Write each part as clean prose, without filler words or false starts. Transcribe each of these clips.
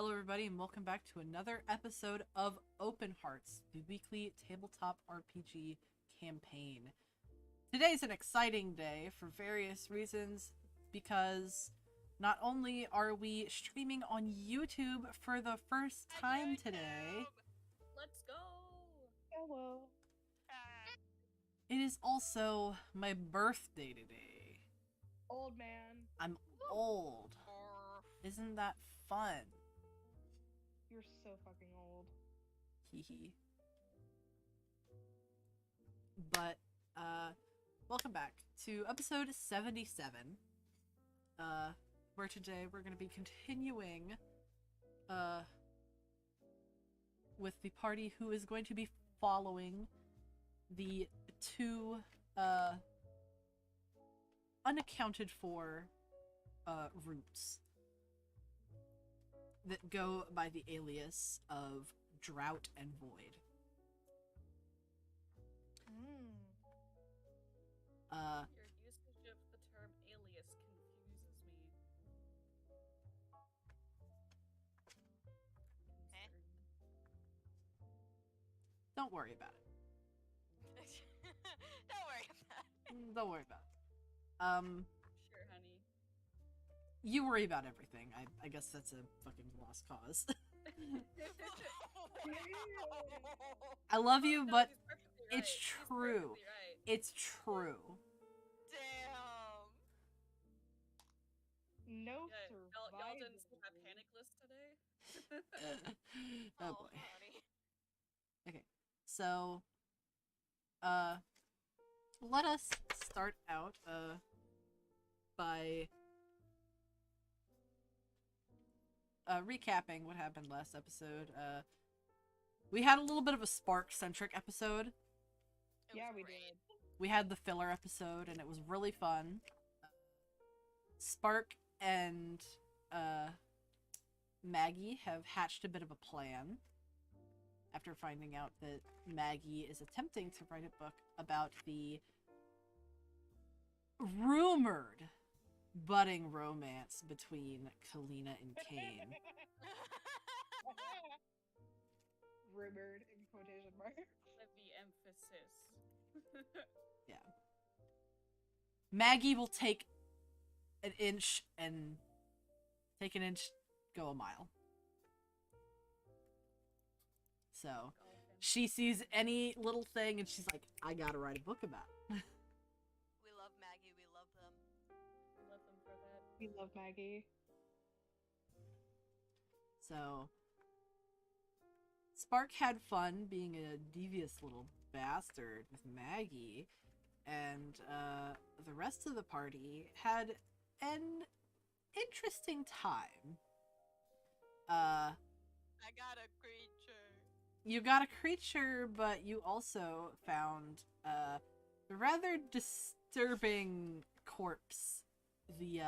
Hello, everybody, and welcome back to another episode of Open Hearts, the weekly tabletop RPG campaign. Today's an exciting day for various reasons, because not only are we streaming on YouTube for the first time today, let's go. Hello. it is also my birthday today. Old man. I'm old. Isn't that fun? You're so fucking old. Hee. But, welcome back to episode 77, where today we're going to be continuing, with the party who is going to be following the two, unaccounted for, routes that go by the alias of Drought and Void. Your usage of the term alias confuses me. Don't worry about it. Don't worry about it. Don't worry about it. Sure, honey. You worry about everything. I guess that's a fucking lost cause. I love you, No, but he's perfectly it's right. He's true. perfectly right. It's true. Damn. No Yeah, y'all survivor. didn't see my panic list today? Oh boy. Honey. Okay, so, let us start out, by, recapping what happened last episode. We had a little bit of a Spark-centric episode. It Yeah, was we great. did. We had the filler episode, and it was really fun. Spark and, Maggie have hatched a bit of a plan after finding out that Maggie is attempting to write a book about the rumored budding romance between Kalina and Kane. Rumored in quotation marks. The emphasis. Yeah. Maggie will take an inch and take an inch, go a mile. So, she sees any little thing and she's like, I gotta write a book about it. We love Maggie. We love them. Love them for that. We love Maggie. So, Spark had fun being a devious little bastard with Maggie, and the rest of the party had an interesting time. I got a creature. You got a creature, but you also found a rather disturbing corpse, the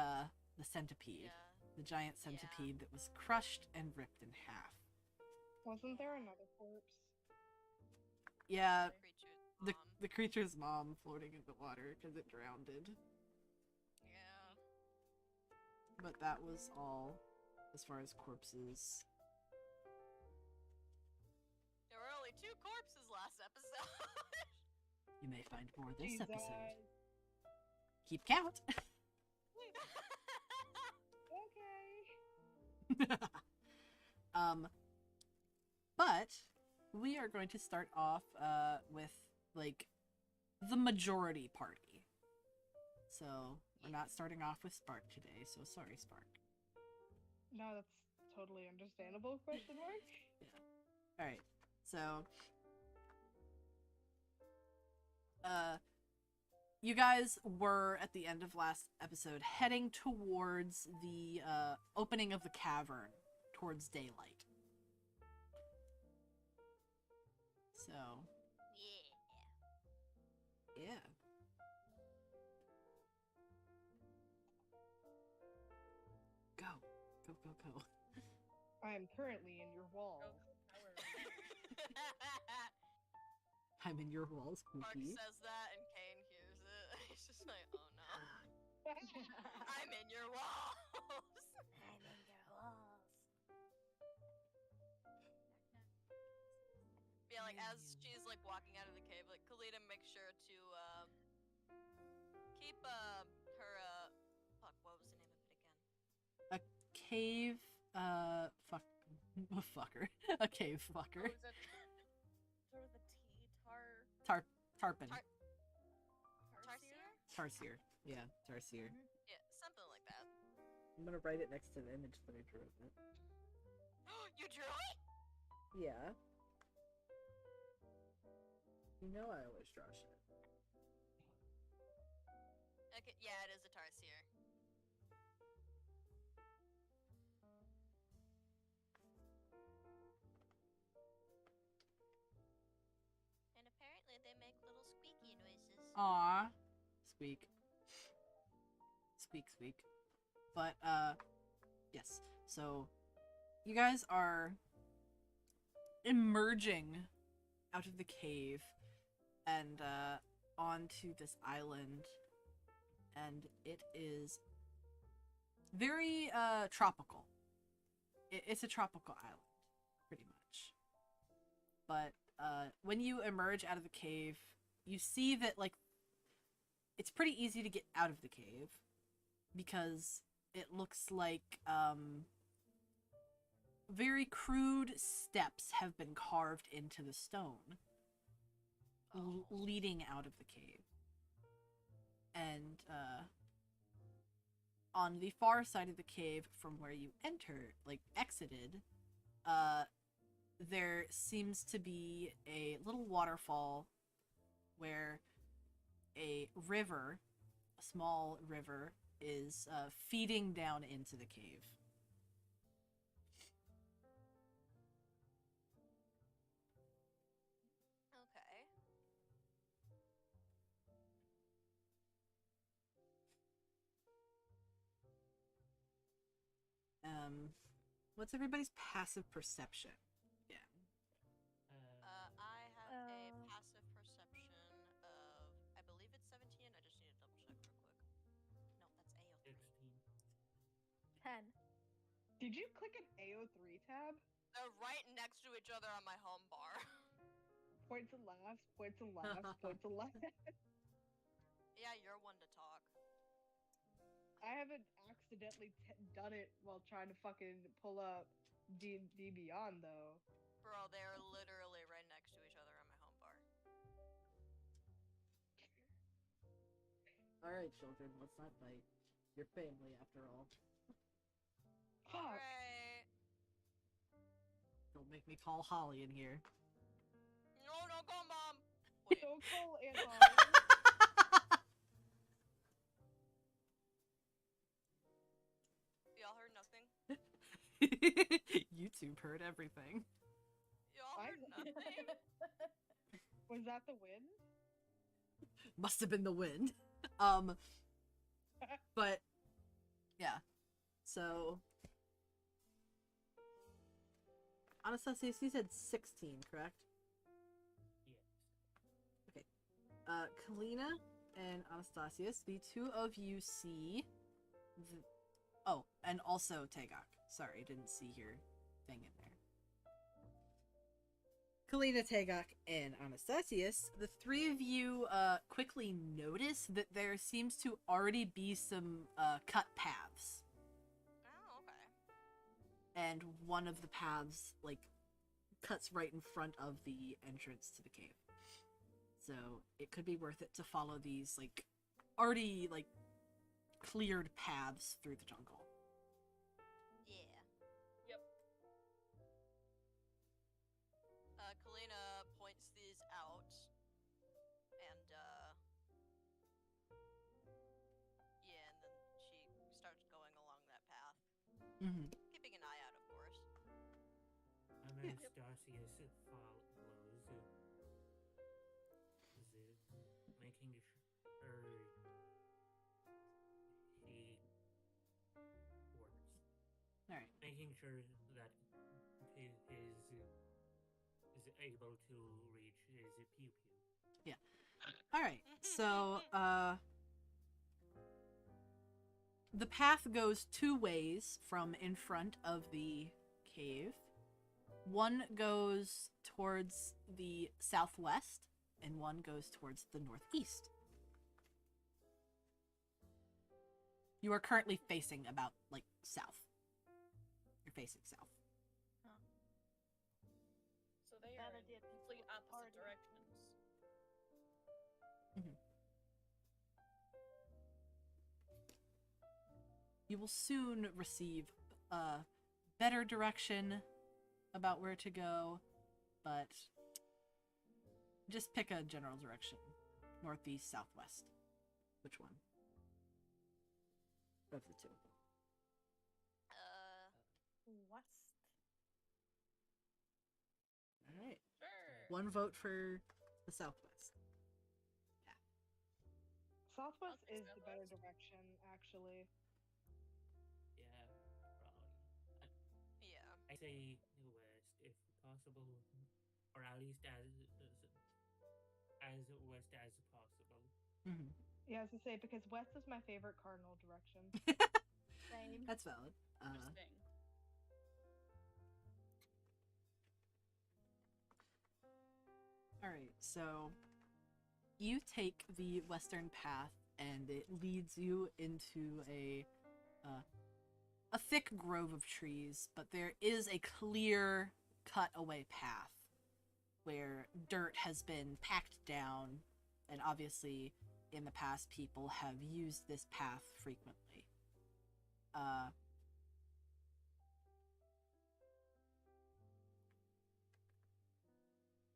centipede. Yeah. The giant centipede that was crushed and ripped in half. Wasn't there another corpse? Yeah, Creature's mom. the creature's mom floating in the water because it drowned. Yeah. But that was all as far as corpses. There were only 2 corpses last episode. You may find more this Jesus. episode. Keep count. Okay. But we are going to start off with like the majority party. So we're not starting off with Spark today, so sorry, Spark. No, that's totally understandable, question mark. Alright, so you guys were at the end of last episode heading towards the opening of the cavern towards daylight. So Yeah. yeah. Go. Go, go, go. I am currently in your wall. Power. I'm in your walls, Mark Pookie. says that and Kane hears it. He's just like, oh no. I'm in your walls. I'm in your walls. like as she's like walking out of the cave, like Kalita makes sure to keep her fuck, what was the name of it again? A cave, fuck, fucker. A cave fucker. Oh, is that sort of the Tar Tarpon. Tarsier? Tarsier. Yeah, Tarsier. Yeah, something like that. I'm gonna write it next to the image that I drew of it. You drew it? Yeah. You know I always draw shit. Okay, yeah, it is a Tarsier. And apparently they make little squeaky noises. Aw. Squeak. Squeak, squeak. But, yes. So, you guys are emerging out of the cave and, onto this island. And it is very, tropical. It's a tropical island, pretty much. But, when you emerge out of the cave, you see that, like, it's pretty easy to get out of the cave because it looks like very crude steps have been carved into the stone leading out of the cave. And on the far side of the cave from where you exited, there seems to be a little waterfall where a small river, is feeding down into the cave. Okay. What's everybody's passive perception? Yeah. I have a passive perception of, I believe it's 17. I just need to double check real quick. No, that's AO3. 10. Did you click an AO3 tab? They're right next to each other on my home bar. Point to left, point to left, point to left. Yeah, you're one to talk. I haven't accidentally done it while trying to fucking pull up D&D Beyond, though. Bro, they're literally right next to each other on my home bar. Alright, children, let's not fight. You're family, after all. Fuck! Alright. Don't make me call Holly in here. No, don't go, Mom! Wait. Don't call Aunt Holly. Y'all heard nothing? YouTube heard everything. Y'all heard nothing? Was that the wind? Must have been the wind. But yeah. So Anastasia, you said 16, correct? Yes. Okay. Kalina and Anastasius, the two of you see oh, and also Tegak. Sorry, didn't see your thing in there. Kalina, Tegak, and Anastasius, the three of you quickly notice that there seems to already be some cut paths. Oh, okay. And one of the paths, like, cuts right in front of the entrance to the cave. So it could be worth it to follow these, like, already, like, cleared paths through the jungle. Yeah. Yep. Kalina points these out, and, yeah, and then she starts going along that path. Mm-hmm. Keeping an eye out, of course. Anastasius follows, making sure he works. Alright. Making sure that he is able to reach his pew pew. Yeah. Alright, so, the path goes two ways from in front of the cave. One goes towards the southwest, and one goes towards the northeast. You are currently facing about, like, south. You're facing south. So they Bad are in idea to complete split opposite party. directions. You will soon receive better direction about where to go, but just pick a general direction. Northeast, southwest. Which one? Of the two. West. Alright. Sure. One vote for the southwest. Southwest take is the better Southwest. direction, actually. Yeah, probably. Yeah. I say west if possible, or at least as west as possible. Mm-hmm. Yeah, I was gonna say, because west is my favorite cardinal direction. Same. That's valid. Interesting. Alright, so you take the western path, and it leads you into a thick grove of trees, but there is a clear cut-away path where dirt has been packed down, and obviously, in the past, people have used this path frequently.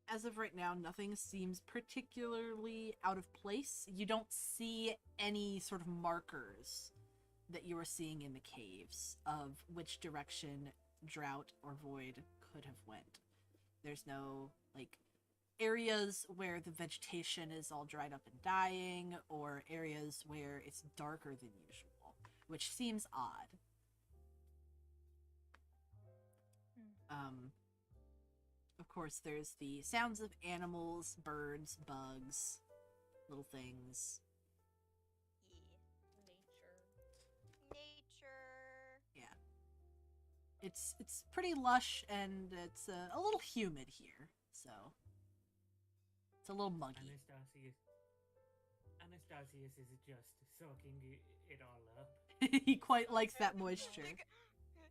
As of right now, nothing seems particularly out of place. You don't see any sort of markers that you are seeing in the caves of which direction drought or void could have went. There's no, like, areas where the vegetation is all dried up and dying, or areas where it's darker than usual, which seems odd. Of course, there's the sounds of animals, birds, bugs, little things. Yeah. Nature. Nature. Yeah. It's pretty lush, and it's a little humid here, so it's a little muggy. Anastasius is just soaking it all up. He quite likes that moisture.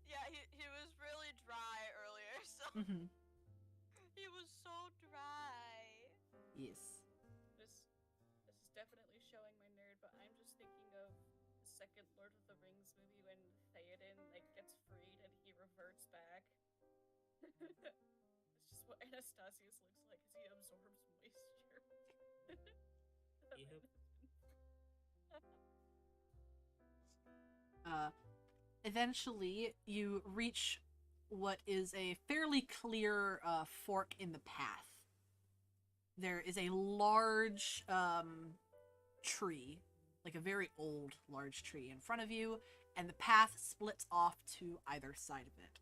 Yeah, he was really dry earlier, so Mm-hmm. he was so dry. Yes. This is definitely showing my nerd, but I'm just thinking of the second Lord of the Rings movie when Theoden like gets freed and he reverts back. It's just what Anastasius looks like as he absorbs moisture. Yep. Eventually, you reach what is a fairly clear fork in the path. There is a large tree, like a very old large tree in front of you, and the path splits off to either side of it.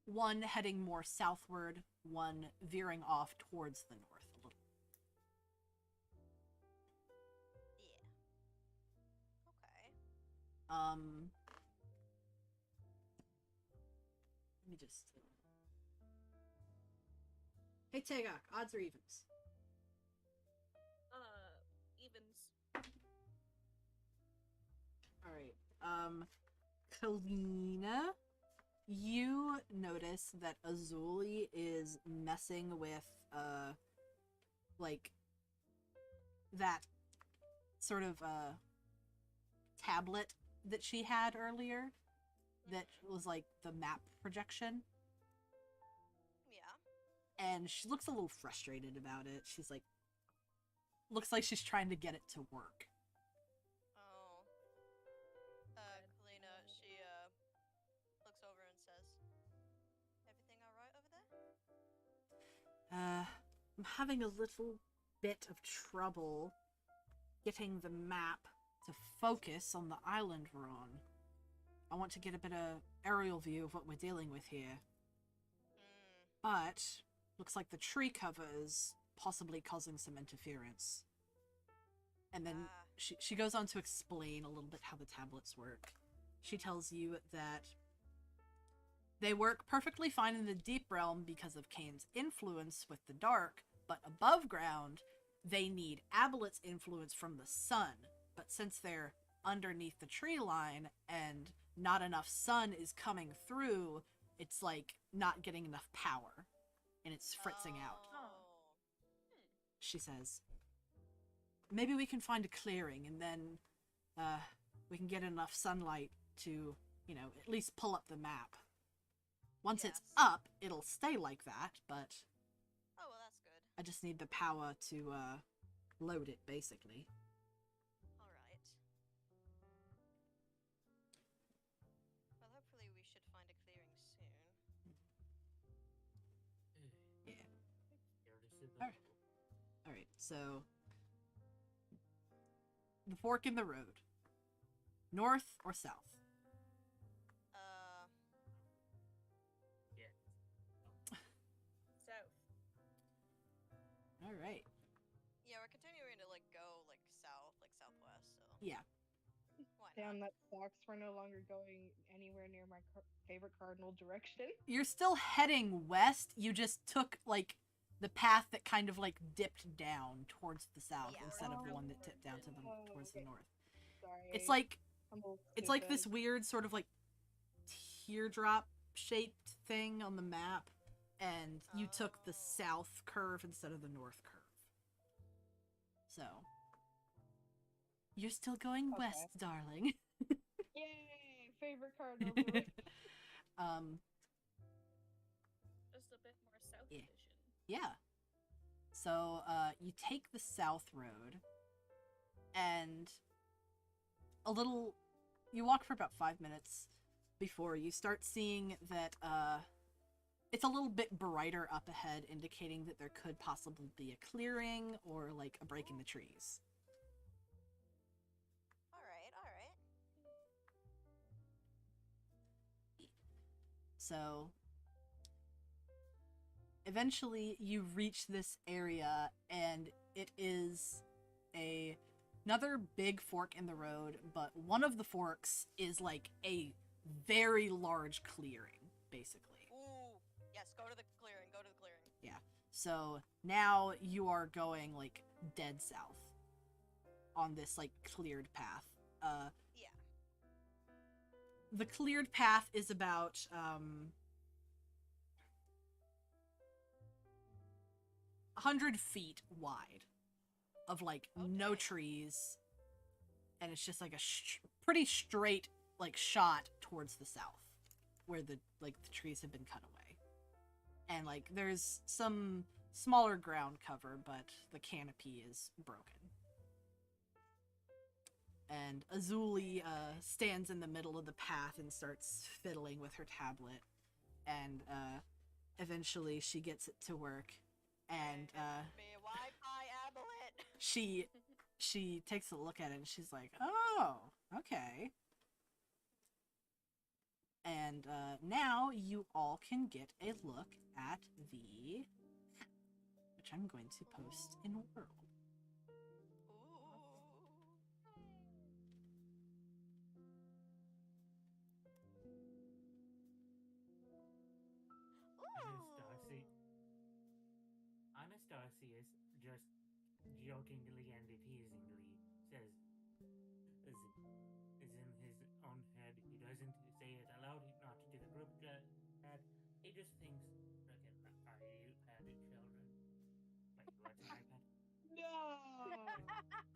One heading more southward, one veering off towards the north a little. Yeah. Okay. Let me just... Hey, Tagak, odds or evens? Evens. Alright, Kalina, you notice that Azuli is messing with, like, that sort of, tablet that she had earlier that was, like, the map projection. Yeah. And she looks a little frustrated about it. She's like, looks like she's trying to get it to work. Oh. Kalina, she looks over and says, "Everything alright over there?" I'm having a little bit of trouble getting the map to focus on the island we're on. I want to get a bit of aerial view of what we're dealing with here. But looks like the tree cover is possibly causing some interference. And then she goes on to explain a little bit how the tablets work. she tells you that they work perfectly fine in the deep realm because of Kane's influence with the dark, but above ground, they need Abelet's influence from the sun. But since they're underneath the tree line and not enough sun is coming through, it's like not getting enough power and it's fritzing out. She says, maybe we can find a clearing and then we can get enough sunlight to, at least pull up the map. Once it's up, it'll stay like that, but Oh, well, that's good. I just need the power to load it, basically. Alright. Well, hopefully we should find a clearing soon. Yeah. Here to Alright. Alright, so the fork in the road. North or south? Yeah. South. Alright. Yeah, we're continuing to, go, south, southwest, so... Yeah. Why not? Damn, that sucks. We're no longer going anywhere near my favorite cardinal direction. You're still heading west, you just took, the path that kind of, dipped down towards the south Yeah, instead of the oh, one that tipped down to towards the okay. north. Sorry. It's like I'm a little It's like this stupid. weird sort of teardrop shaped thing on the map, and you took the Oh. south curve instead of the north curve. So you're still going Okay. west, darling. Yay! Favorite cardinal direction. Just a bit more south Yeah. vision. Yeah. So you take the south road, and you walk for about 5 minutes before you start seeing that it's a little bit brighter up ahead, indicating that there could possibly be a clearing or a break in the trees. Alright. So eventually you reach this area, and it is another big fork in the road, but one of the forks is a very large clearing, basically. Ooh. Yes, go to the clearing. Yeah. So now you are going dead south on this cleared path. Yeah. The cleared path is about 100 feet wide of no Okay. trees, and it's just a pretty straight shot towards the south where the trees have been cut away, and there's some smaller ground cover, but the canopy is broken. And Azuli stands in the middle of the path and starts fiddling with her tablet, and eventually she gets it to work, and Me, Wi-Fi Abelet. she takes a look at it and she's like, oh, okay. And now you all can get a look at the map, which I'm going to post in World. Anastasius just jokingly and teasingly says, is in his own head. He doesn't say it aloud, not to the group chat. He just thinks, reckon I had children. Wait, what's an iPad? No!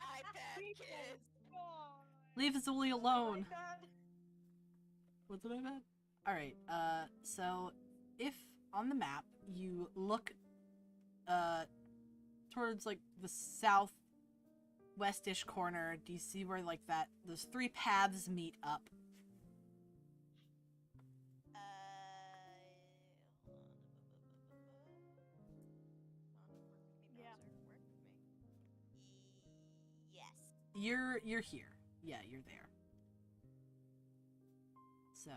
iPad kids. God. Leave Azuli alone. Oh my God. What's an iPad? Alright, so if on the map you look towards the southwestish corner, do you see where those three paths meet up? Hold on. Work with me, Yeah. browser. Work with me. Yes. You're here. Yeah, you're there. So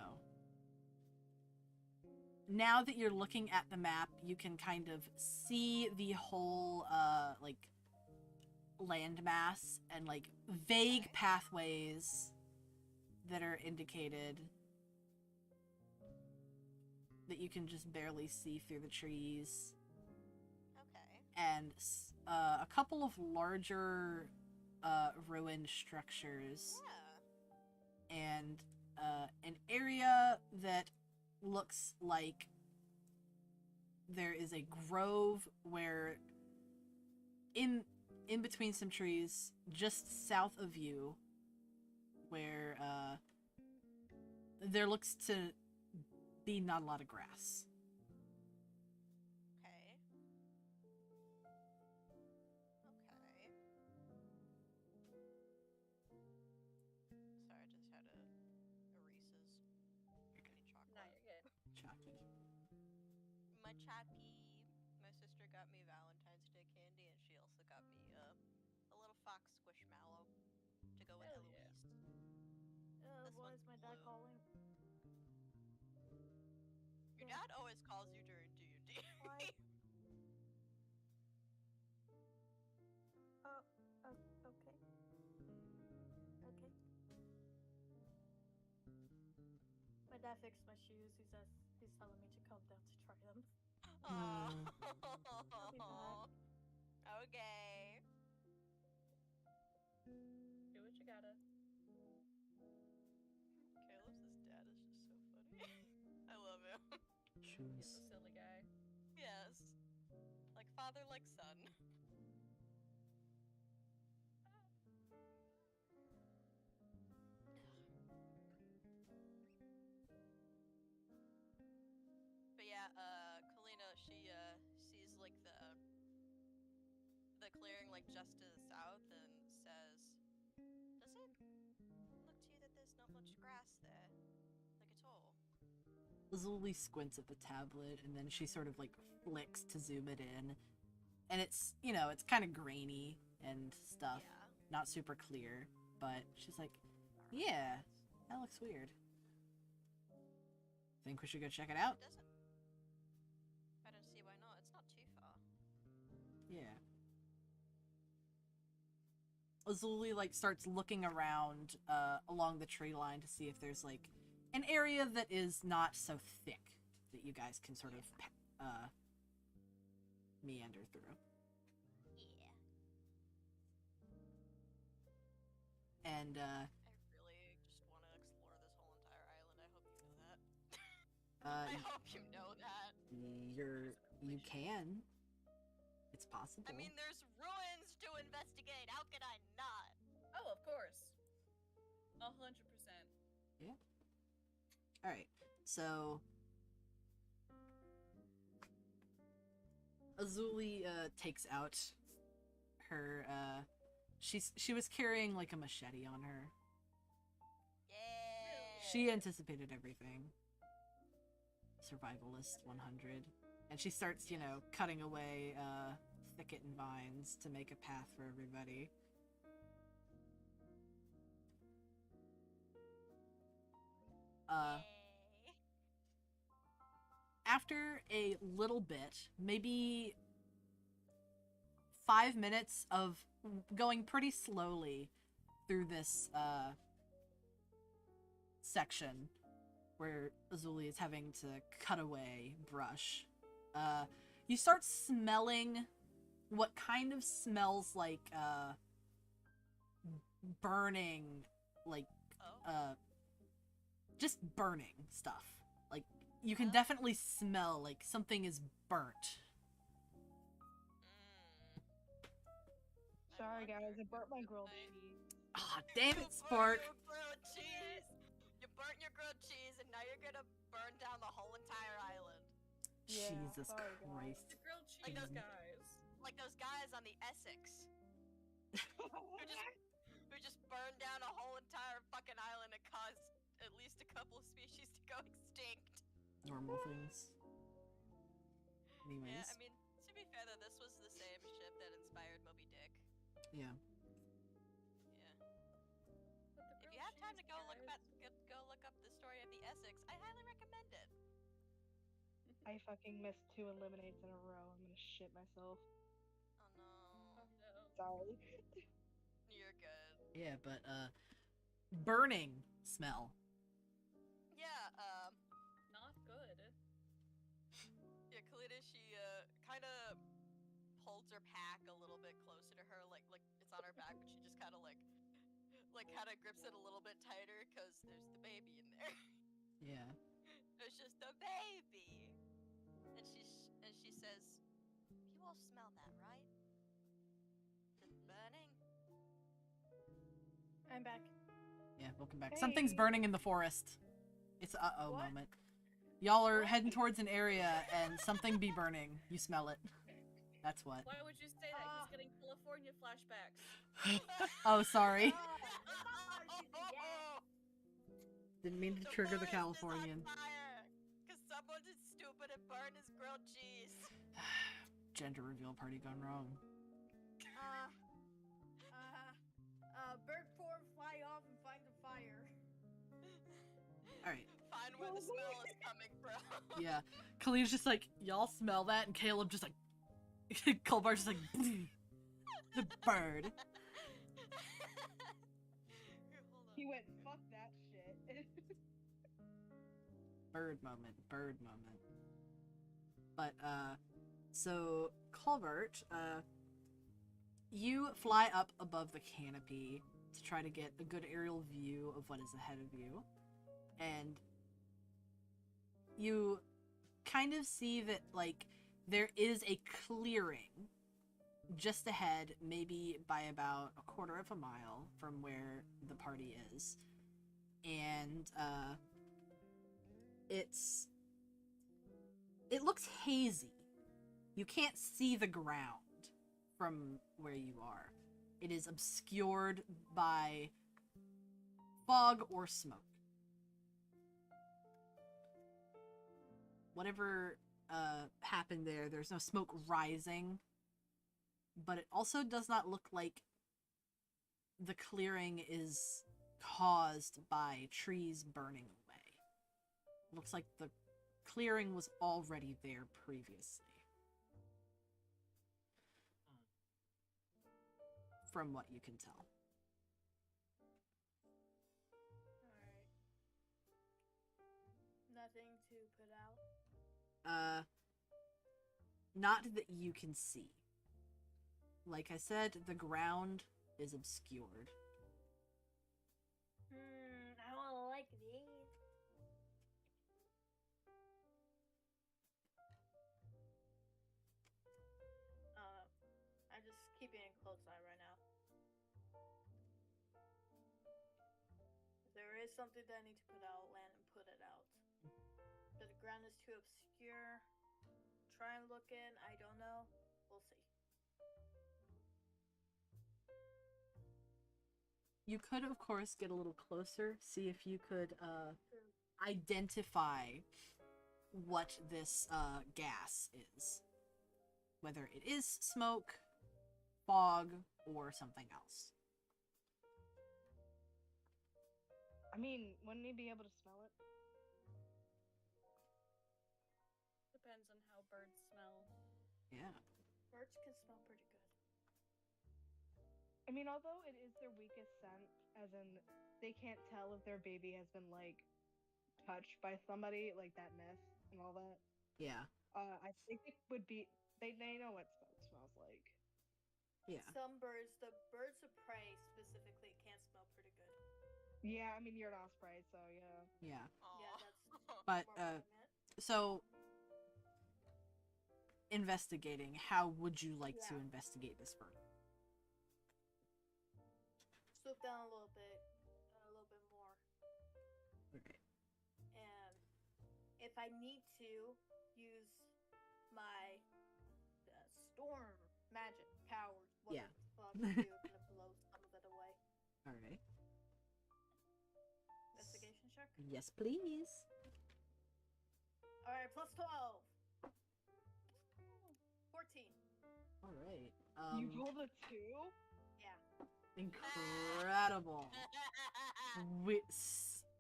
now that you're looking at the map, you can kind of see the whole landmass and vague pathways that are indicated that you can just barely see through the trees, Okay. and a couple of larger ruined structures, Yeah. and an area that looks like there is a grove where in between some trees just south of you, where there looks to be not a lot of grass. Okay. Okay. Sorry, I just had a Reese's. Mini No, chocolate. you're good. Chalky. My chappy. My sister got me Valentine's Day candy, and she also got me a little fox squishmallow to go with Hell yeah. Eloise. This Why one's is my dad blue. calling? Your Yeah. dad always calls you during D&D. Why? Oh, okay. Okay. My dad fixed my shoes. He's telling me to come down to try them. Aww. I'll be back. Okay. Do what you gotta. Caleb's dad is just so funny. I love him. He's Shoes. a silly guy. Yes. Like father, like son. But yeah, Kalina, she sees like the clearing like just to the south and says, "Does it look to you that there's not much grass there, like at all?" Azuli squints at the tablet, and then she sort of like flicks to zoom it in, and it's, you know, it's kind of grainy and stuff, Yeah. not super clear, but she's like, yeah, that looks weird. Think we should go check it out? It doesn't. I don't see why not. It's not too far. Yeah. Azuli like starts looking around along the tree line to see if there's like an area that is not so thick that you guys can sort of meander through. Yeah. And I really just want to explore this whole entire island. I hope you know that. I hope you know that. you can. It's possible. I mean, there's ruins to investigate. How could I not? Oh, of course. 100%. Yeah. All right. So Azuli takes out her she was carrying like a machete on her. Yeah. She anticipated everything. Survivalist 100. And she starts, you know, cutting away thicket and vines to make a path for everybody. Yay. After a little bit, maybe 5 minutes of going pretty slowly through this section where Azuli is having to cut away brush, you start smelling what kind of smells like burning, like Oh. just burning stuff. Like you can definitely smell like something is burnt. Sorry, guys, I burnt my grilled Nice. cheese. Ah, damn You it, Spark! burnt your grilled cheese. You burnt your grilled cheese, and now you're gonna burn down the whole entire island. Yeah, Jesus sorry, guys. Christ. The grilled cheese Like those- guys. Like those guys on the Essex who just burned down a whole entire fucking island and caused at least a couple of species to go extinct. Normal things. Anyways. Yeah, I mean, to be fair though, this was the same ship that inspired Moby Dick. Yeah. Yeah. But the If you grilled have time to cheese go look guys- up the story of the Essex, I highly recommend it. I fucking missed 2 eliminates in a row. I'm gonna shit myself. Oh no. Oh no. Sorry. You're good. Yeah, but burning smell. Yeah, Not good. yeah, Kalita, she kind of holds her pack a little bit closer to her, like it's on her back, but she just kind of like kind of grips it a little bit tighter because there's the baby in there. Yeah. There's just a baby, and she says, "You all smell that, right? Just burning." I'm back. Yeah, welcome back. Something's Hey. burning in the forest. It's a uh-oh What? moment. Y'all are What? heading towards an area and something be burning. You smell it. That's what. Why would you say that? He's getting California flashbacks. Oh, sorry. Oh, Didn't mean to trigger the Californian. Because someone is stupid and burned his grilled cheese. Gender reveal party gone wrong. Bird form, fly off and find the fire. Alright. Find where the smell is coming from. Yeah. Khalid's just like, y'all smell that? And Caleb just like, Colbart's just like, the bird. He went, fuck that shit. Bird moment. Bird moment. But, so, Colbert, you fly up above the canopy to try to get a good aerial view of what is ahead of you. And you kind of see that, like, there is a clearing just ahead, maybe by about a quarter of a mile from where the party is. And, it looks hazy. You can't see the ground from where you are. It is obscured by fog or smoke. Whatever happened there, there's no smoke rising, but it also does not look like the clearing is caused by trees burning away. It looks like the clearing was already there previously. From what you can tell. Alright. Nothing to put out. Not that you can see. Like I said, the ground is obscured. I don't like these. I'm just keeping a close eye right now. If there is something that I need to put out, land and put it out. If the ground is too obscure, try and look in. I don't know. We'll see. You could, of course, get a little closer, see if you could identify what this gas is. Whether it is smoke, fog, or something else. I mean, wouldn't he be able to smell it? Depends on how birds smell. Yeah. Birds can smell pretty good. I mean, although it is their weakest scent, as in they can't tell if their baby has been like touched by somebody, like that mist and all that. Yeah. I think it would be they know what smoke smells like. Yeah. Some birds, the birds of prey specifically, can smell pretty good. Yeah, I mean you're an osprey, so yeah. Yeah. Yeah, that's But, more what I meant. so investigating, how would you like to Yeah. investigate this further? Sloop down a little bit more. Okay. And if I need to use my storm magic powers, what Yeah. the fuck do to blow some of it away? Alright. Investigation check. Yes, please. All right, plus 12. 14. Alright. You rolled a 2? Yeah. Incredible.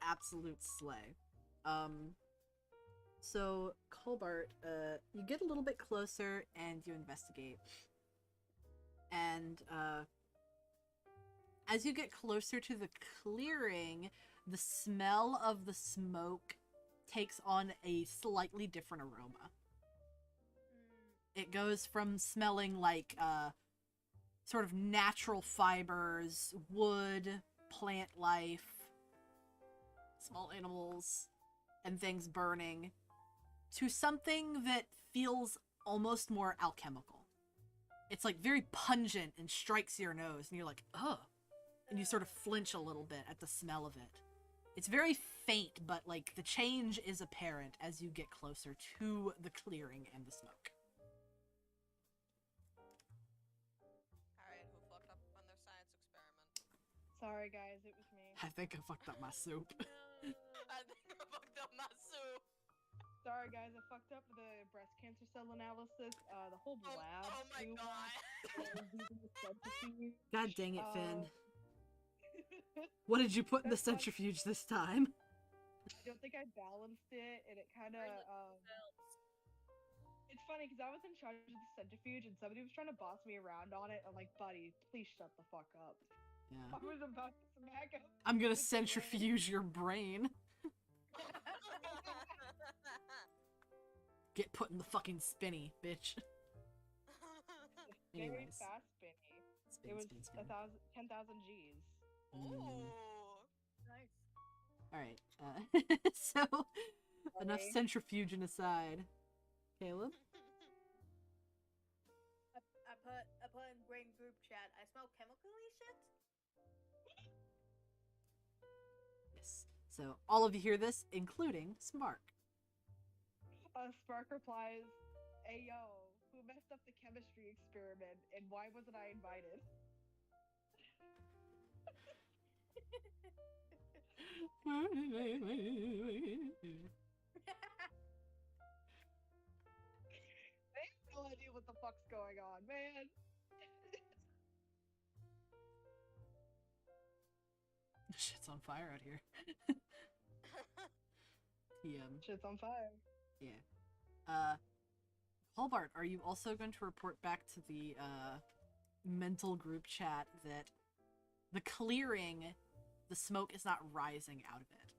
Absolute slay. So, Colbert, you get a little bit closer and you investigate. And, as you get closer to the clearing, the smell of the smoke takes on a slightly different aroma. It goes from smelling like sort of natural fibers, wood, plant life, small animals, and things burning, to something that feels almost more alchemical. It's like very pungent and strikes your nose, and you're like, ugh. And you sort of flinch a little bit at the smell of it. It's very faint, but like the change is apparent as you get closer to the clearing and the smoke. Alright, who fucked up on their science experiment? Sorry, guys, it was me. I think I fucked up my soup. I think I fucked up my soup. Sorry, guys, I fucked up the breast cancer cell analysis. The whole lab. Oh my too. god. God dang it, Finn. What did you put in the That's fine. centrifuge this time? I don't think I balanced it, and it kind of. It's funny because I was in charge of the centrifuge, and somebody was trying to boss me around on it. I'm like, buddy, please shut the fuck up. Yeah. I was about to smack him. I'm gonna centrifuge your brain. Get put in the fucking spinny, bitch. Very Anyways. fast spinny. Spin, It was spin, spin. 10,000 G's. Ooh. Nice. Alright, so, enough Sorry. centrifuging aside. Caleb? I put in brain group chat. I smell chemically shit. Yes. So, all of you hear this, including Smark. Spark replies, "Hey yo, who messed up the chemistry experiment, and why wasn't I invited?" They have no idea what the fuck's going on, man. Shit's on fire out here. Shit's on fire. Yeah. Hallbart, are you also going to report back to the, mental group chat that the clearing, the smoke is not rising out of it?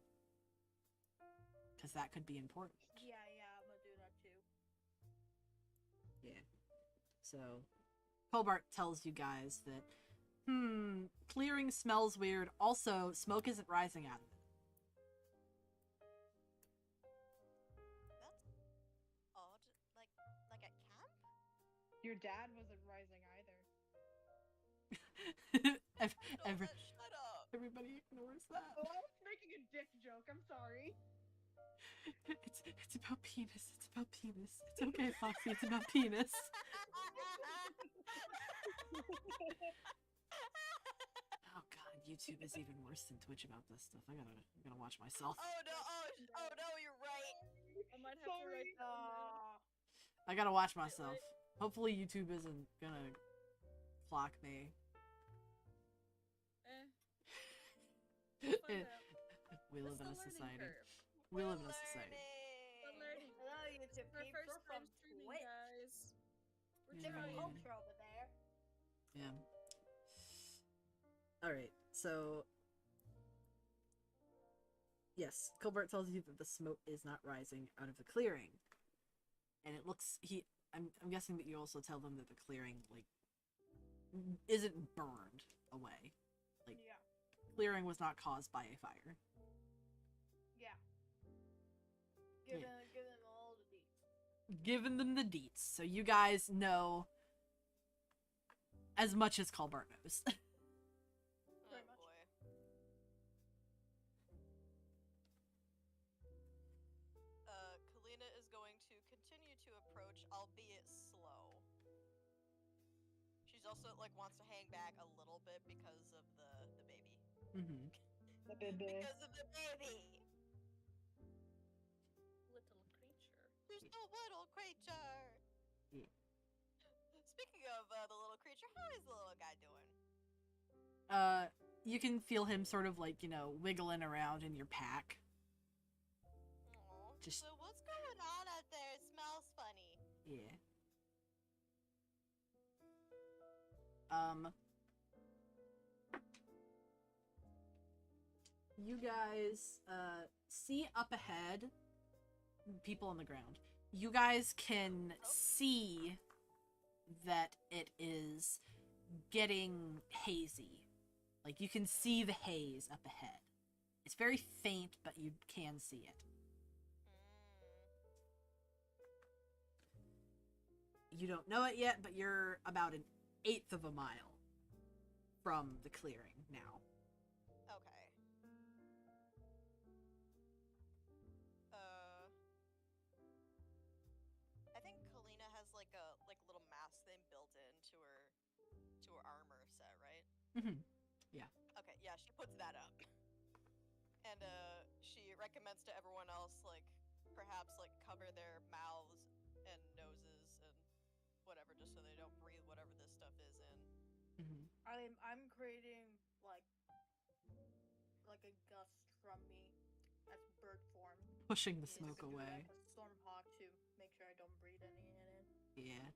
Because that could be important. Yeah, I'm gonna do that too. Yeah. So, Hobart tells you guys that, clearing smells weird. Also, smoke isn't rising out of it. That's odd. Like at camp? Your dad wasn't rising either. Ev- No, every- shut up. everybody ignores that. Oh, I was making a dick joke. I'm sorry. It's about penis. It's about penis. It's okay, Foxy. It's about penis. Oh god, YouTube is even worse than Twitch about this stuff. I gotta watch myself. Oh no, you're right. I might have to write that. I gotta watch myself. Hopefully YouTube isn't gonna clock me. We'll find out. We live It's in the a learning society. curve. We live in a society. The learning. Hello, YouTube Our peeps. first We're from time streaming, Twitch. guys. We're Yeah. Different trying. culture over there. Yeah. Alright, so... Yes, Colbert tells you that the smoke is not rising out of the clearing. And it looks... I'm guessing that you also tell them that the clearing, like, isn't burned away. Like, Yeah. clearing was not caused by a fire. Yeah. Yeah. Give them all the deets. Giving them the deets, so you guys know as much as Colbert knows. Oh Pretty much. boy. Kalina is going to continue to approach, albeit slow. She's also wants to hang back a little bit because of the baby. Mm-hmm. The baby. Because of the baby. Little creature. There's no little creature. Yeah. Speaking of the little creature, how is the little guy doing? You can feel him sort of like, wiggling around in your pack. Aw, Just- So what's going on out there? It smells funny. Yeah. you guys see up ahead people on the ground. You guys can see that it is getting hazy. Like, you can see the haze up ahead. It's very faint, but you can see it. You don't know it yet, but you're about 1/8 of a mile from the clearing now. Okay. I think Kalina has like a little mask thing built into her armor set, right? Mm-hmm. Yeah. Okay, yeah, she puts that up. And she recommends to everyone else, like, perhaps like cover their mouths and noses and whatever, just so they don't breathe whatever this stuff is in. Mm-hmm. I'm creating like a gust from me as bird form. Pushing the Is smoke to do away. like a storm hawk to make sure I don't breathe any in it. Yeah.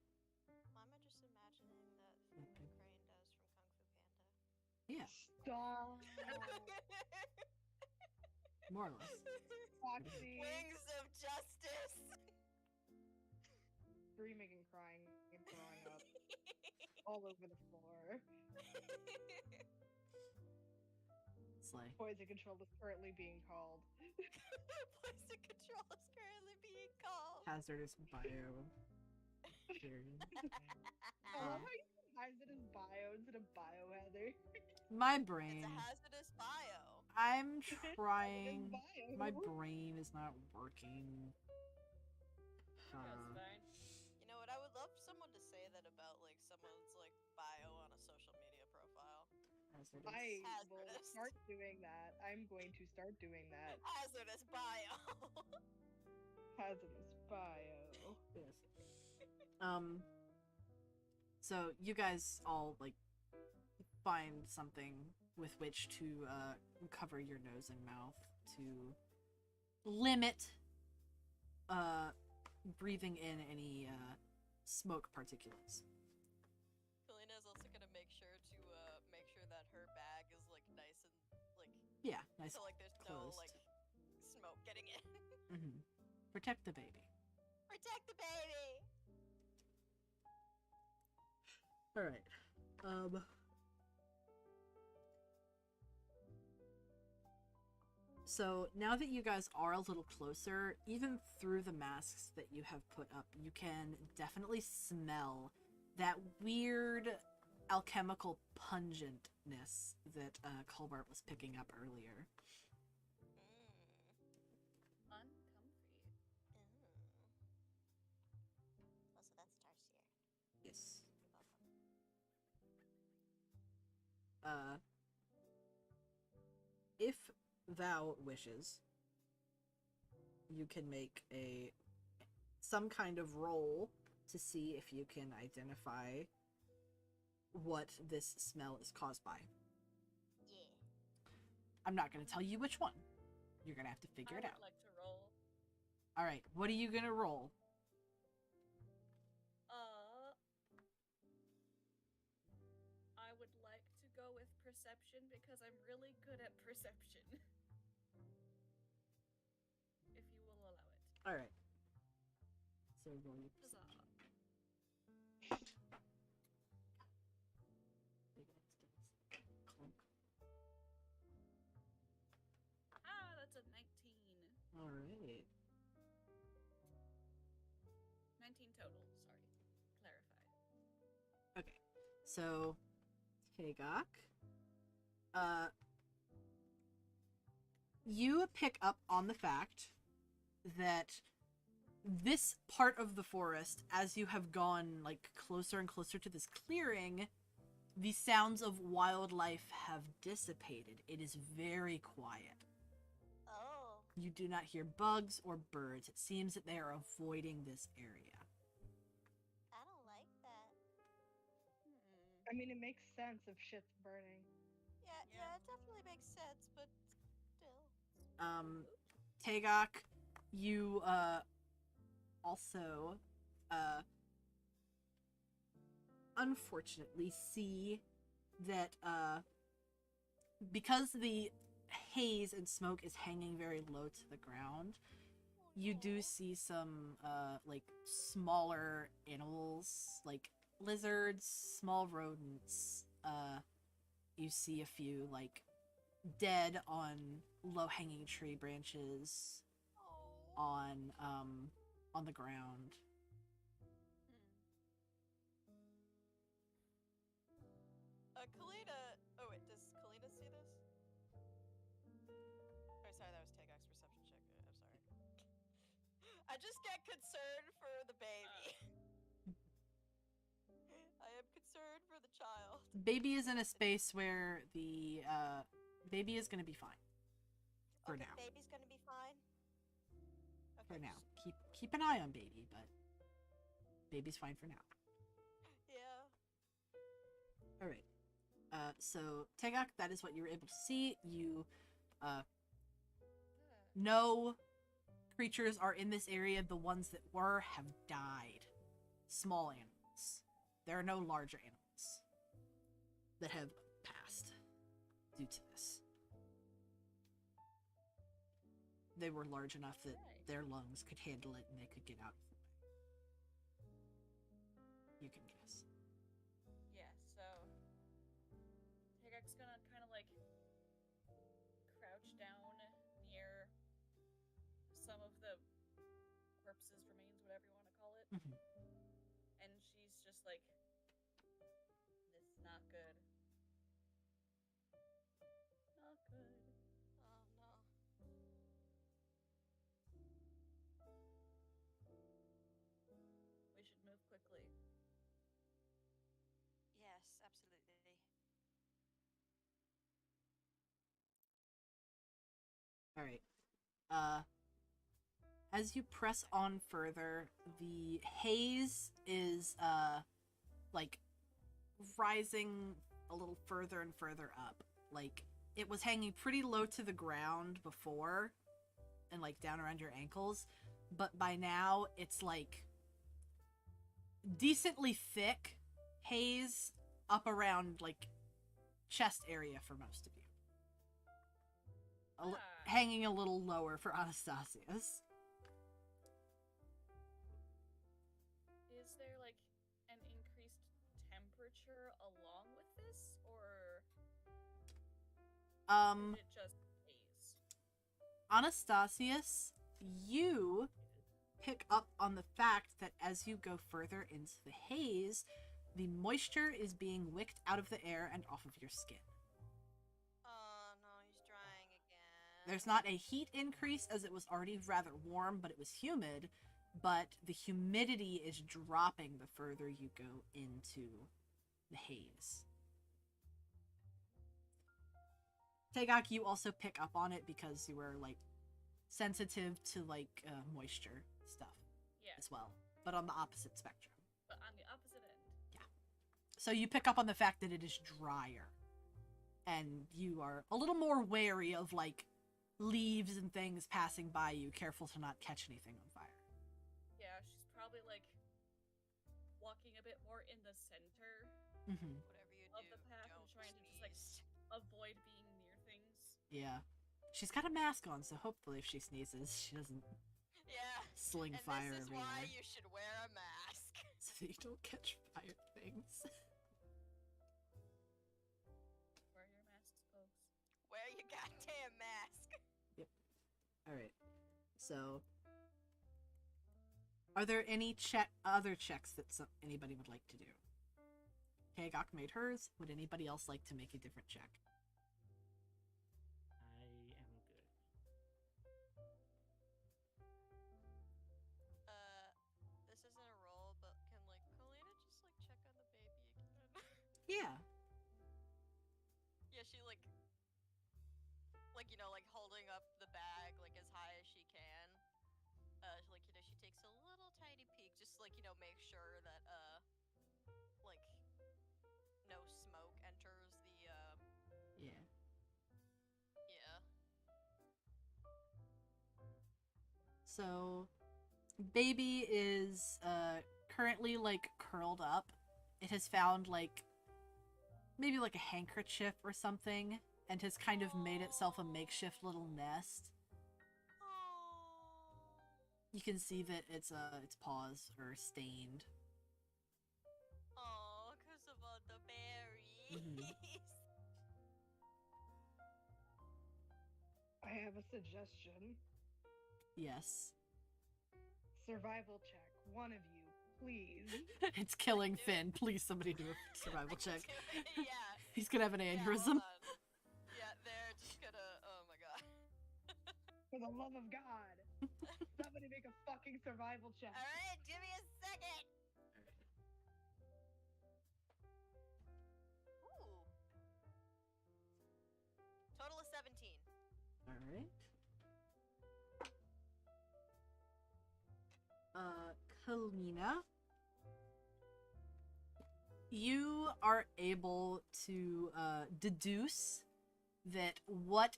Why am I just imagining that thing that Crane does from Kung Fu Panda? Yeah. Stop. More or less. Foxy. Wings of justice. Screaming and crying and throwing up all over the floor. Slay. Poison control is currently being called. Poison control is currently being called. Hazardous bio. Period. I love how you say hazardous bio instead of biohazard. My It's brain. a hazardous bio. I'm Hazardous trying. bio. My brain is not working. That's fine. You know what? I would love someone to say that about like someone's like bio on a social media profile. Hazardous. I will Hazardous. start doing that. I'm going to start doing that. Hazardous bio. Hazardous bio. Yes. So you guys all like find something with which to cover your nose and mouth to limit breathing in any smoke particulates. Kalina is also gonna make sure that her bag is like nice and like Yeah, nice. so like there's closed. no like smoke getting in. Mm-hmm. Protect the baby. Protect the baby. All right. So now that you guys are a little closer, even through the masks that you have put up, you can definitely smell that weird alchemical pungentness that Colbert was picking up earlier. Uncomfy. Oh, so that's Tarsier. Yes. You're welcome. If thou wishes, you can make some kind of roll to see if you can identify what this smell is caused by. Yeah. I'm not going to tell you which one. You're going to have to figure I it would out. like to roll. All right, what are you going to roll? I would like to go with perception because I'm really good at perception. If you will allow it. All right. So roll your Huzzah. perception. Big X dice. Clunk. Ah, that's a 19. All right. 19 total, sorry. Clarify. Okay. So, Tegok, you pick up on the fact that this part of the forest, as you have gone like closer and closer to this clearing, the sounds of wildlife have dissipated. It is very quiet. Oh. You do not hear bugs or birds. It seems that they are avoiding this area. I don't like that. I mean, it makes sense if shit's burning. Yeah, it definitely makes sense, but still. Tegok, you also unfortunately see that because the haze and smoke is hanging very low to the ground, you do see some like smaller animals, like lizards, small rodents. You see a few like dead on low-hanging tree branches Oh. on the ground. Kalina. Oh wait, does Kalina see this? Oh, sorry, that was Tagak's perception check. I'm sorry. I just get concerned for the baby. I am concerned for the child. Baby is in a space where the baby is gonna be fine. For Okay, now. baby's gonna be fine. For Okay, now. Keep an eye on baby, but baby's fine for now. Yeah. Alright. So Tegak, that is what you were able to see. You no creatures are in this area. The ones that were have died. Small animals. There are no larger animals that have passed due to this. They were large enough that their lungs could handle it and they could get out of the way. You can guess. Yeah, so Tagak's gonna kind of like crouch down near some of the corpses, remains, whatever you want to call it, Mm-hmm. and she's just like, "This is not good. Not good." Oh no. We should move quickly. Yes, absolutely. Alright. As you press on further, the haze is, like, rising a little further and further up. Like, it was hanging pretty low to the ground before, and, like, down around your ankles, but by now, it's, like, decently thick haze up around, like, chest area for most of you. Hanging a little lower for Anastasius. Is there like an increased temperature along with this, or is it just haze? Anastasius, you pick up on the fact that as you go further into the haze, the moisture is being wicked out of the air and off of your skin. Oh no, he's drying again. There's not a heat increase as it was already rather warm, but it was humid, but the humidity is dropping the further you go into the haze. Tegak, you also pick up on it because you were, like, sensitive to, like, moisture stuff as well, but on the opposite spectrum. But on the opposite end. Yeah. So you pick up on the fact that it is drier, and you are a little more wary of, like, leaves and things passing by you, careful to not catch anything on fire. Yeah, she's probably like walking a bit more in the center Mm-hmm. Whatever you of do, the path and don't trying to just like sneeze. avoid being near things. Yeah. She's got a mask on, so hopefully if she sneezes, she doesn't Yeah. sling And fire this is everywhere. why you should wear a mask. So that you don't catch fire things. Wear your masks, folks. Wear your goddamn mask. Yep. Alright. So, are there any other checks that anybody would like to do? Kagok made hers. Would anybody else like to make a different check? I am good. This isn't a roll, but can like Kalina just like check on the baby again? Yeah. Yeah, she like you know, like holding up the bag like as high as she can. Like you know, she takes a little tiny peek, just like you know, make sure that like no smoke enters the Yeah. yeah. So, baby is currently like curled up. It has found like maybe like a handkerchief or something and has kind of made itself a makeshift little nest. You can see that its paws are stained. Oh, because of all the berries. I have a suggestion. Yes. Survival check. One of you, please. It's killing Do it. Finn. Please, somebody do a survival check. Yeah. He's gonna have an Yeah, aneurysm. hold on. Yeah, they're just gonna. Oh my god. For the love of God. Somebody make a fucking survival check. Alright, give me a second. Ooh. Total of 17. Alright. Kalina, you are able to deduce that what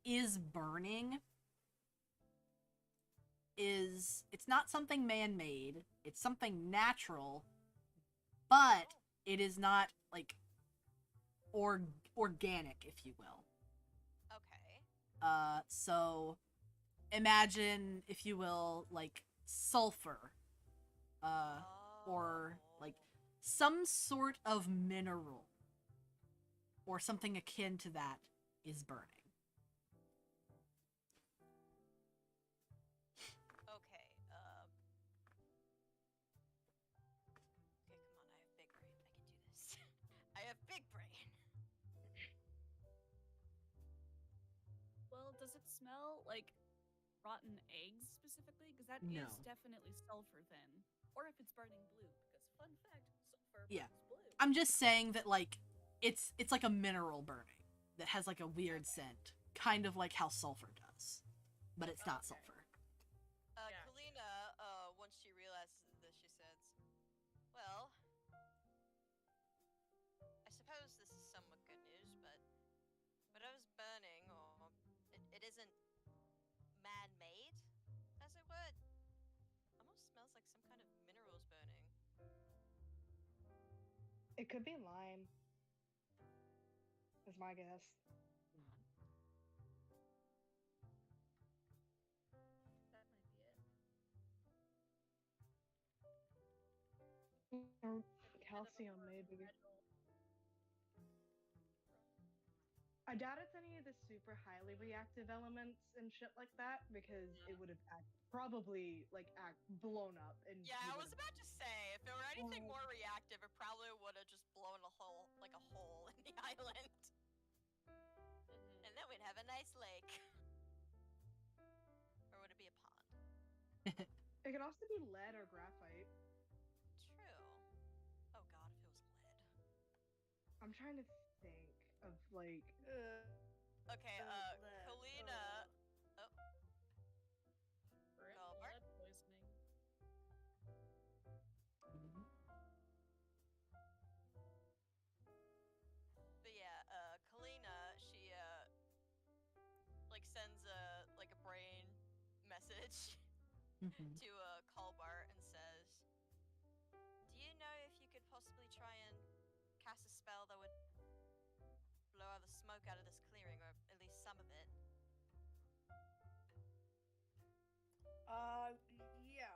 is burning it's not something man-made, it's something natural, but it is not like organic, if you will. Okay. So imagine, if you will, like sulfur, or like some sort of mineral or something akin to that is burning. Okay, okay, come on, I have big brain. I can do this. I have big brain. Well, does it smell like rotten eggs specifically? Because that No. is definitely sulfur then. Or if it's burning blue, because fun fact, sulfur Yeah. burns blue. I'm just saying that like it's like a mineral burning that has like a weird scent, kind of like how sulfur does, but it's not Okay. sulfur. Yeah. Kalina, once she realizes this, she says, well, I suppose this is somewhat good news, but whatever's burning, or it isn't man-made, as it would. Almost smells like some kind of minerals burning. It could be lime. Is my guess. That might be it. Or calcium, maybe. I doubt it's any of the super highly reactive elements and shit like that, because it would have probably blown up. And Yeah, you I was would've- about to say, if it were anything Oh. more reactive, it probably would have just blown a hole in the island. And then we'd have a nice lake. Or would it be a pond? It could also be lead or graphite. True. Oh god, if it was lead. I'm trying to think of like. Okay, lead. Kalina. Oh, Rip Go, Bart. lead poisoning. but yeah, Kalina, she like sends a brain message Mhm. to Colbart and says, "Do you know if you could possibly try and cast a spell that would blow all the smoke out of this clearing, or at least some of it?" Yeah.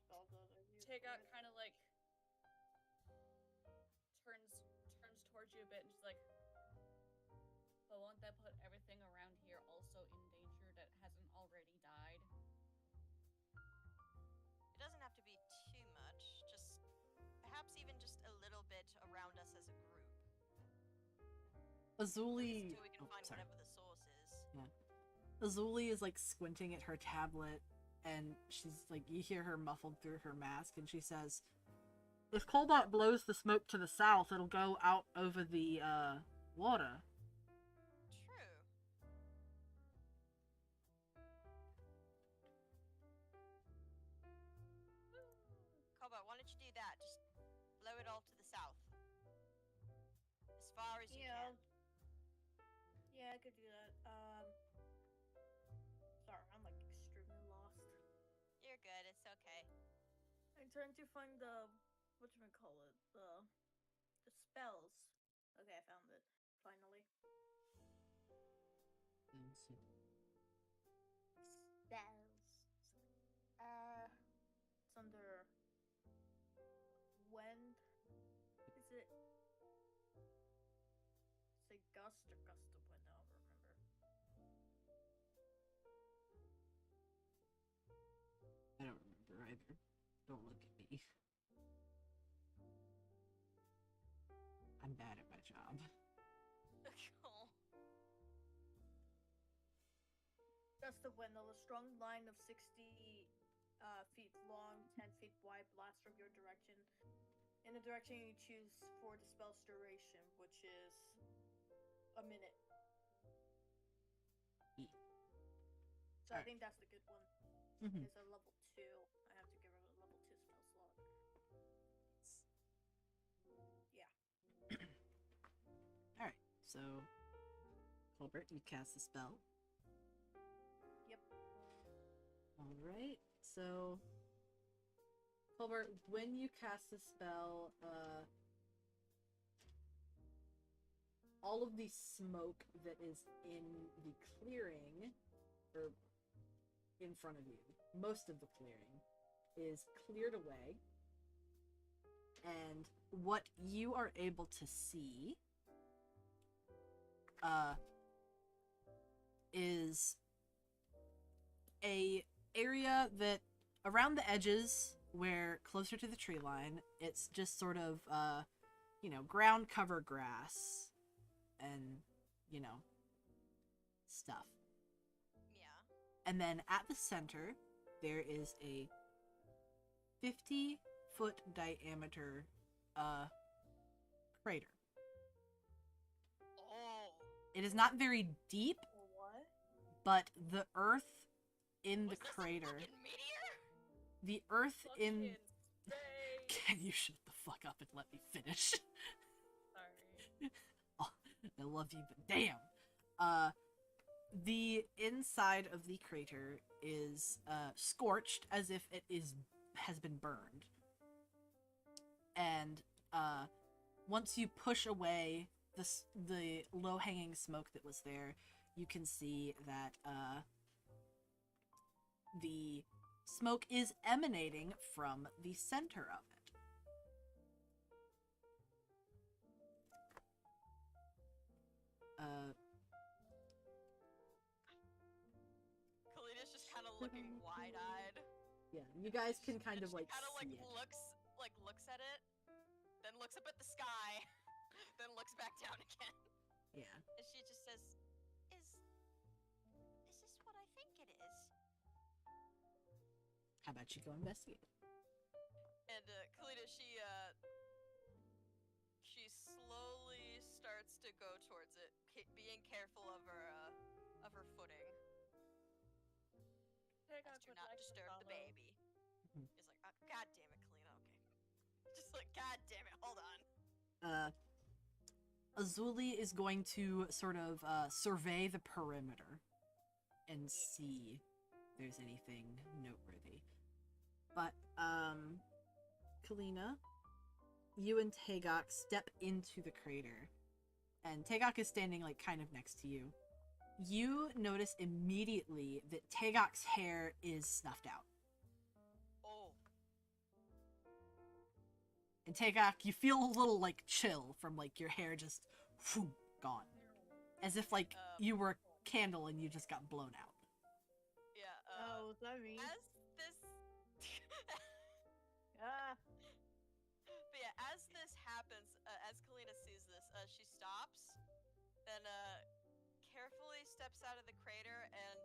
Spell that I used Tega for it. kind of like turns towards you a bit and she's like, but won't that put everything around here also in danger that hasn't already died? It doesn't have to be too much, just perhaps even just a little bit around us as a group. At least Azuli. until we can Oh, find sorry. whatever the source is. Azuli is like squinting at her tablet, and she's like, you hear her muffled through her mask, and she says, "If Colbart blows the smoke to the south, it'll go out over the water." True. Colbert, why don't you do that? Just blow it all to the south. As far as you Yeah. can. Yeah, I could do that. Sorry, I'm like extremely lost. You're good, it's okay. I'm trying to find the whatchamacallit, the spells Okay, I found it. Finally. Spells. It's under wind. Is it? It's a gust or gust of wind. I don't remember. I don't remember either. Don't look at me. I'm bad at my job. Oh. Gust of wind, a strong line of 60 feet long, 10 feet wide, blasts from your direction in the direction you choose for the spell's duration, which is a minute. So I think that's the good one. Mhm. It's a level 2. I have to give her a level 2 spell slot. Yeah. Alright, so Colbert, you cast the spell. Yep. Alright, so Colbert, when you cast the spell, all of the smoke that is in the clearing, or in front of you, most of the clearing, is cleared away. And what you are able to see is a area that around the edges, where closer to the tree line, it's just sort of ground cover grass and stuff. Yeah. And then at the center there is a 50-foot diameter crater. Oh. It is not very deep, What? but the earth in the Was this a crater, fucking meteor? the earth in Fucking day. Can you shut the fuck up and let me finish? Sorry. Oh, I love you, but damn. The inside of the crater is scorched as if it has been burned. And once you push away the low-hanging smoke that was there, you can see that the smoke is emanating from the center of it. Kalina's just kind of looking wide-eyed. Yeah, you guys can kind of She like kind of see it. looks at it, then looks up at the sky, then looks back down again. Yeah. And she just says, Is this what I think it is?" How about you go investigate? And Kalina, she slowly starts to go towards it, being careful of her footing, Take as out to would not like to disturb the follow. baby. Mhm. He's like, "God damn it, Kalina, okay." Just like, "God damn it, hold on." Azuli is going to sort of survey the perimeter and see if there's anything noteworthy. But, Kalina, you and Tagok step into the crater, and Tagok is standing, like, kind of next to you. You notice immediately that Tagok's hair is snuffed out. Oh. And Tagok, you feel a little, like, chill from, like, your hair just whew, gone. As if, like, you were a candle and you just got blown out. Yeah, Oh, is that me? as this... Ah. But yeah, as this happens, as Kalina sees this, she stops, then carefully steps out of the crater and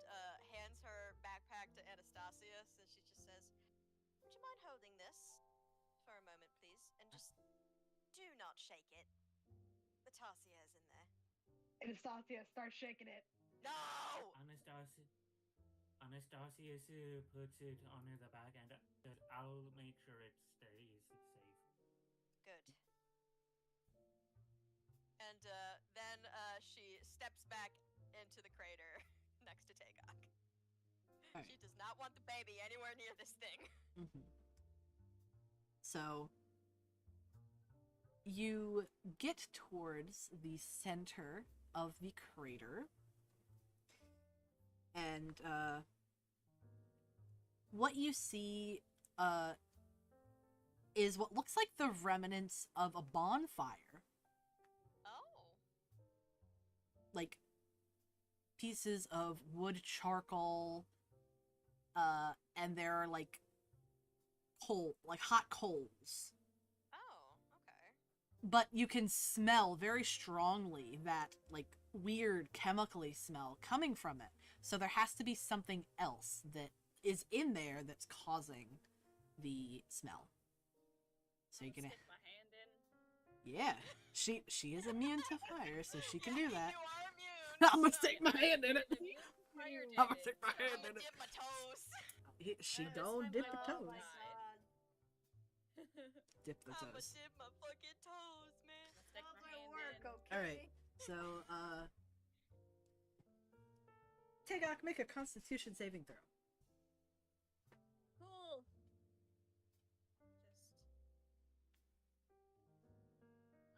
hands her backpack to Anastasius, and she just says, "Would you mind holding this for a moment, please? And just do not shake it. The Tarsia is in there." Anastasia, start shaking it. No! Anastasius puts it on the back, and I'll make sure it stays safe. Good. And then she steps back into the crater next to Tagok. Alright. She does not want the baby anywhere near this thing. Mm-hmm. So, you get towards the center of the crater, and what you see is what looks like the remnants of a bonfire. Oh. Like pieces of wood charcoal, and there are like hot coals. Oh, okay. But you can smell very strongly that like weird chemically smell coming from it. So there has to be something else that is in there that's causing the smell. So you're gonna, Stick my hand in. yeah, she is immune to fire, so she can do that. You are immune. I'm gonna stick my hand in it. Fire I'm gonna did stick it, my so- hand I'm in gonna it. dip my toes. She This don't time dip I her will Oh toes. my die. god. Dip the I'ma toes. dip my fucking toes, man. Stick How's my my hand work, in. okay? Alright, so, Tagok, make a constitution saving throw. Cool.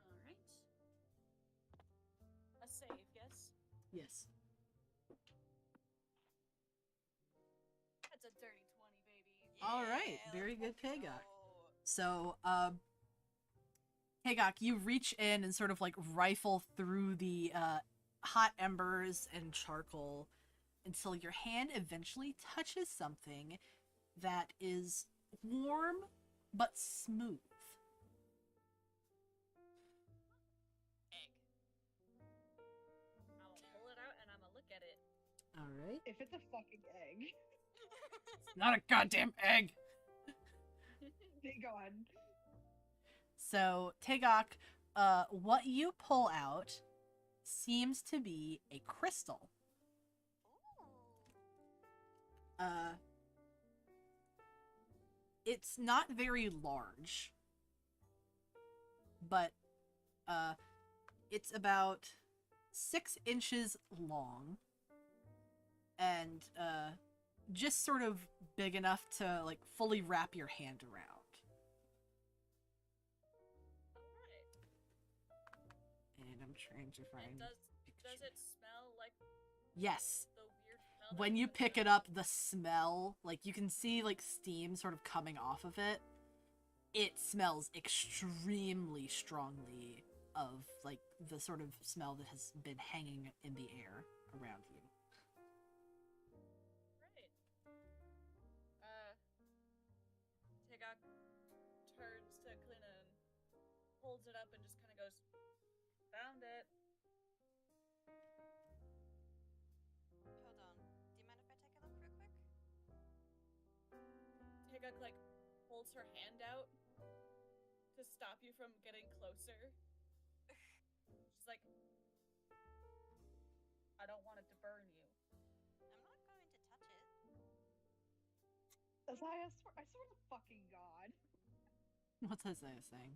Alright. A save, yes? Yes. That's a dirty 20, baby. Alright, Yeah, very good, let's fucking Tagok. go. So, Tagok, you reach in and sort of like rifle through the hot embers and charcoal until your hand eventually touches something that is warm but smooth. Egg. I'm gonna pull it out and I'm gonna look at it. Alright. If it's a fucking egg, Not a goddamn egg! go on. So, Tagok, what you pull out seems to be a crystal. Ooh. It's not very large, but it's about 6 inches long and just sort of big enough to like fully wrap your hand around. Alright. And I'm trying to find And a does picture. it smell like Yes. the weird smell? that When you comes pick from- it up, the smell, like you can see like steam sort of coming off of it. It smells extremely strongly of like the sort of smell that has been hanging in the air around you. Right. Tagok turns to Klina and holds it up and just kind of goes, "Found it." Hold on. Do you mind if I take a look real quick? Tagok like holds her hand out to stop you from getting closer. She's like, "I don't want it to burn you." I'm not going to touch it. Isaiah, I swear to fucking God. What's Isaiah saying?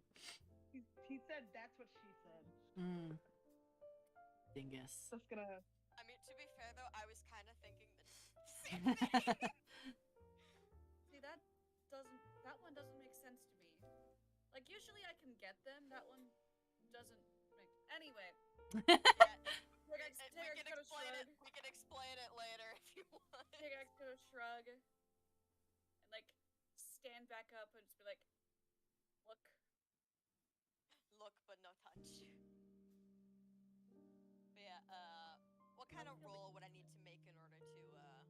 He said that's what she said. Dingus. That's gonna. I mean, to be fair though, I was kind of thinking the same thing. See, that one doesn't make sense to me. Like, usually I can get them. That one doesn't make. Anyway, Yeah, Tagok's gonna shrug. We can explain it later if you want. Tagok's gonna shrug and like stand back up and just be like, "Look." Look, but no touch. But yeah, what kind of roll would I need to make in order to, like,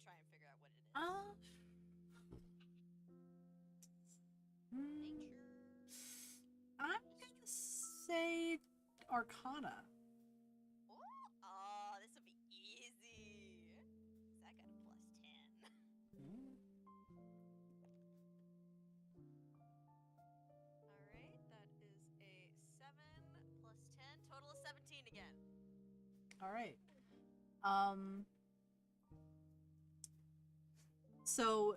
try and figure out what it is? Nature. I'm gonna say Arcana. Ooh, oh, this will be easy. 'Cause I got a plus 10. Alright, that is a 7 plus 10, total of 17 again. All right. So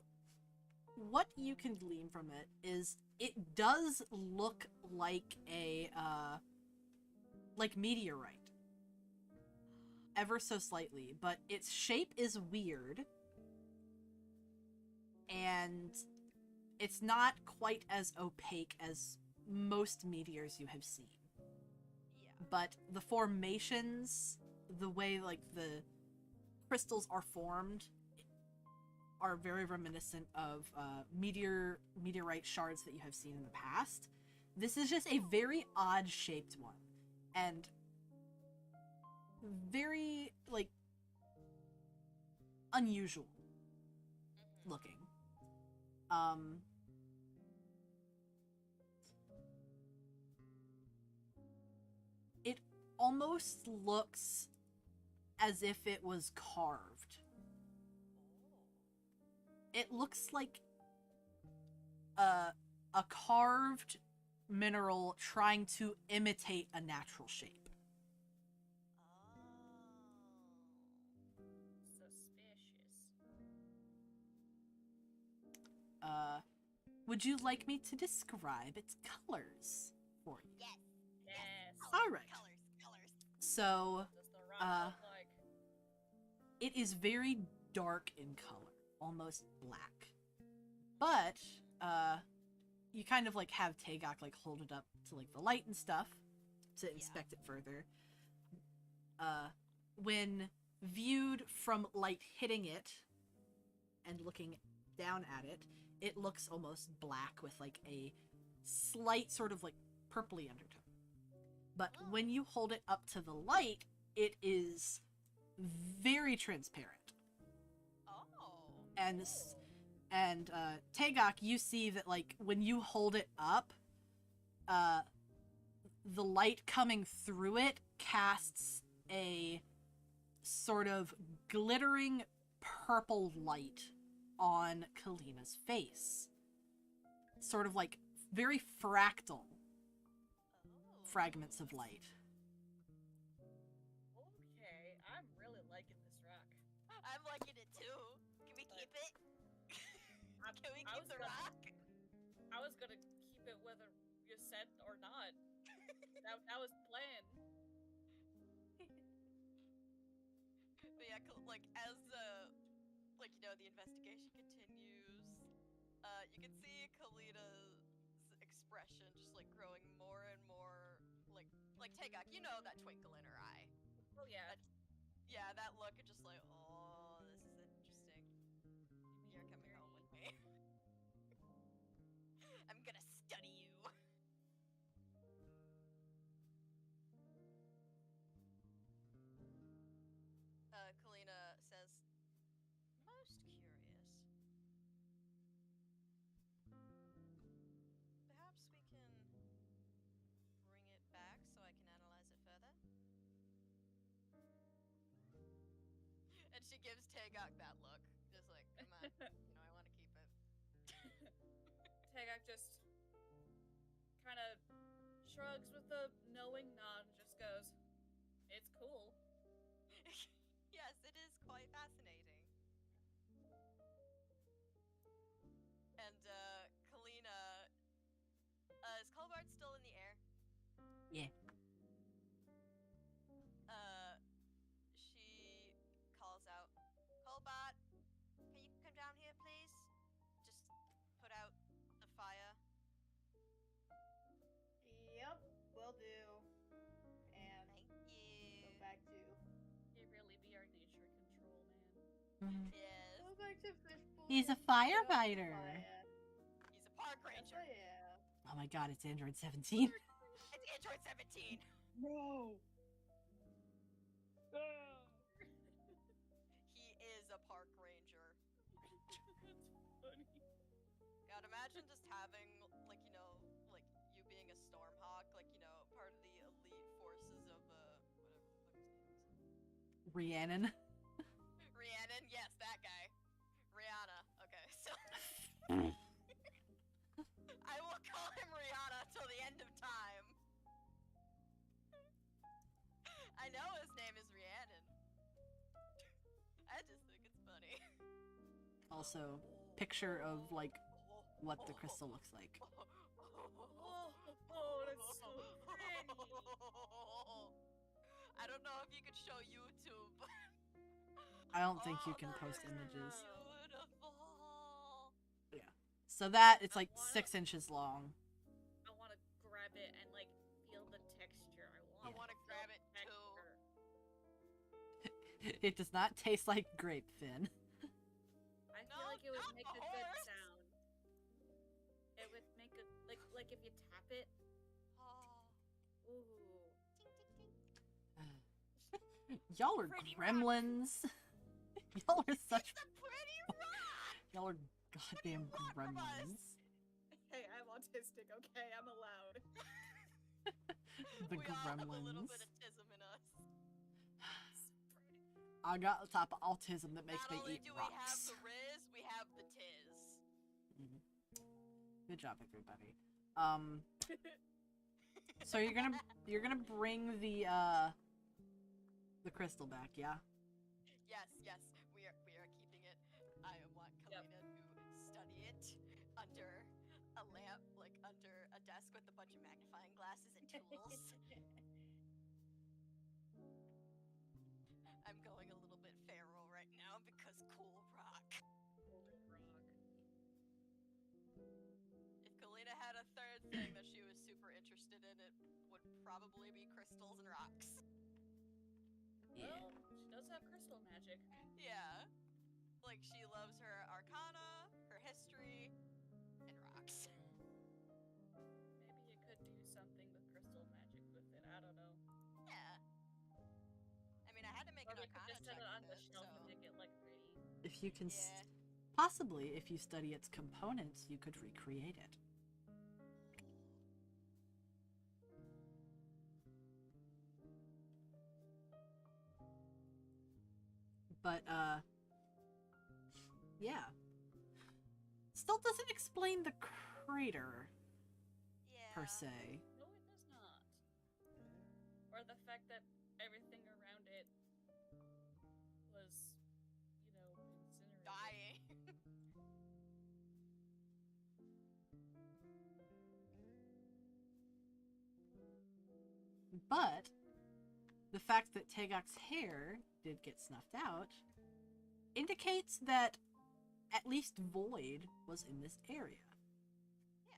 what you can glean from it is it does look like a like meteorite. Ever so slightly, but its shape is weird. And it's not quite as opaque as most meteors you have seen. Yeah. But the formations, the way like the crystals are formed, are very reminiscent of meteorite shards that you have seen in the past. This is just a very odd shaped one, and very like unusual looking. It almost looks as if it was carved. It looks like a carved mineral trying to imitate a natural shape. Suspicious. Would you like me to describe its colors for you? Yes. Yes. All right. Colors. So, Does the rock look like? it is very dark in color, almost black. But, you kind of like have Tagok like hold it up to like the light and stuff to inspect it further. When viewed from light hitting it and looking down at it, it looks almost black with like a slight sort of like purpley undertone. But when you hold it up to the light, it is very transparent. Oh. And Tagok, you see that like when you hold it up, the light coming through it casts a sort of glittering purple light on Kalina's face. Sort of like very fractal fragments of light. Okay, I'm really liking this rock. I'm liking it too. Can we keep it? Can we keep the rock? I was gonna keep it whether you said or not. that was the plan. But yeah, like as like you know the investigation continues, you can see Kalina's expression just like growing more and more like Tagok, you know that twinkle in her eye. Oh yeah. Yeah, that look of just like, oh, this is interesting. You're coming home with me. I'm gonna study you. Kalina says, most curious. Perhaps we can bring it back so I can analyze it further? And she gives Tagok that look. Just like, come on, I want to keep it. Tagok just kind of shrugs with a knowing nod and just goes, "It's cool." Yes, it is quite fascinating. And Kalina, is Colbart still in the air? Yeah. She calls out, Colbart, can you come down here, please? Just put out the fire. Yep, will do. And Thank you. go back to He really be our nature control man. Yes. go back to Fishboy. He's a and put out the firefighter. fire. He's a park Yes, ranger. I am. Oh my god, it's Android 17. It's Android 17. No. He is a park ranger. That's funny. God, imagine just having, like, you know, like, you being a Stormhawk, like, you know, part of the elite forces of, whatever the fuck his name is. Rhiannon. Rhiannon, yes, that guy. Rihanna, okay, so... I will call him Rihanna till the end of time. I know his name is Rhiannon. I just think it's funny. Also, picture of like what the crystal looks like. Oh, that's so pretty. I don't know if you could show YouTube, but I don't think you can that post is images. Beautiful. Yeah. So that it's like 6 inches long. I want to it and like feel the texture. I Yeah. want to grab it too. texture. It does not taste like grape, Finn. I No, feel like it would not make the a good horse. sound. It would make a like if you tap it. Oh. Ooh. Ting, ting, ting. Y'all are Pretty gremlins. Y'all are such. It's a pretty rock. Y'all are goddamn want from us? gremlins. Hey, I'm autistic. Okay, I'm allowed. The We all have a little gremlins. bit of tism in us. I got the type of autism that makes Not me only eat do we have rocks. the riz, we have the tiz. Mhm. Good job, everybody. So you're gonna bring the crystal back, yeah? Yes, yes, we are keeping it. I want Yep. Kalina to study it under a lamp, like under a desk with a bunch of magnifying glasses and tools. I'm going a little bit feral right now because cool rock. Holy rock. If Kalina had a third thing that she was super interested in, it would probably be crystals and rocks. Well, she does have crystal magic. Yeah. Like, she loves her arcana, her history, and rocks. Maybe you could do something with crystal magic with it. I don't know. Yeah. I mean, I had to make Or an we could arcana just check set it on with the it, shelf so... and make it like pretty. If you can, Yeah. possibly, if you study its components, you could recreate it. But, yeah. Still doesn't explain the crater, Yeah. per se. No, it does not. Or the fact that everything around it was, incinerated. Dying. But the fact that Tagok's hair did get snuffed out indicates that at least Void was in this area. Yeah.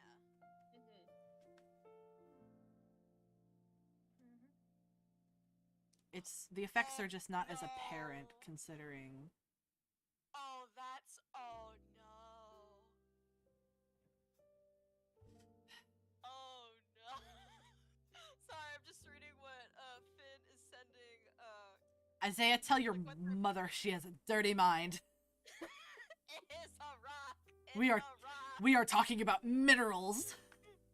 It's the effects Oh, are just not as no. apparent considering. Oh, that's... Oh, no. Oh, no. Sorry, I'm just reading what Finn is sending. Isaiah, tell your Like, what's her- mother she has a dirty mind. It is a rock. It's We are- a rock. We are talking about minerals.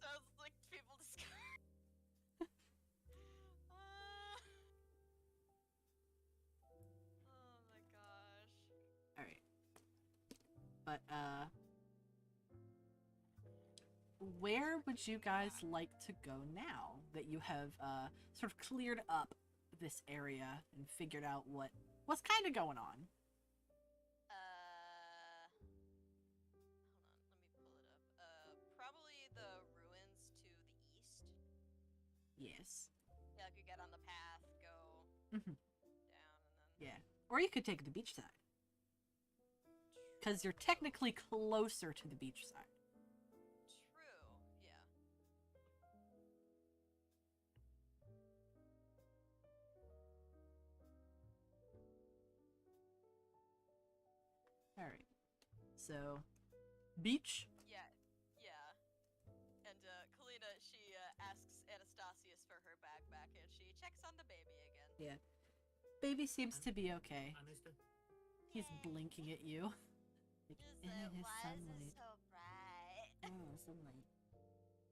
Sounds like people discuss. Oh my gosh. Alright. But, where would you guys like to go now that you have, sort of cleared up this area and figured out what's kind of going on? Hold on, let me pull it up. Probably the ruins to the east. Yes. Yeah, like you get on the path, go Mhm. down, and then. Yeah. Or you could take the beach side. Because you're technically closer to the beach side. True. Yeah. Alright. So, beach? Yeah. Yeah. And Kalina, she asks Anastasius for her backpack, and she checks on the baby again. Yeah. Baby seems to be okay. Understood. He's blinking at you. Like, Just "Eh, his why is sunlight. it so bright? Oh, sunlight.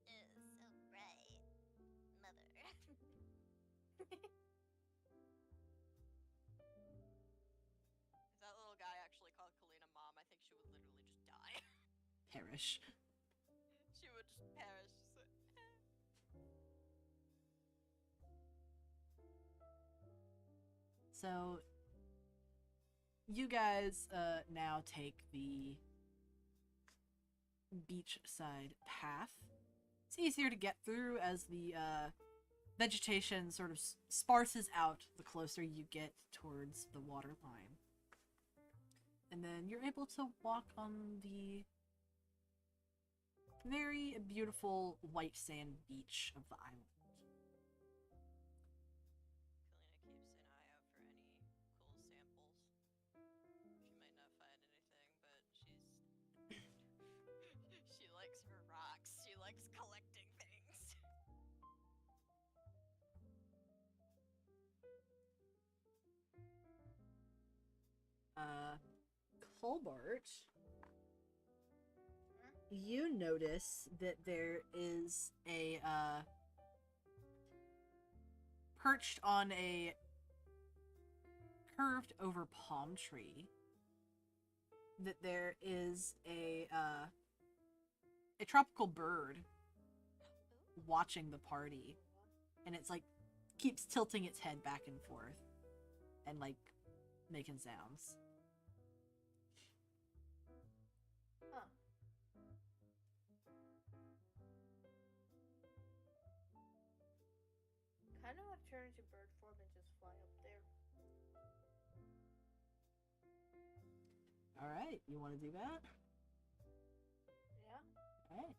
It's so bright, mother. If that little guy actually called Kalina mom, I think she would literally just die. Perish. She would just perish. Just like, So, you guys now take the beachside path. It's easier to get through as the vegetation sort of sparses out the closer you get towards the water line. And then you're able to walk on the very beautiful white sand beach of the island. Kalina keeps an eye out for any cool samples. She might not find anything, but she likes her rocks. She likes collecting things. Colbart, you notice that there is a, perched on a curved over palm tree, that there is a tropical bird watching the party, and it's like keeps tilting its head back and forth and like making sounds. Huh. Kind of want to turn into bird form and just fly up there. All right, you want to do that? Yeah. All right.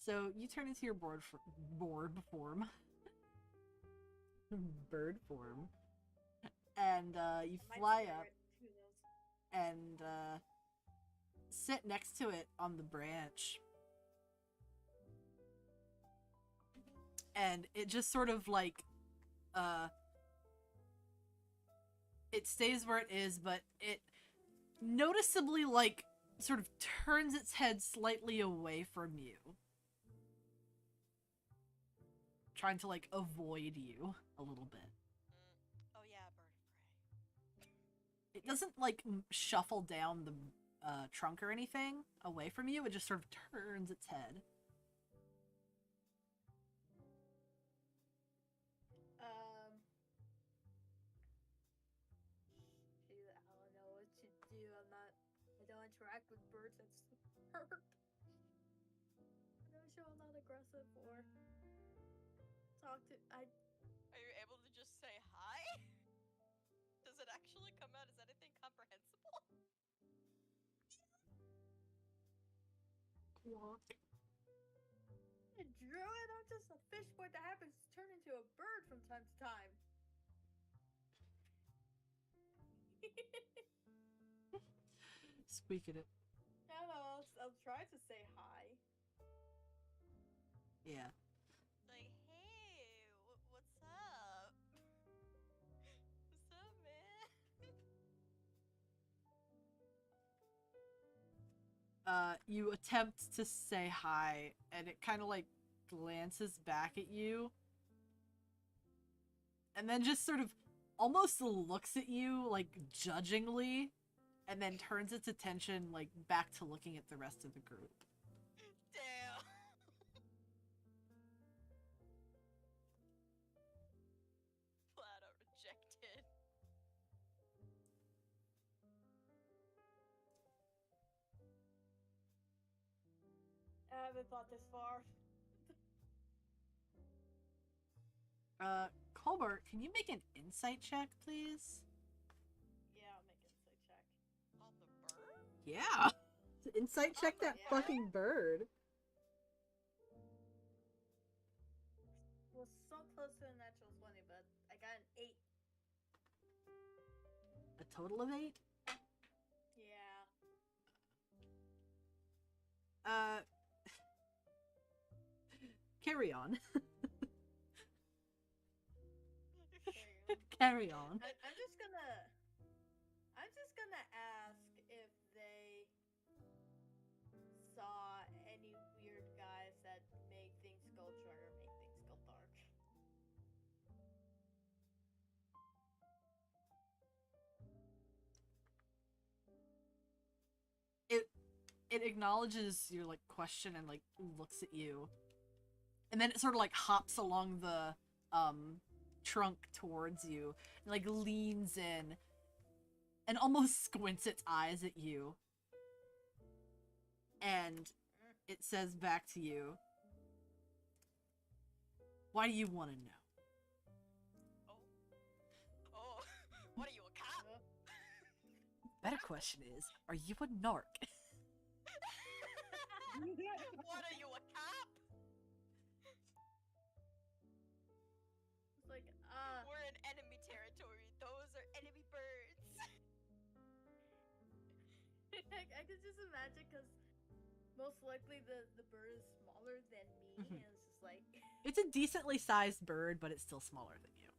So you turn into your board form, bird form, and you Might fly stare up at who knows. and sit next to it on the branch. And it just sort of like it stays where it is, but it noticeably like sort of turns its head slightly away from you, trying to like avoid you a little bit. Oh yeah, bird of prey. It doesn't like shuffle down the trunk or anything away from you. It just sort of turns its head. Shoot, I don't know what to do. I don't interact with birds. That's hurt. I'm not sure I'm not aggressive or talk to. Are you able to just say hi? Does it actually come out as anything comprehensible? I drew it. I'm just a fish boy that happens to turn into a bird from time to time. Squeak at it. I don't know. I'll try to say hi. Yeah. Like, hey, what's up? What's up, man? You attempt to say hi, and it kind of like glances back at you, and then just sort of almost looks at you like judgingly, and then turns its attention like back to looking at the rest of the group. Damn. Flat out rejected. I haven't thought this far. Colbert, can you make an insight check, please? Yeah, I'll make an insight check. On the bird? Yeah. Insight check Oh, that yeah. fucking bird. Was so close to a natural 20, but I got an 8. A total of 8? Yeah. Carry on. There you go. Carry on. I'm just gonna ask if they saw any weird guys that make things go dry or make things go dark. It acknowledges your like question and like looks at you, and then it sort of like hops along the trunk towards you and like leans in and almost squints its eyes at you, and it says back to you, "Why do you want to know?" Oh, what are you, a cop? Better question is, are you a narc? What are you, a cop? It's like, We're in enemy territory. Those are enemy birds. I could just imagine because most likely the bird is smaller than me, Mhm. and it's just like, It's a decently sized bird, but it's still smaller than you.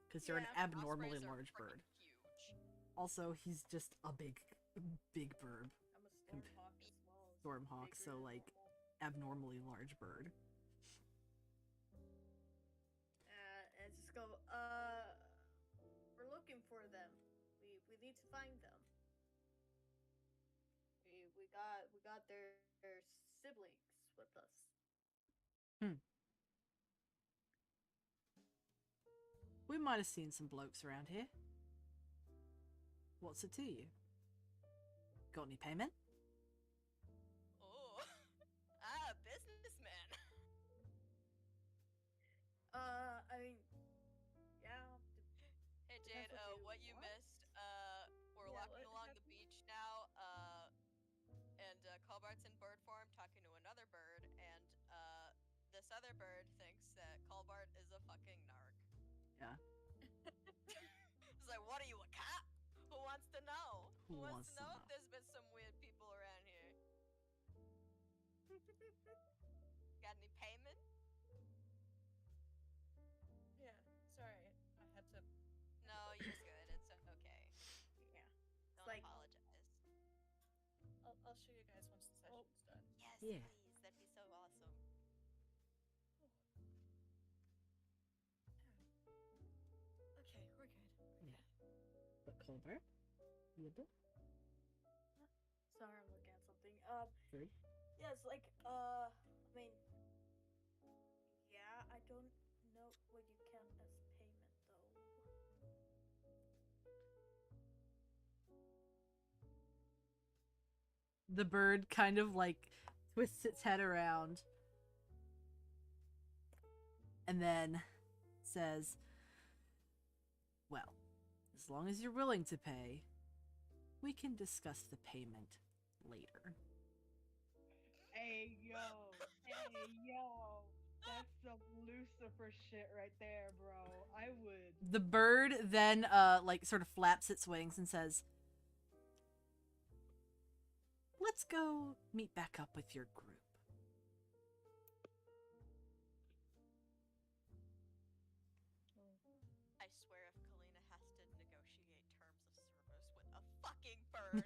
Because you're an Yeah, abnormally Ospreys are large bird. freaking huge. Also, he's just a big bird. I'm a storm hawk as well. It's Storm hawk, bigger so than like normal. abnormally large bird. And just go, we're looking for them. We need to find them. We got their siblings with us. We might have seen some blokes around here. What's it to you? Got any payment? Oh. Businessman. I mean, yeah. Hey Depends Jade, what what you want. missed, we're Yeah, walking what along the happened? beach now, and Colbart's in bird form talking to another bird, and this other bird thinks that Colbart is a fucking narc. Yeah. He's like, what are you, a cop? Who wants to know? Who wants to to know know? if there's been some weird people around here? Got any payment? Yeah, sorry. I had to. No, you're good. It's okay. Yeah. Don't like- apologize. I'll show you guys once the session's done. Yes, Yeah. please. That'd be so awesome. Okay, we're good. But Colbert? You good? Sorry, I'm looking at something. Food? Yeah, it's like, I mean, yeah, I don't know what you count as payment though. The bird kind of like twists its head around and then says, well, as long as you're willing to pay, we can discuss the payment later. Hey yo, that's some Lucifer shit right there, bro. I would. The bird then like sort of flaps its wings and says, let's go meet back up with your group. I swear if Kalina has to negotiate terms of service with a fucking bird.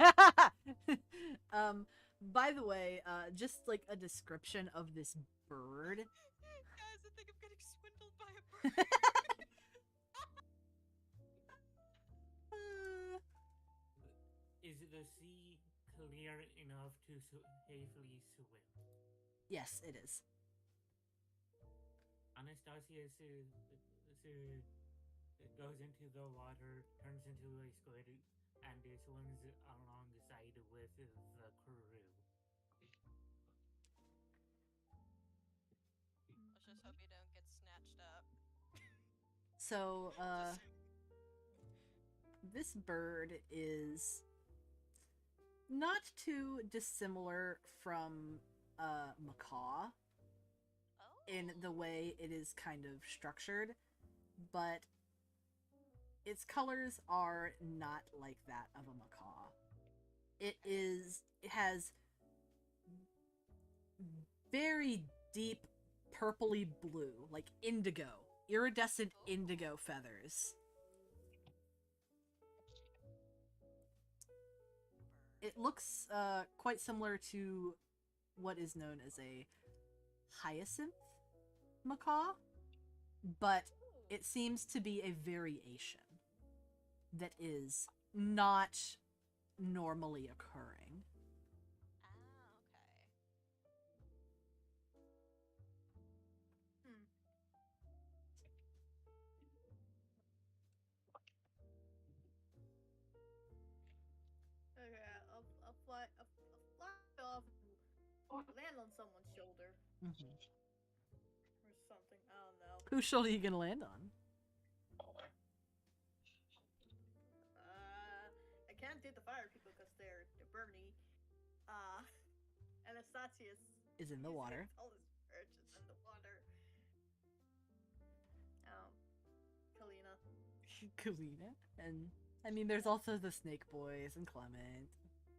By the way, just like a description of this bird. Guys, I think I'm getting swindled by a bird. Is the sea clear enough to safely swim? Yes, it is. Anastasia goes into the water, turns into a squid, and swims alongside with the crew. Let's just hope you don't get snatched up. So, this bird is not too dissimilar from macaw in the way it is kind of structured, but its colors are not like that of a macaw. It has very deep purpley blue, like indigo, iridescent indigo feathers. It looks quite similar to what is known as a hyacinth macaw, but it seems to be a variation that is not normally occurring. Hmm. Okay, I'll fly off and land on someone's shoulder Mm-hmm. or something. I don't know. Whose shoulder are you gonna land on? I can't do the fire people because they're burny. And as Satius is in the he's water. All his perch is in the water. Oh, Kalina. Kalina. And I mean, there's also the Snake Boys and Clement.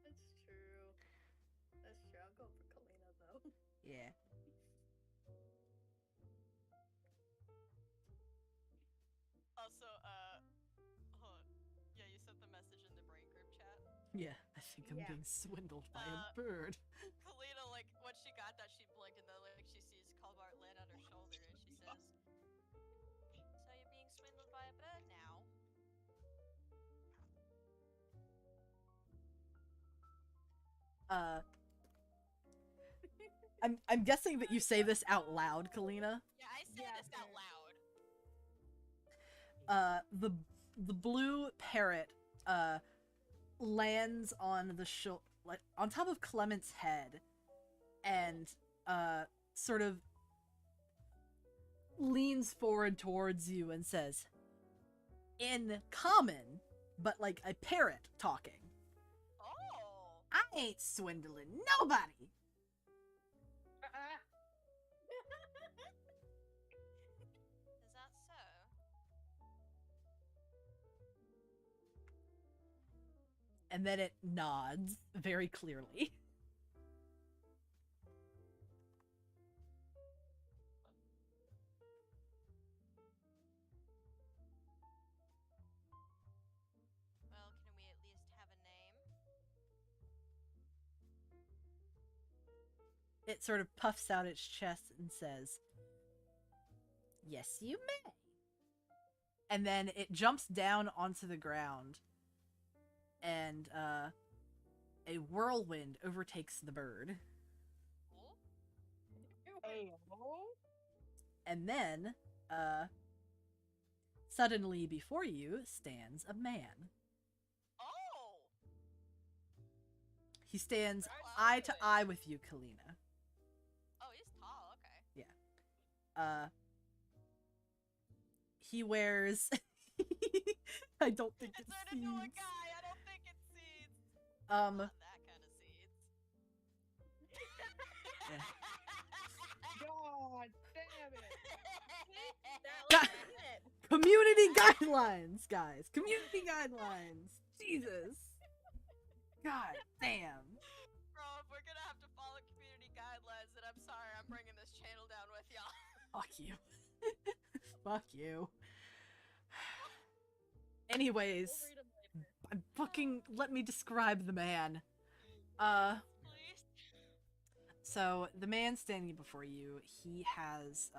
That's true. That's true. I'll go for Kalina though. Yeah. Also, hold on. Yeah, you sent the message in the brain group chat. Yeah, I think I'm Yeah. being swindled by a Uh, bird. Kalina, like, when she got that, she blinked and then, like, she sees Calvart land on her shoulder and she says, "So you're being swindled by a bird now?" Uh, I'm guessing that you say this out loud, Kalina. Yeah, I said Yeah, this out fair. loud. The blue parrot lands on the like on top of Clement's head and sort of leans forward towards you and says, in common, but like a parrot talking, Oh! "I ain't swindling nobody." Is that so? And then it nods very clearly. Well, can we at least have a name? It sort of puffs out its chest and says, "Yes, you may." And then it jumps down onto the ground, and a whirlwind overtakes the bird. Oh? Ayo. And then, suddenly before you stands a man. Oh! He stands Wow. eye to eye with you, Kalina. Oh, he's tall, okay. He wears... I don't think It it's turned into a seeds. guy, I don't think it's seeds. Um, Not that kind of seeds. Yeah. God damn it. That Ga- was it. Community guidelines, guys. Community guidelines. Jesus. God damn. Bro, if we're gonna have to follow community guidelines, then I'm sorry, I'm bringing this channel down with y'all. Fuck you. Fuck you. Anyways, We'll read 'em later. fucking let me describe the man. Please. So the man standing before you, he has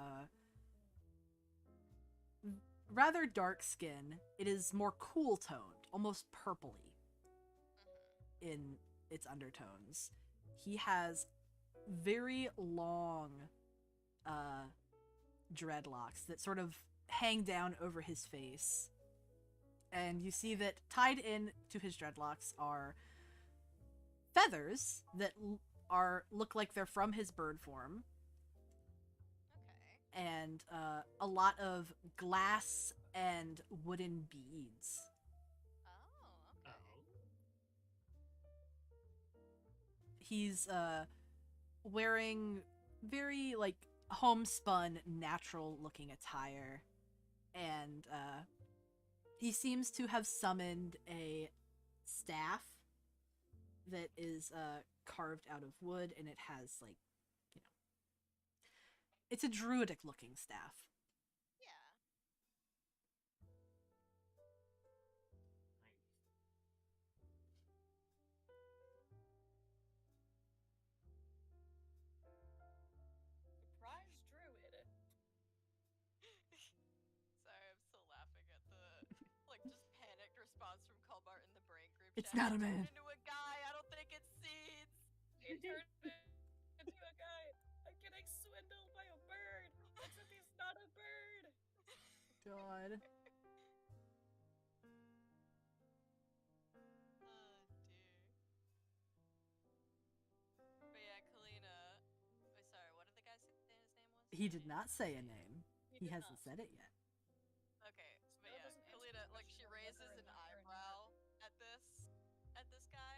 rather dark skin. It is more cool toned, almost purpley in its undertones. He has very long dreadlocks that sort of hang down over his face. And you see that tied in to his dreadlocks are feathers that look like they're from his bird form, Okay. and a lot of glass and wooden beads. Oh, okay. He's wearing very like homespun, natural looking attire, and he seems to have summoned a staff that is carved out of wood, and it has like, you know, it's a druidic looking staff. Yeah. Surprise druid. Sorry, I'm still laughing at the like just panicked response from Colbart in the brain group It's chat. not a man. Turned into a guy. I don't think it's seeds. It turned into a guy. I'm getting swindled by a bird. Except he's not a bird. God. Oh dear. But yeah, Kalina. Wait, sorry. What did the guy say his name was? He did not say a name. He did hasn't not. said it yet. Okay, but That yeah, doesn't answer Kalina, the like question she of whether raises or an not they're eyebrow at this guy.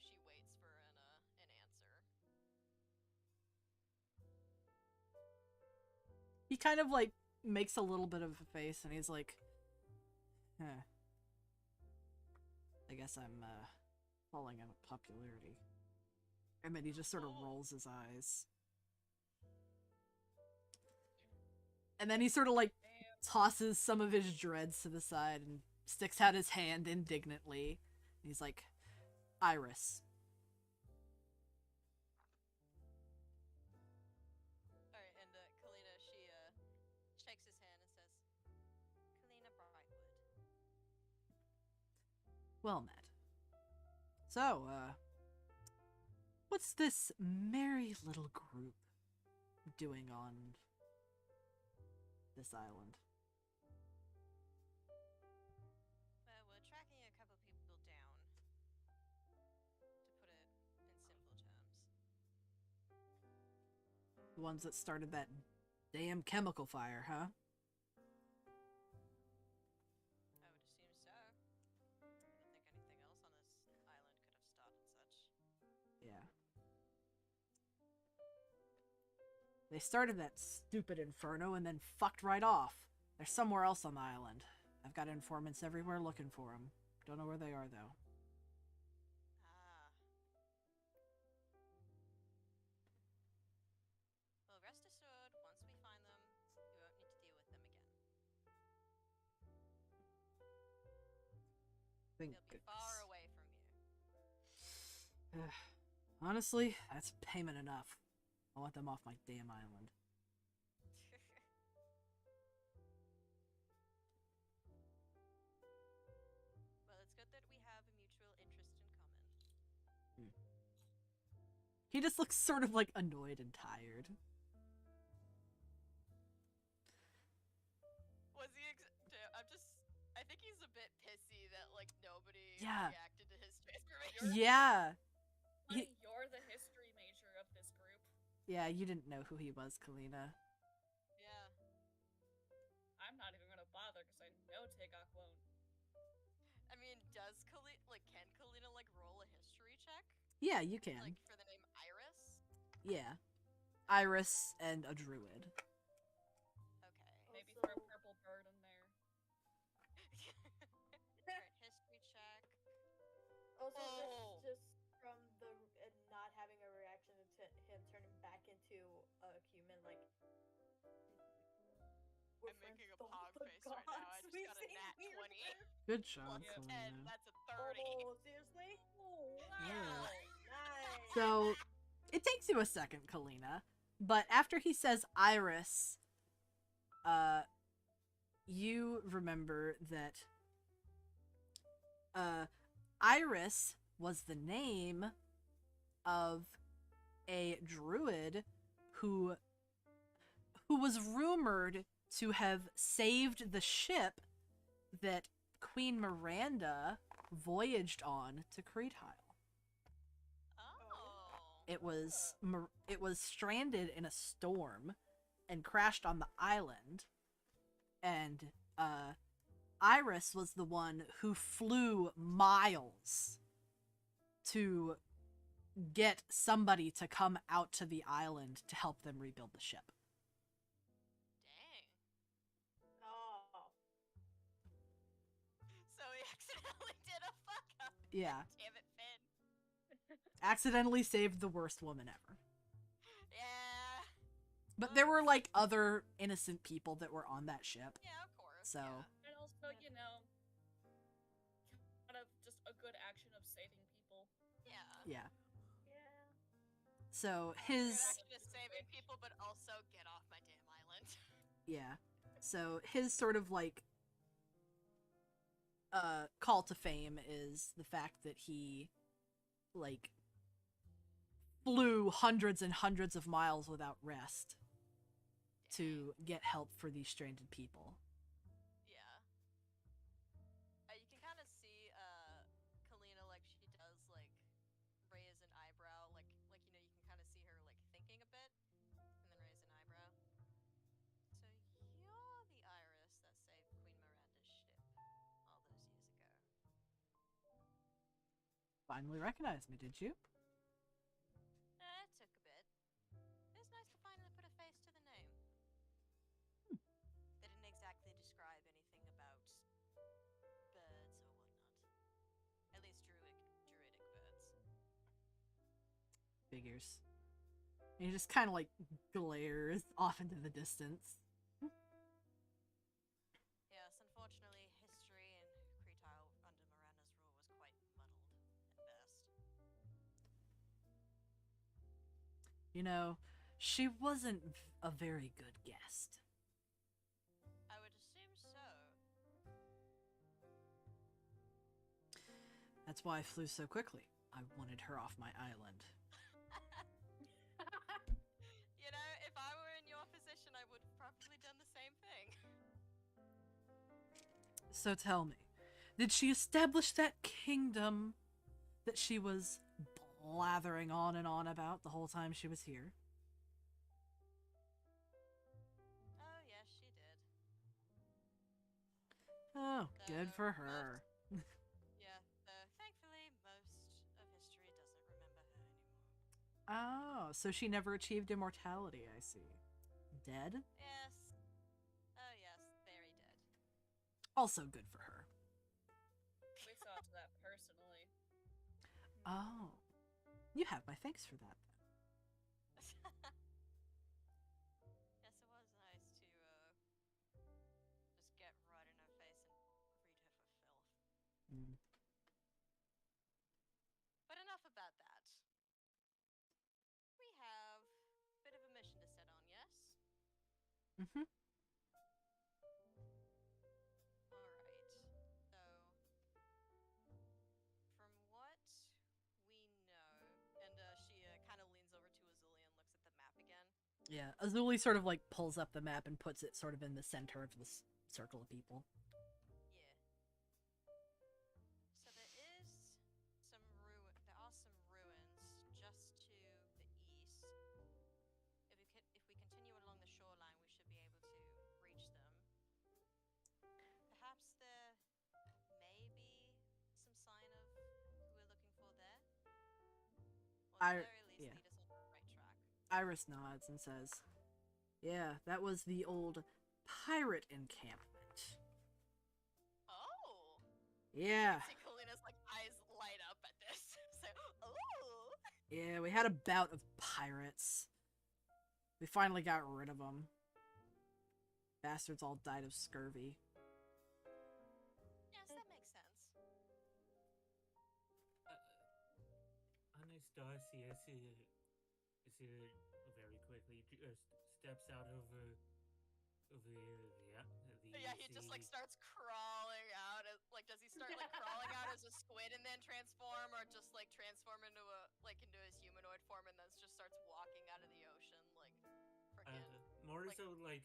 she waits for an answer. He kind of like makes a little bit of a face and he's like, huh. I guess I'm falling out of popularity. And then he just sort of rolls his eyes. And then he sort of like tosses some of his dreads to the side and sticks out his hand indignantly. He's like, Iris. Alright, and Kalina, she shakes his hand and says, Kalina Brightwood. Well met. So, what's this merry little group doing on this island? Well, we're tracking a couple people down, to put it in simple terms. The ones that started that damn chemical fire, huh? I would assume so. I don't think anything else on this island could have started such. Yeah. They started that stupid inferno and then fucked right off. They're somewhere else on the island. I've got informants everywhere looking for them. Don't know where they are, though. Ah. Well, rest assured, once we find them, you won't need to deal with them again. Thank They'll be far away from you. Honestly, that's payment enough. I want them off my damn island. Well, it's good that we have a mutual interest in common. He just looks sort of like annoyed and tired. Was he I think he's a bit pissy that, like, nobody Yeah. reacted to his transformation. Yeah. Honey, you're the history major of this group. Yeah, you didn't know who he was, Kalina. Yeah. I'm not even gonna bother because I know Tegok won't. I mean, can Kalina, like, roll a history check? Yeah, you can. Like, for the name Iris? Yeah. Iris and a druid. Okay. Maybe Also- throw a purple bird in there. Alright, history check. Also, Oh. just from the not having a reaction to him turning back into a human, like. we're I'm making a friends, pog the face right now. I gods, just we got a say nat weird 20. things. Good job, Plus Yeah. 10, Kalina. that's a 30. Oh, seriously? Oh, Yeah. Nice. So, it takes you a second, Kalina. But after he says Iris, you remember that Iris was the name of a druid who was rumored to have saved the ship that Queen Miranda voyaged on to Creedhile. Oh. It was stranded in a storm and crashed on the island, and Iris was the one who flew miles to get somebody to come out to the island to help them rebuild the ship. Dang. Oh. So he accidentally did a fuck up. Yeah. Damn it, Finn. Accidentally saved the worst woman ever. Yeah. But there were like other innocent people that were on that ship. Yeah, of course. So Yeah. And also, you know, kind of just a good action of saving people. Yeah. yeah. Yeah. So Good his action is saving people, but also get off my damn island. yeah. So his sort of like call to fame is the fact that he like flew hundreds and hundreds of miles without rest to get help for these stranded people. Yeah. You can kind of see Kalina, like, she does like raise an eyebrow, like you know, you can kind of see her like thinking a bit and then raise an eyebrow. So you're the Iris that saved Queen Miranda's ship all those years ago. finally recognized me, did you? It took a bit. It was nice to finally put a face to the name. They didn't exactly describe anything about birds or whatnot. At least druidic birds. Figures. And he just kind of like glares off into the distance. Yes, unfortunately, history in Creetile under Miranda's rule was quite muddled at best. You know, she wasn't a very good guest. I would assume so. That's why I flew so quickly. I wanted her off my island. You know, if I were in your position, I would have probably done the same thing. So tell me, did she establish that kingdom that she was blathering on and on about the whole time she was here? Oh, yes, she did. Oh, good The for her. Yeah, though thankfully, most of history doesn't remember her anymore. Oh, so she never achieved immortality, I see. Dead? Yes. Oh, yes, very dead. Also good for her. We saw to that personally. Oh. You have my thanks for that, then. Yes, it was nice to just get right in her face and greet her for filth. Mm. But enough about that. We have a bit of a mission to set on, yes? Mm-hmm. Alright, so from what we know, and she kind of leans over to Azuli and looks at the map again. Yeah, Azuli sort of like pulls up the map and puts it sort of in the center of this circle of people. Yeah. So there are some ruins just to the east. If we continue along the shoreline, we should be able to reach them. Perhaps there may be some sign of who we're looking for there. Or at the very least, yeah. lead us on the right track. Iris nods and says, "Yeah, that was the old pirate encampment." Oh! Yeah. See Kalina's like eyes light up at this. So, ooh! Yeah, we had a bout of pirates. We finally got rid of them. Bastards all died of scurvy. Yes, that makes sense. Anastasia very quickly just steps out of the Yeah, he just like sea. starts crawling out. Like, does he start like crawling out as a squid and then transform, or just like transform into into his humanoid form and then just starts walking out of the ocean, like freaking? More like- so like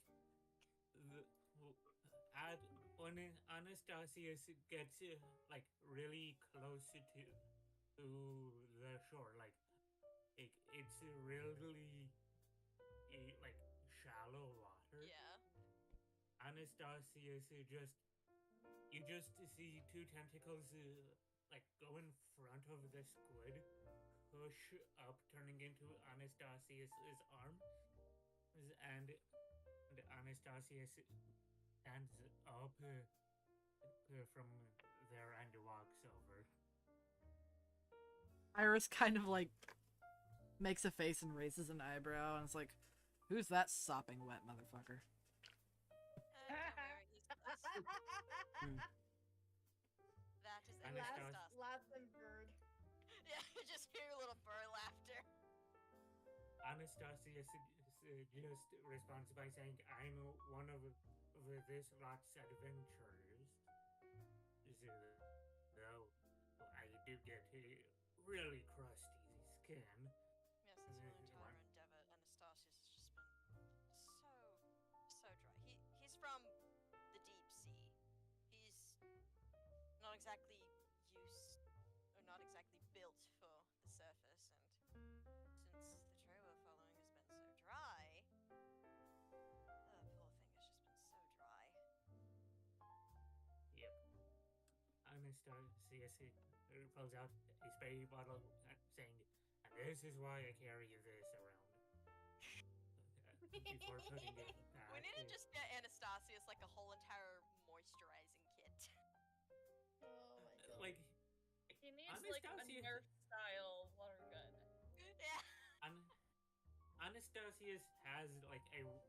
when Anastasia gets like really close to the shore, like it's really like shallow water. Yeah. Anastasia you just see two tentacles like go in front of the squid, push up, turning into Anastasia's arm, and Anastasia stands up from there and walks over. Iris kind of like makes a face and raises an eyebrow and is like, "Who's that sopping wet motherfucker?" Don't worry, he's blessed. Mm. That is Anastasia. Anastasia. Laughing bird. Yeah, you just hear a little bird laughter. Anastasia just responds by saying, "I'm one of this lot's adventurers. Though I do get a really crusty skin." Yes, this whole entire endeavor, Anastasia's just been so dry. He's from the deep sea. He's not exactly not exactly built for the surface, and since the trail we're following has been so dry, the whole thing has just been so dry. Yep. Anastasia pulls out a spray bottle, saying, "And this is why I carry this around." Before putting it back. We need to just get Anastasius like a whole entire moisturizing kit. Oh my god. Like, He needs like a Anastasius- Nerf style water gun. Yeah. Anastasius has like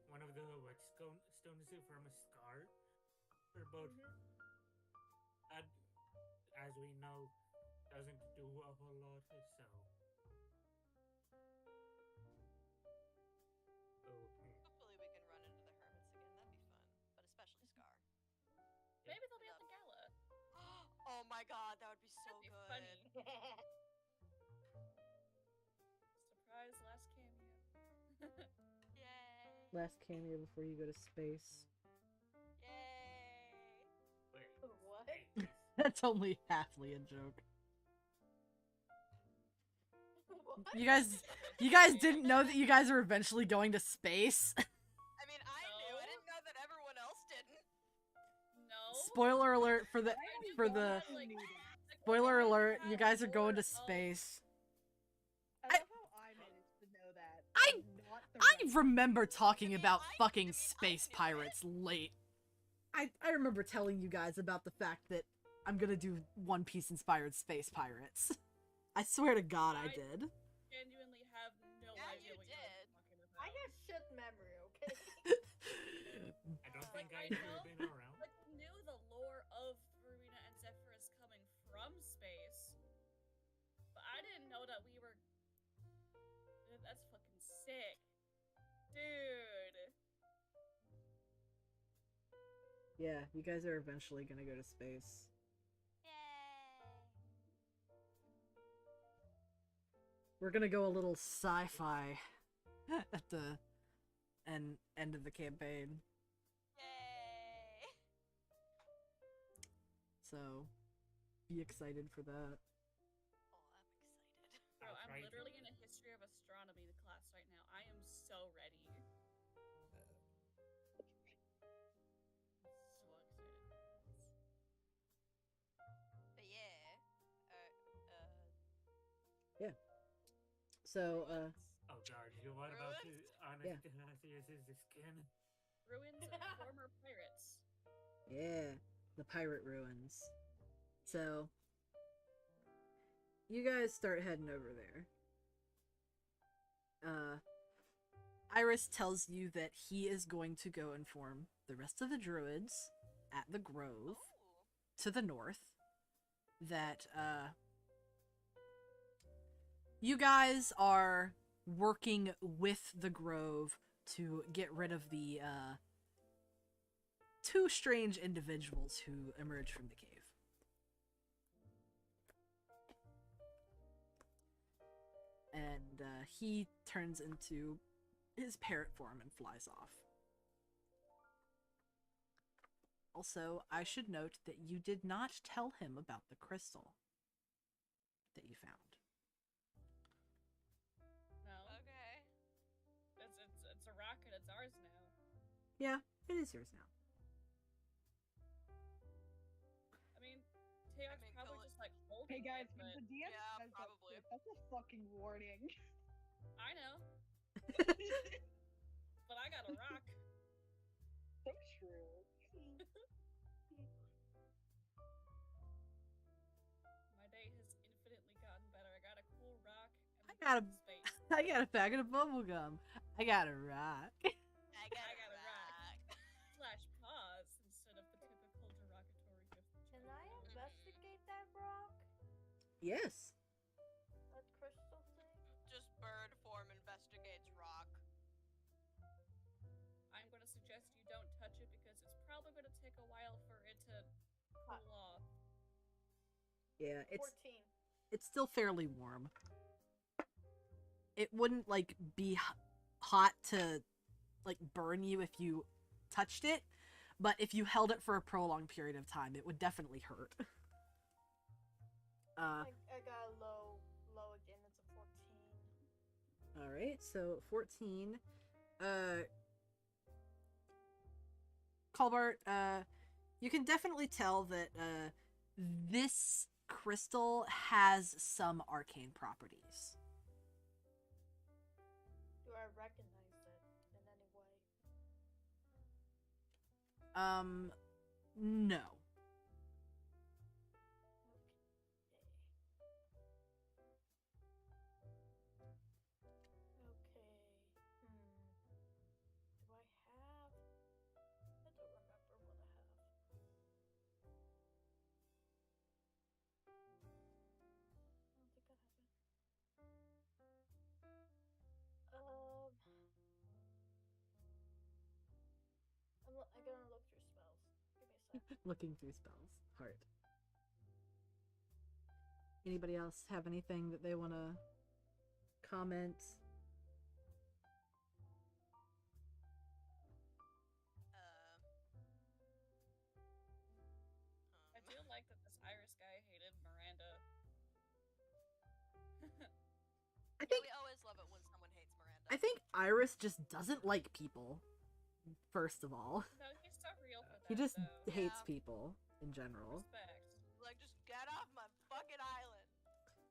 one of the stones from a scar, but that, as we know, doesn't do a whole lot. So, Hopefully we can run into the hermits again. That'd be fun, but especially Scar. Maybe they'll be at the gala. Oh my god, that would be so That'd be good. funny. Surprise last cameo. Yay! Last cameo before you go to space. Yay! wait, What? hey, please. That's only halfly a joke. What? You guys didn't know that you guys are eventually going to space? I mean, I knew. I didn't know that everyone else didn't. No. Spoiler alert for the for the spoiler alert, you guys are going to Oh, space. I love how I managed to know that. I- and not the I rest. remember talking about I fucking knew space it. pirates late. I remember telling you guys about the fact that I'm gonna do One Piece inspired space pirates. I swear to God I did. Genuinely have no Yeah, idea you what did. you're talking about. I have shit memory, okay? I don't Like, think I I've know- ever been around. Like, knew the lore of Farina and Zephyrus coming from space, but I didn't know that we were. That's fucking sick, dude. Yeah, you guys are eventually gonna go to space. Yay! We're gonna go a little sci-fi at the end of the campaign. Yay! So be excited for that. Oh, I'm excited. Bro, I'll I'm try to. literally in a history of astronomy class right now. I am so ready. So excited. But yeah. So Oh god, what about the Ruins? Anastasius' skin? Ruins of former pirates. yeah, the pirate ruins. So you guys start heading over there. Iris tells you that he is going to go inform the rest of the druids at the grove Ooh. to the north that you guys are working with the grove to get rid of the two strange individuals who emerged from the cave. And he turns into his parrot form and flies off. Also, I should note that you did not tell him about the crystal that you found. No, Okay. it's a rocket. It's ours now. Yeah, it is yours now. I mean, Teok's mean, probably kill it. just like holding Hey guys, it, when but the DM Yeah, says probably. that's a fucking warning. I know. But I got a rock. So true. My day has infinitely gotten better. I got a cool rock. And I got a- space. I got a packet of bubblegum. I got a rock. I got got a a rock. rock. Slash pause instead of the typical derogatory gift. Can I investigate that rock? Yes. That crystal thing? Just bird form investigates rock. I'm going to suggest you don't touch it because it's probably going to take a while for it to cool off. Yeah, 14. it's still fairly warm. It wouldn't like be hot to like burn you if you touched it, but if you held it for a prolonged period of time, it would definitely hurt. I got a low again. It's a 14. All right, so 14. Colbart, you can definitely tell that this crystal has some arcane properties. Do I recognize it in any way? No. Okay. Do I have? I don't remember what I have. I don't think I have it. I'm gonna look through spells. Give me a sec. Looking through spells. Heart. Anybody else have anything that they want to comment? I do like that this Irish guy hated Miranda. I Yeah, think we always love it when someone hates Miranda. I think Iris just doesn't like people. First of all, No, he's so real for that. he just though. hates Yeah. people in general. Respect. Like, just get off my fucking island.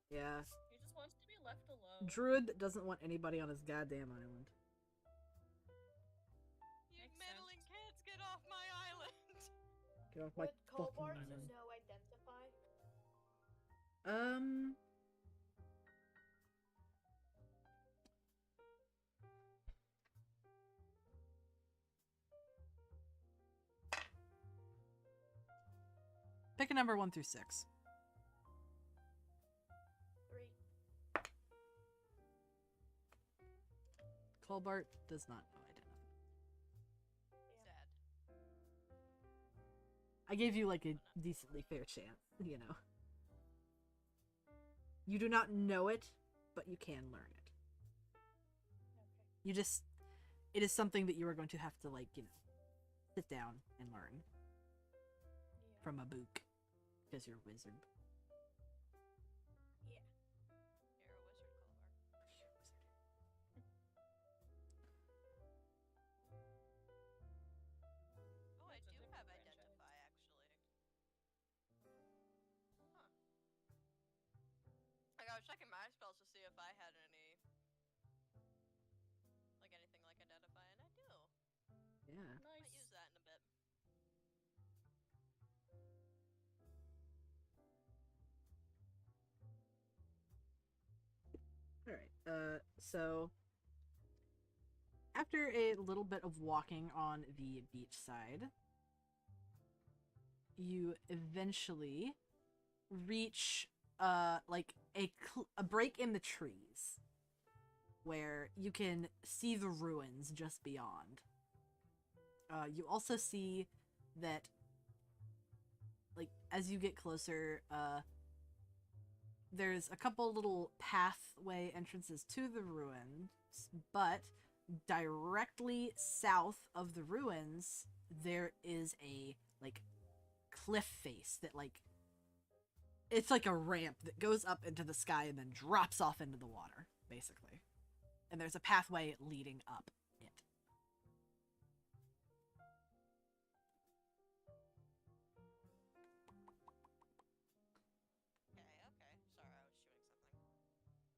Yeah, He just wants to be left alone. druid that doesn't want anybody on his goddamn island. You Makes meddling sense. kids, get off my island. Get off my Would Colbart fucking island. know identify? Pick a number 1 through 6. 3. Colbart does not know identify. Sad. I gave you like a decently fair chance, you know. You do not know it, but you can learn it. Okay. You just, it is something that you are going to have to, like, you know, sit down and learn Yeah. from a book because you're a wizard. Yeah. You're a wizard, Colvar. Oh, I That's a do different have franchise. identify, actually. Huh. Like, I was checking my spells to see if I had any, like, anything like identify, and I do. Yeah. Might Nice. use that in a bit. Alright, so after a little bit of walking on the beach side, you eventually reach like a break in the trees where you can see the ruins just beyond. You also see that, like, as you get closer, there's a couple little pathway entrances to the ruins, but directly south of the ruins, there is a, like, cliff face that, like, it's like a ramp that goes up into the sky and then drops off into the water, basically. And there's a pathway leading up it. Okay. Sorry, I was shooting something. I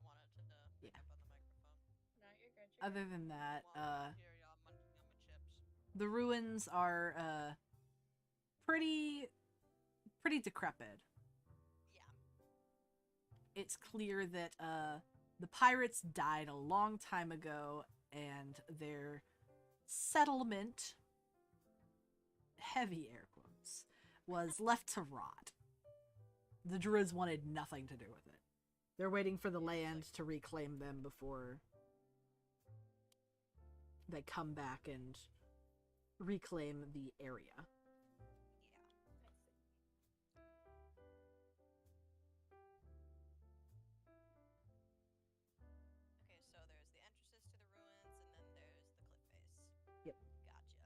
didn't want it to pick Yeah. up on the microphone. No, you're good. Other than that, While I hear y'all munching on my chips. the ruins are pretty decrepit. Yeah. It's clear that the pirates died a long time ago and their settlement, heavy air quotes, was left to rot. The druids wanted nothing to do with it. They're waiting for the land to reclaim them before they come back and reclaim the area. Yeah. Okay, so there's the entrances to the ruins, and then there's the cliff face. Yep. Gotcha.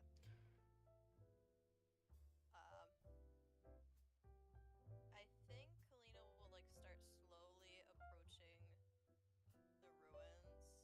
I think Kalina will, like, start slowly approaching the ruins.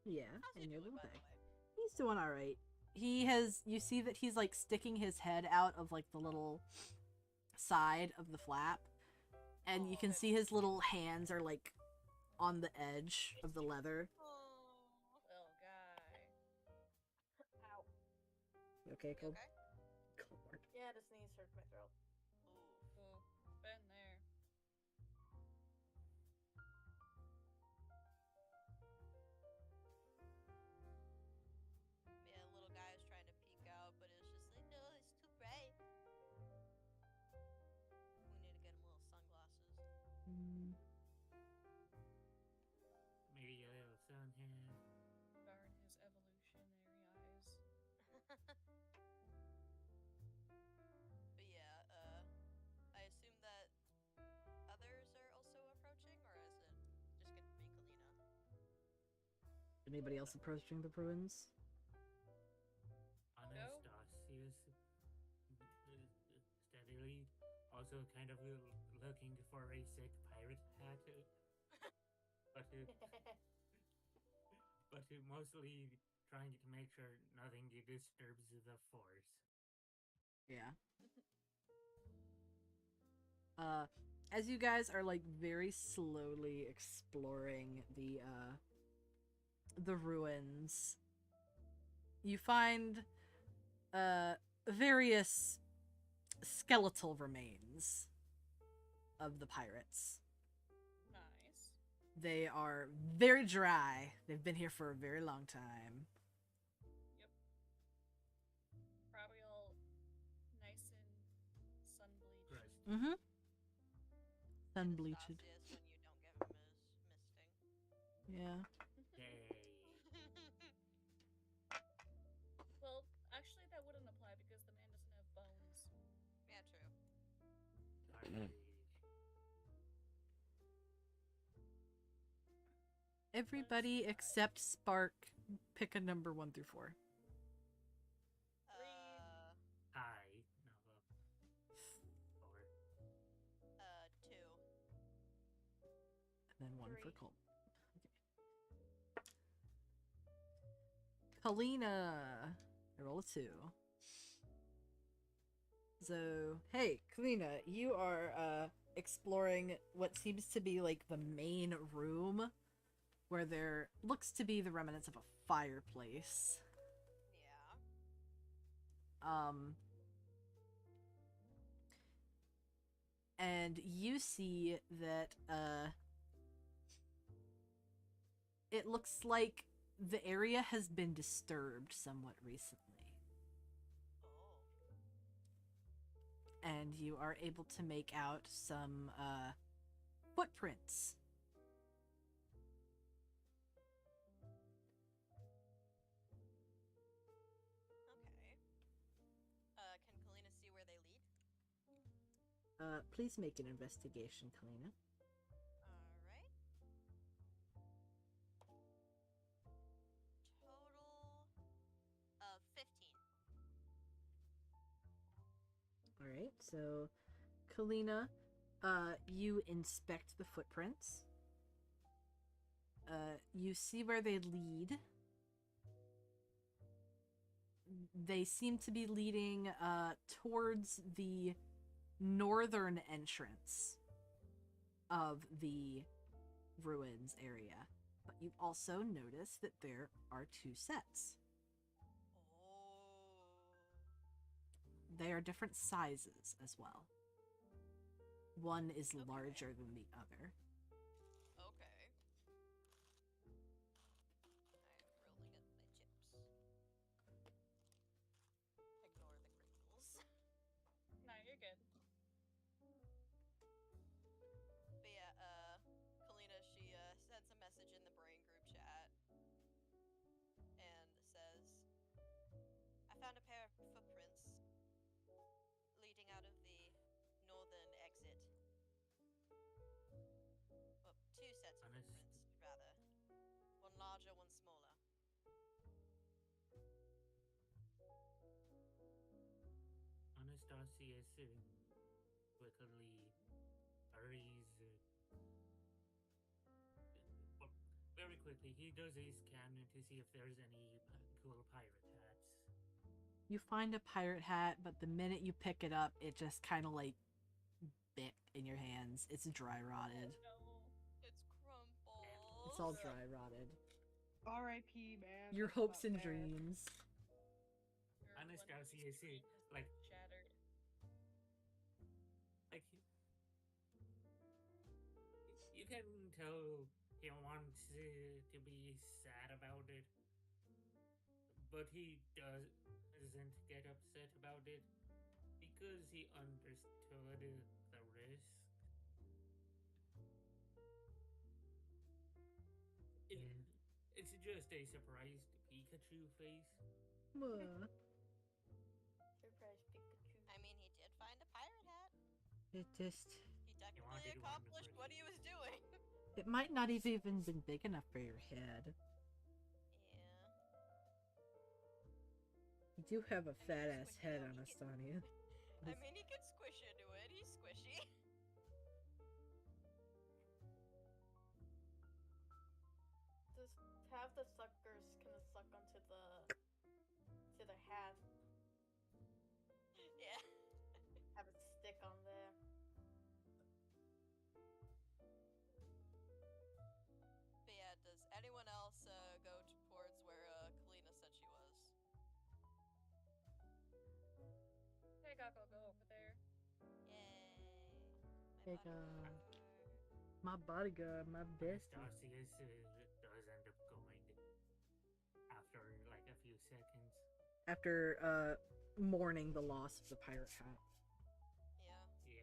Yeah, How's he and your doing, little by the bag. way? He's doing all right. You see that he's like sticking his head out of like the little side of the flap, and you Aw. can see his little hands are like on the edge of the leather. Oh, Little guy. Ow. You okay, you Cole? okay? Lord. Yeah, the sneeze hurt my throat. Ooh. Ooh, been there. Yeah, little guy was trying to peek out, but it was just like, no, it's too bright. We need to get him little sunglasses. Mm, Maybe a little sun here. Darn his evolutionary eyes. But yeah, I assume that others are also approaching, or is it just gonna be Kalina? Anybody else approaching the ruins? Anastasius steadily, also kind of looking for a sick pirate hat, but mostly trying to make sure nothing disturbs the force. Yeah. As you guys are like very slowly exploring the ruins, you find various skeletal remains of the pirates. Nice. They are very dry. They've been here for a very long time. Yep. Probably all nice and sun bleached. Crushed. Mm-hmm. Sun And bleached. Astasius when you don't give him his misting. Yeah. Yay. Well, actually, that wouldn't apply because the man doesn't have bones. Yeah, true. Cartilage. Everybody except Spark, pick a number 1 through 4. Hi. No, 4. 2. And then 1 for 3. Colt. Kalina. I roll a 2. So, hey, Kalina, you are exploring what seems to be like the main room where there looks to be the remnants of a fireplace. Yeah. And you see that it looks like the area has been disturbed somewhat recently. Oh. And you are able to make out some footprints. Okay. Can Kalina see where they lead? Please make an investigation, Kalina. Alright. Total of 15. Alright, so Kalina, you inspect the footprints. You see where they lead. They seem to be leading towards the northern entrance of the ruins area. But you also notice that there are 2 sets. Oh. They are different sizes as well. One is Okay. larger than the other. Okay. I'm rolling up my chips. Ignore the crinkles. Nah, you're good. But yeah, Kalina, she sends a message in the brain group chat and says, I found a pair of footprints leading out of the northern exit. Well, 2 sets of footprints, rather. One larger, one smaller. Anastasius quickly hurries. Well, very quickly, he does a scan to see if there's any cool pirate hats. You find a pirate hat, but the minute you pick it up, it just kind of like bit in your hands. It's dry rotted. No. It's crumpled. It's all dry rotted. R.I.P. Man. Your That's hopes not and fair. dreams. Your Anastasia, one-piece see, dream has like- been shattered. Like, you can tell he wants to be sad about it, but he doesn't get upset about it because he understood the risk. It's just a surprised Pikachu face. Mwah. Surprise Pikachu. I mean, he did find a pirate hat. It just. He wanted technically one accomplished for what the- he was doing. It might not have even been big enough for your head. Yeah. You do have a fat just ass when you head, know he Anastasia. I mean, he can squish into it. He's squishy. Just have the suckers kind of suck onto the hat. Yeah. Have it stick on there. But yeah, does anyone else go towards where Kalina said she was? Hey, Gakko, go over there. Yay. Hey, bodyguard. My bodyguard, my bestie. Anastasia does end up going after like a few seconds. After mourning the loss of the pirate hat. Yeah. Yep.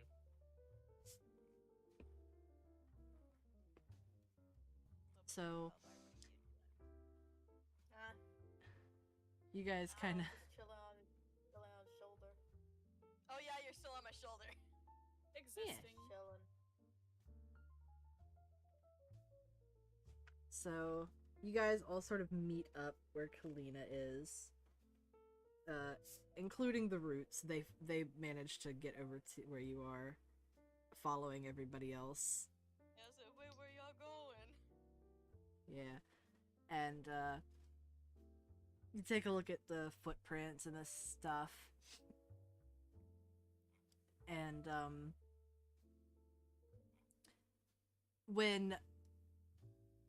So- Ah, You guys kind of. just chilling on his shoulder. Oh yeah, you're still on my shoulder. Existing. Chilling. So, you guys all sort of meet up where Kalina is. Including the Roots. They managed to get over to where you are, following everybody else. Yeah, so wait, where y'all going? Yeah. And, you take a look at the footprints and the stuff. And, when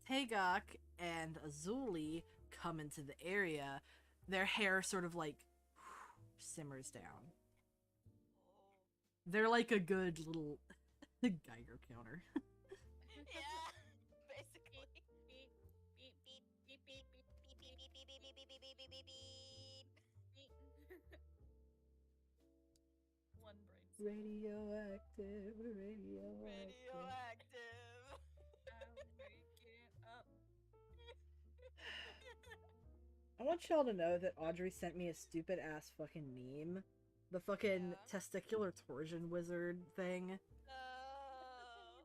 Tagok and Azuli come into the area, their hair sort of like simmers down. Oh. They're like a good little Geiger counter. Yeah, basically. Beep, beep, beep, beep, beep, beep, beep, beep, beep, beep, beep, beep, beep, beep, beep, beep, beep. One brain cell. Radioactive, radioactive. Radioactive. I'm waking up. I want y'all to know that Audrey sent me a stupid ass fucking meme. The fucking Yeah. testicular torsion wizard thing. Oh.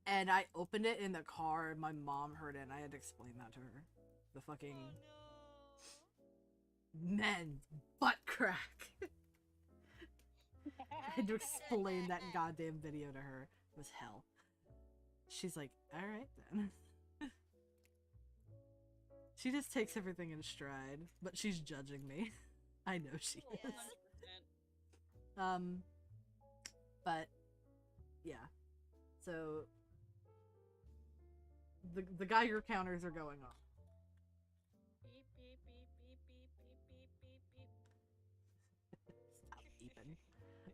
And I opened it in the car and my mom heard it and I had to explain that to her. The Oh fucking no. men butt crack. I had to explain that goddamn video to her. It was hell. She's like, alright then. She just takes everything in stride, but she's judging me. I know she Oh, is. 100%. But yeah. So the Geiger counters are going off. Beep, beep, beep, beep, beep, beep, beep, beep, beep. Stop beeping.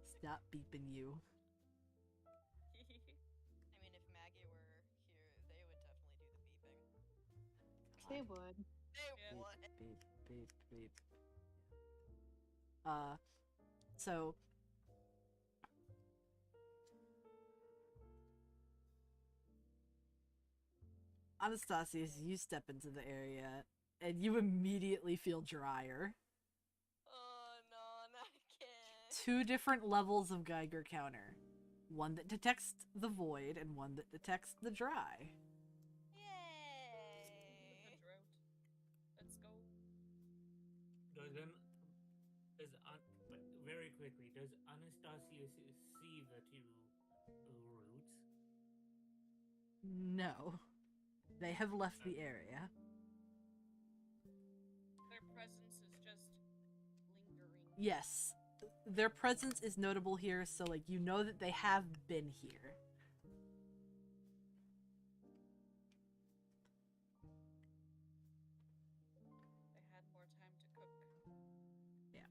Stop beeping you. I mean, if Maggie were here, they would definitely do the beeping. They would. They Yeah. would. Beep, beep, beep. So Anastasius, you step into the area and you immediately feel drier. Oh no, not again. 2 different levels of Geiger counter. One that detects the void and one that detects the dry. Yay. The drought. Let's go. But very quickly, does Anastasia see the two roots? No. They have left the area. Their presence is just lingering. Yes. Their presence is notable here, so like you know that they have been here. They had more time to cook. Yeah.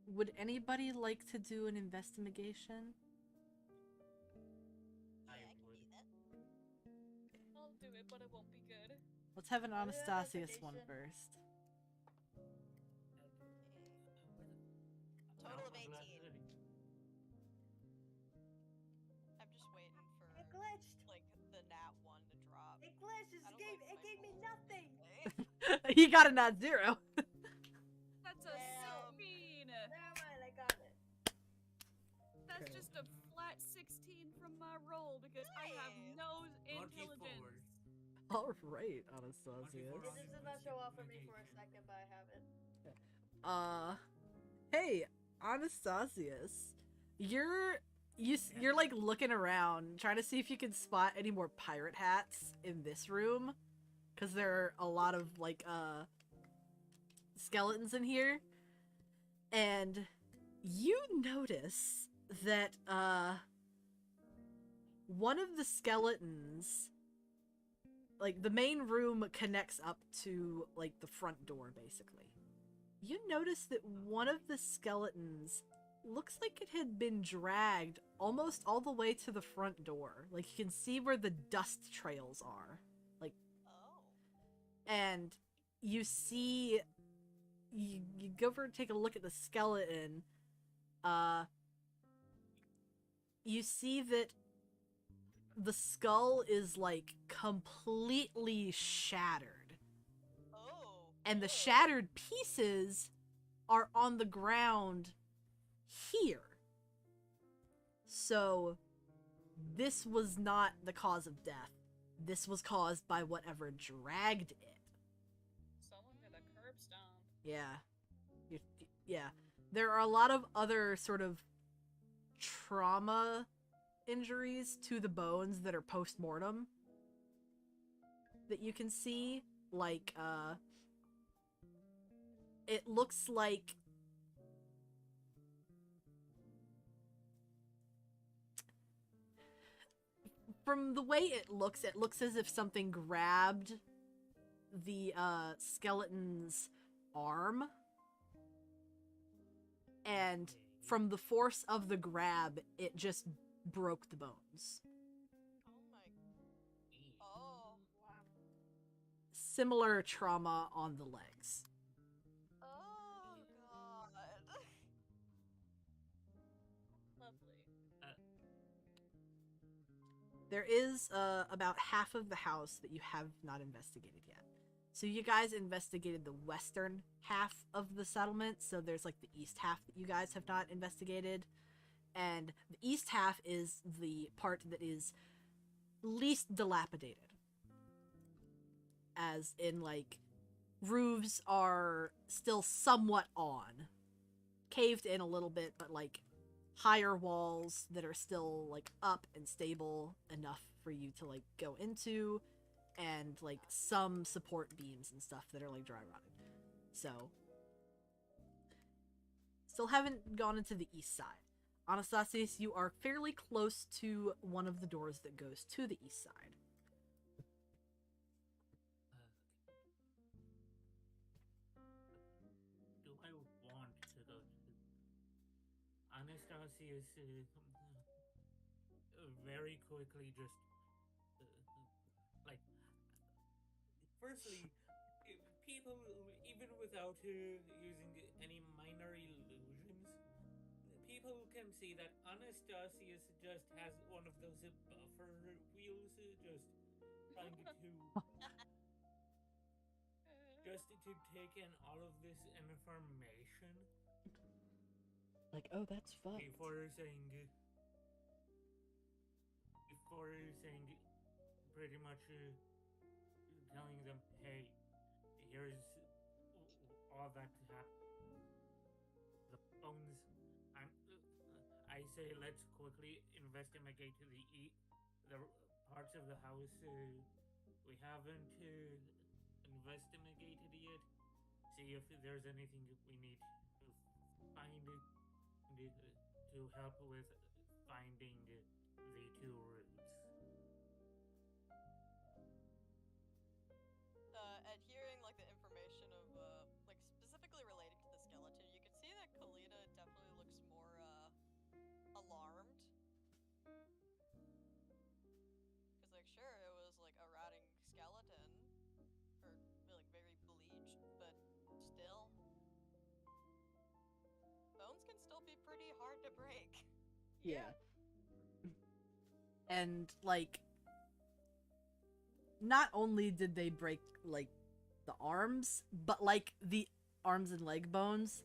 Would anybody like to do an investigation? Yeah, I I can would. do that. I'll do it, but it won't be good. Let's have an I'll do Anastasius one investigation. first. Total of No, 18. I'm I'm just waiting for It glitched. like the nat 1 to drop. It glitched. I don't It like gave my me rolls nothing. today. He got a nat 0. That's a Damn. 16. Never mind, I got it. That's Okay. just a flat 16 from my roll because I have Nice. no 24. intelligence. All right, Anastasius. We're It on just did not show off for me for a investigation. second, but I have it. Hey, Anastasius, you're like looking around, trying to see if you can spot any more pirate hats in this room, because there are a lot of like skeletons in here, and you notice that one of the skeletons, like the main room connects up to like the front door basically. You notice that one of the skeletons looks like it had been dragged almost all the way to the front door. Like you can see where the dust trails are. Like, Oh. and you see, you go over and take a look at the skeleton. You see that the skull is like completely shattered. Oh. And the ew. shattered pieces are on the ground here. So this was not the cause of death. This was caused by whatever dragged it. Someone did a curb stomp. Yeah. Yeah. There are a lot of other sort of trauma injuries to the bones that are post-mortem that you can see. Like, it looks like from the way it looks as if something grabbed the skeleton's arm, and from the force of the grab, it just broke the bones. Oh my. Oh. Wow. Similar trauma on the legs. Oh god. Lovely. There is about half of the house that you have not investigated yet. So you guys investigated the western half of the settlement, so there's like the east half that you guys have not investigated. And the east half is the part that is least dilapidated. As in, like, roofs are still somewhat on. Caved in a little bit, but like higher walls that are still like up and stable enough for you to like go into, and like some support beams and stuff that are like dry rotted. So still haven't gone into the east side. Anastasius, you are fairly close to one of the doors that goes to the east side. Do I want to go to Anastasius? Very quickly, just like, firstly, people, even without using any minor illusions, people can see that Anastasius just has one of those buffer wheels, just trying to just to take in all of this information Like, oh, that's fun. before saying pretty much telling them, hey, here's all that happened. The bones, I say let's quickly investigate the parts of the house we haven't investigated yet. See if there's anything we need to find to help with finding the two roots. Adhering like the information of like specifically relating to the skeleton, you can see that Kalita definitely looks more alarmed. Cause like sure it was like a rotting skeleton, or like very bleached, but still, bones can still be pretty hard to break. Yeah. And like, not only did they break like the arms, but like the arms and leg bones,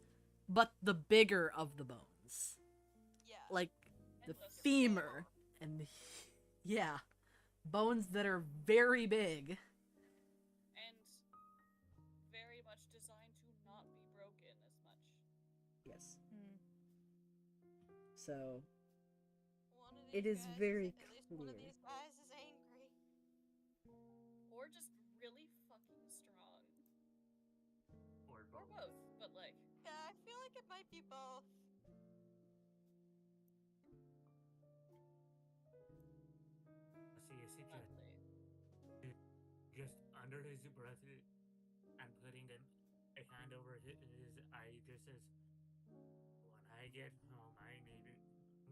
but the bigger of the bones, Yeah. like the And the femur and the, yeah, bones that are very big. And very much designed to not be broken as much. Yes. Hmm. So One of it these is guys very at least one of clear. these guys is angry. Or just really fucking strong. Or Or both, but like, Yeah, I feel like it might be both. See, lovely. just under his breath and putting a hand over his eye, just says, "When I get home, I'm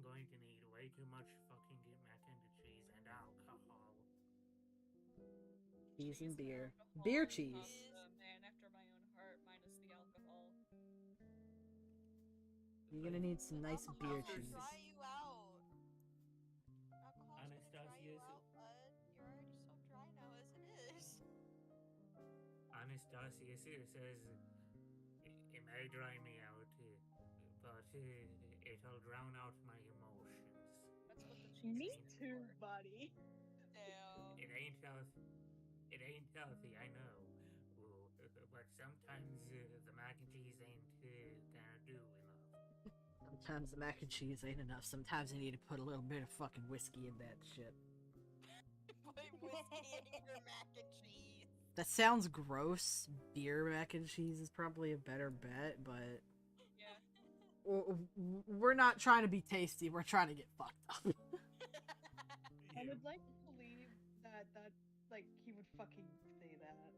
going to need way too much fucking mac and cheese and alcohol." Cheese and beer. alcohol Beer is cheese. not a man after my own heart, minus the alcohol. You're gonna need some nice Alcohol beer will cheese. dry you out. Alcohol's gonna dry you Anastasia's- out, bud. You're already so dry now as it is. Anastasia says, "It may dry me out, but it'll drown out my emotions. That's what the cheese Me is too, for. buddy. Damn. It ain't healthy. It ain't healthy, I know. But sometimes the mac and cheese ain't gonna do enough." Sometimes the mac and cheese ain't enough. Sometimes you need to put a little bit of fucking whiskey in that shit. Put whiskey in your mac and cheese. That sounds gross. Beer mac and cheese is probably a better bet, but Yeah. we're not trying to be tasty. We're trying to get fucked up. I Yeah. would like to believe that like he would fucking say that.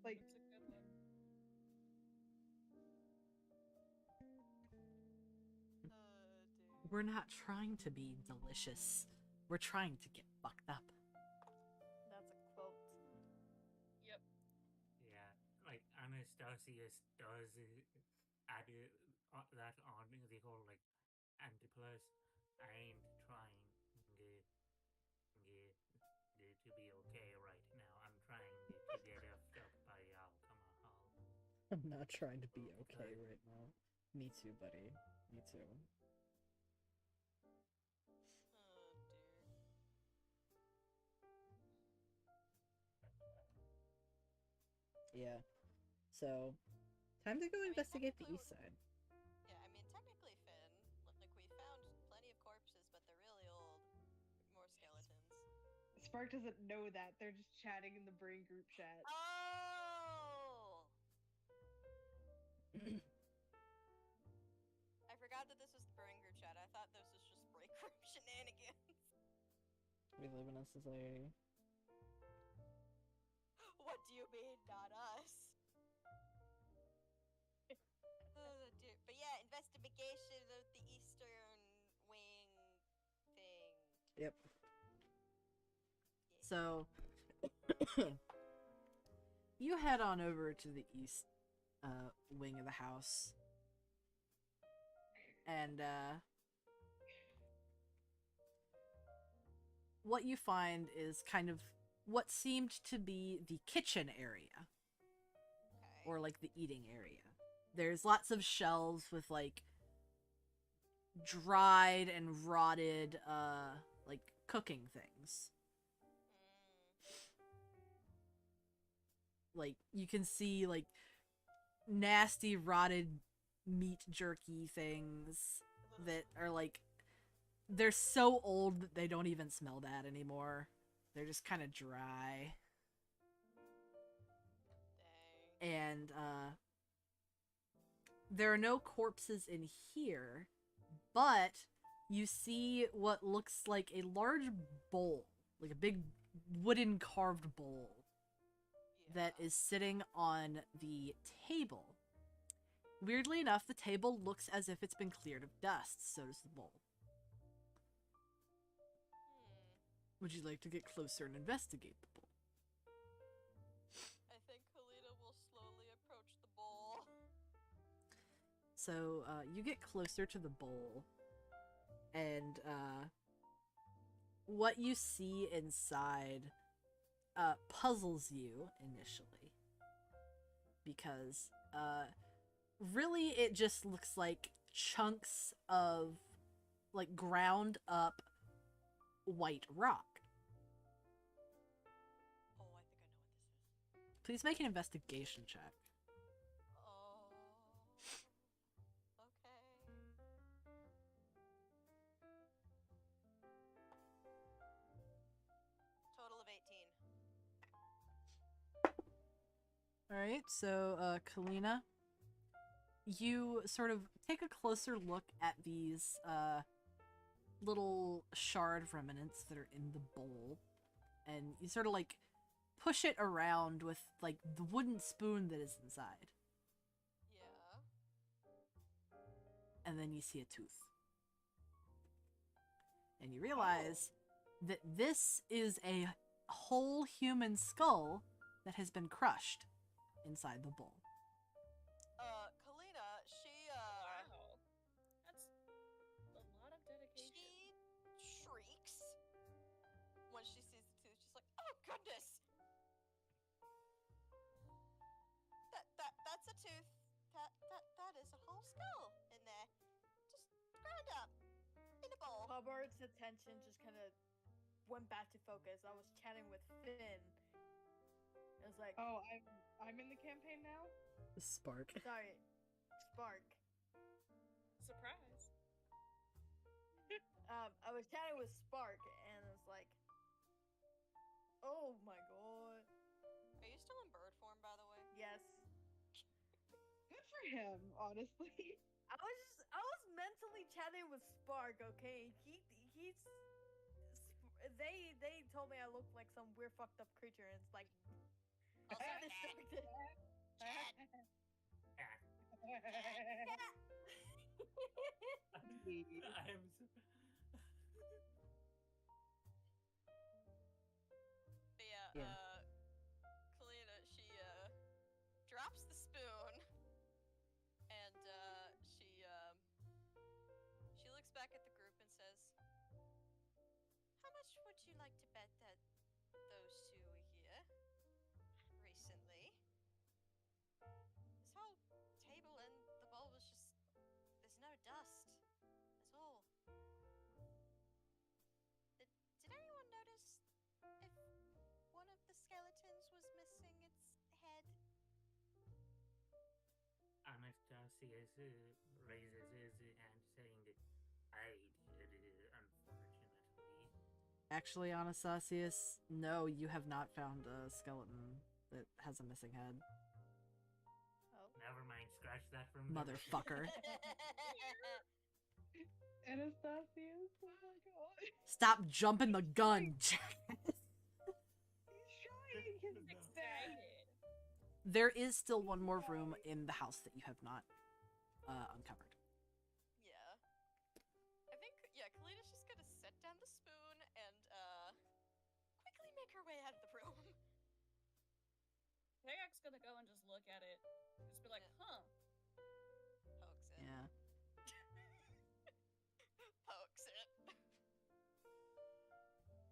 Like That's a good one. Dude. We're not trying to be delicious. We're trying to get fucked up. That's a quote. Yep. Yeah, like Anastasia does add that on the whole like, and plus I ain't trying to be okay right now. I'm trying to get effed up by alcohol. I'm not trying to be okay right now. Me too, buddy. Me too. Oh dear. Yeah. So, time to go mean, investigate the technically east side. Yeah, I mean technically Finn, like we found plenty of corpses, but they're really old. More skeletons. Spark doesn't know that. They're just chatting in the brain group chat. Oh! I forgot that this was the brewing group chat. I thought this was just break room shenanigans. We live in a society. What do you mean, not us? Oh dear. But yeah, investigation of the eastern wing thing. Yep. Yeah. So, you head on over to the east wing of the house. And what you find is kind of what seemed to be the kitchen area, Okay. or like the eating area. There's lots of shelves with like dried and rotted like cooking things. Like you can see like nasty rotted meat jerky things that are like, they're so old that they don't even smell bad anymore. They're just kind of dry. Dang. And there are no corpses in here, but you see what looks like a large bowl, like a big wooden carved bowl that is sitting on the table. Weirdly enough, the table looks as if it's been cleared of dust, so does the bowl. Would you like to get closer and investigate the bowl? I think Kalina will slowly approach the bowl. So you get closer to the bowl, and what you see inside puzzles you initially, because really it just looks like chunks of like ground up white rock. Oh, I think I know what this is. Please make an investigation check. Oh. Okay. Total of 18. Alright, so Kalina, you sort of take a closer look at these little shard remnants that are in the bowl, and you sort of like push it around with like the wooden spoon that is inside, Yeah. and then you see a tooth. And you realize that this is a whole human skull that has been crushed inside the bowl. Kalina, Wow. That's a lot of dedication. she shrieks when she sees the tooth. She's like, "Oh goodness! That's a tooth. That is a whole skull in there, just ground up in a bowl." Hubbard's attention just kind of went back to focus. I was chatting with Finn. It was like, Oh, I'm in the campaign now? Spark. sorry, Spark. Surprise. I was chatting with Spark, and it was like, oh my god. Are you still in bird form, by the way? Yes. Good for him, honestly. I was mentally chatting with Spark, okay? They told me I looked like some weird fucked up creature, and it's like, Also, I'm distracted. I'm But yeah, Yeah. Kalina, she drops the spoon, and she looks back at the group and says, "How much would you like to bet that those two were here recently? This whole table and the bowl was just, there's no dust at all. Did anyone notice if one of the skeletons was missing its head?" Anastasius raises his hand, saying, "I did, unfortunately." Actually, Anastasius, no, you have not found a skeleton that has a missing head. Oh. Never mind, scratch that from the Motherfucker. Anastasius, oh my god. Stop jumping the gun, Jack. He's trying his best. Excited. There is still one more room in the house that you have not uncovered. Yeah. I think, yeah, Kalina's just gonna set down the spoon and, quickly make her way out of the room. Pegak's gonna go and just look at it. Just be like, huh. Pokes it. Yeah. Pokes it.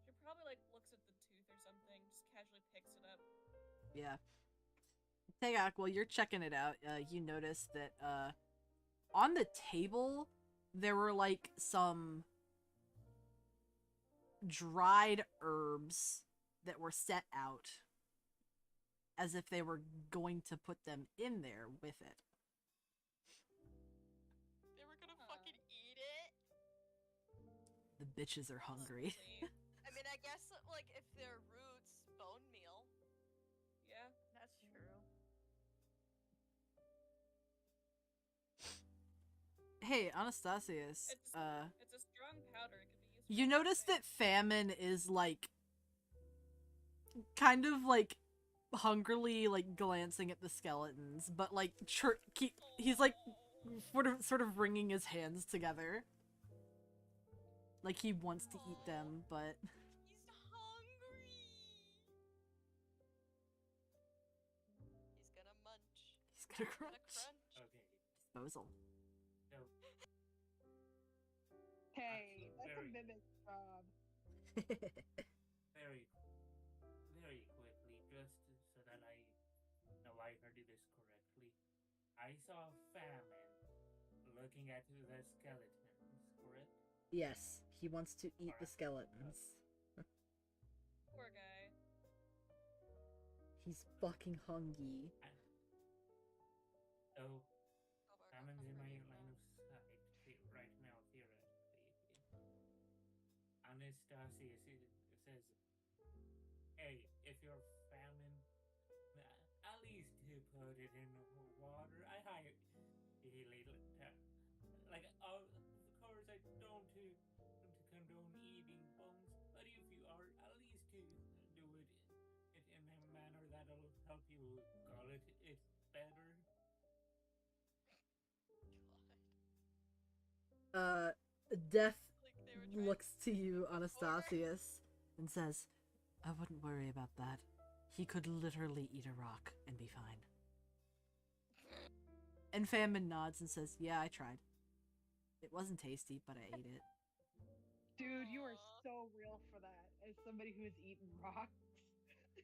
She probably, like, looks at the tooth or something, just casually picks it up. Yeah. Tegak, while you're checking it out, you notice that on the table there were like some dried herbs that were set out as if they were going to put them in there with it. The bitches are hungry. Honestly, I mean, I guess like if they're roots, bone meal. yeah. That's true. Hey, Anastasius, It's a strong powder. It can be used. For you a lot of notice that things. Famine is like kind of like hungrily like glancing at the skeletons, but like he's like sort of wringing his hands together. Like he wants to eat them, but He's hungry. He's gonna munch. he's gonna Gonna crunch. crunch. Okay. Disposal. So Hey, that's a Very- mimic job. very, very quickly, just so that I know I heard this correctly. I saw Famine looking at the skeletons, correct? Yes, he wants to eat the Alright. skeletons. Poor guy. He's fucking hungry. So Oh, Famine's in my line of sight right now, theoretically. Anastasius says, "Hey, if you're Famine, at least to put it in water. I highly like. Of course, I don't condone eating bones, but if you are, at least to do it in a manner that'll help you gullet it better." Death Like they were trying looks to you, Anastasius, and says, I wouldn't worry about that. He could literally eat a rock and be fine. And Famine nods and says, yeah, I tried. It wasn't tasty, but I ate it. Dude, you are Aw. so real for that. As somebody who has eaten rocks. Me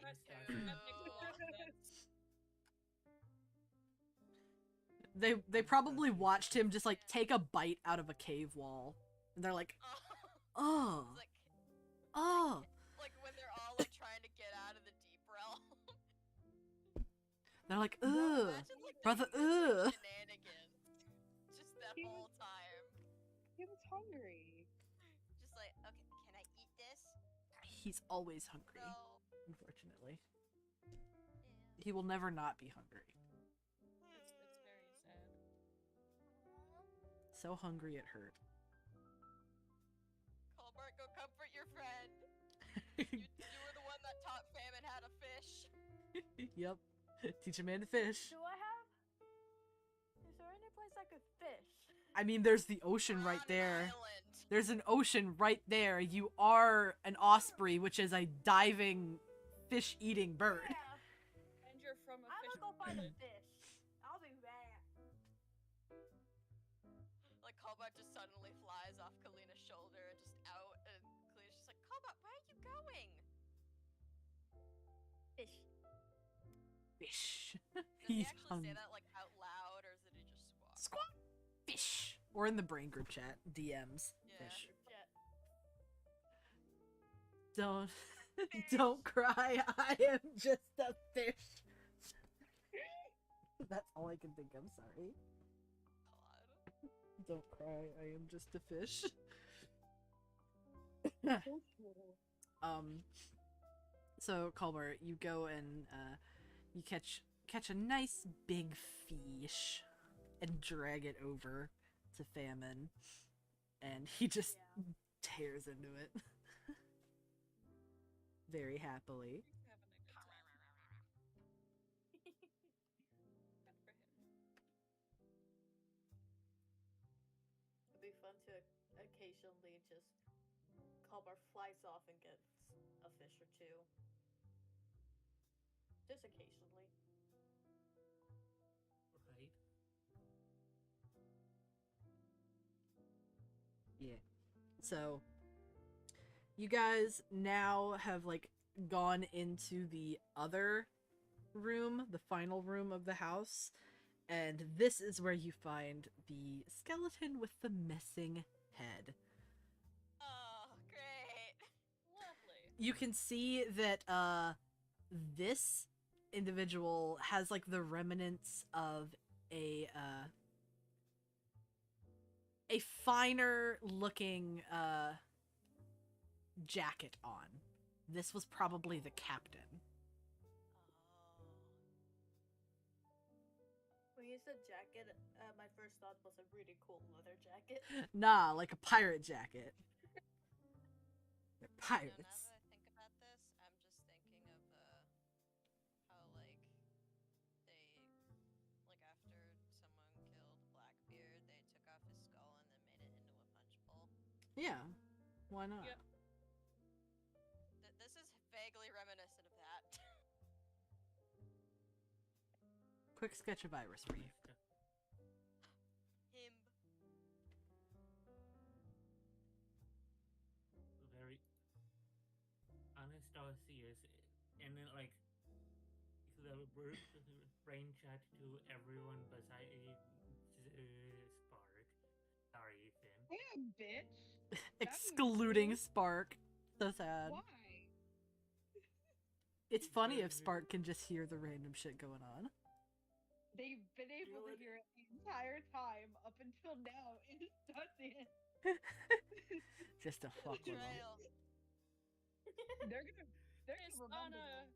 That too. makes a lot of sense. They probably watched him just like take a bite out of a cave wall. And they're like, oh, It's like oh. like when they're all like trying to get out of the deep realm. They're like, ugh. Imagine like Brother, the like, ugh. shenanigans. Just that He whole time. He was hungry. Just like, okay, can I eat this? He's always hungry, No. unfortunately. Yeah. He will never not be hungry. It's very sad. So hungry it hurt. Colbert, go comfort your friend. You were the one that taught Famine how to fish. Yep. Teach a man to fish. Do I have? Is there any place I could fish? I mean, there's the ocean We're right on an there. island. There's an ocean right there. You are an osprey, which is a diving, fish-eating bird. Yeah, And you're from a I'm fish. gonna go find a fish. I'll be back. Like Colbert just suddenly flies off Kalina's shoulder and just out, and Kalina's just like, Colbert, where are you going? Fish. Fish. Does he He's actually hungry. say that like out loud, or is it just squawk? Squawk. Fish. Or in the brain group chat, DMs. Yeah. Fish. Jet. Don't, don't cry. I am just a fish. That's all I can think of. Sorry. God. Don't cry. I am just a fish. So true. So Colbert, you go and you catch a nice big fish and drag it over to Famine, and he just Yeah. tears into it very happily. He's having a good time. Good for him. It'd be fun to occasionally just Kalbar flies off and gets a fish or two. Just occasionally. Right? Yeah. So you guys now have like gone into the other room, the final room of the house, and this is where you find the skeleton with the missing head. Oh, great. Lovely. You can see that this individual has like the remnants of a a finer looking jacket on. This was probably the captain. When you said jacket, my first thought was a really cool leather jacket. Nah, like a pirate jacket. They're Now pirates. that I think about this, I'm just thinking of how like after someone killed Blackbeard, they took off his skull and then made it into a punch bowl. Yeah, why not? Yep. This is vaguely reminiscent of that. Quick sketch of Iris for you. Him. Very Anastasius, and then like the brain chat to everyone besides Spark. Sorry, Ethan. Damn, bitch. Excluding Spark. So sad. Why? It's funny if Spark can just hear the random shit going on. They've been able to hear it the entire time up until now. It is doesn't. Just to fuck with them. Betrayal. They're gonna remember this.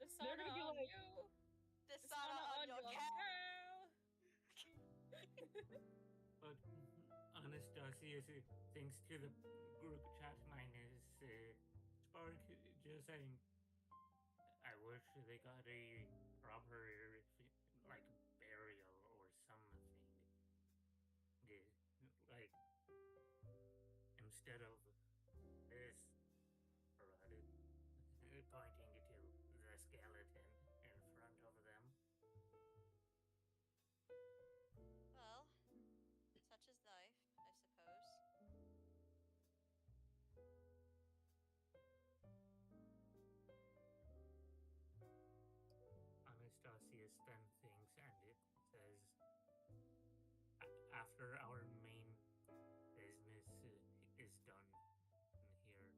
Dishonor gonna be on like- you. Dishonor on your cow. But Anastasius, thanks to the group chat minus Spark just saying, I wish they got a proper like burial or something. Like instead of this, pointing to the skeleton in front of them. Well, such is life, I suppose. Anastasius then thinks and it says, after our main business is done here,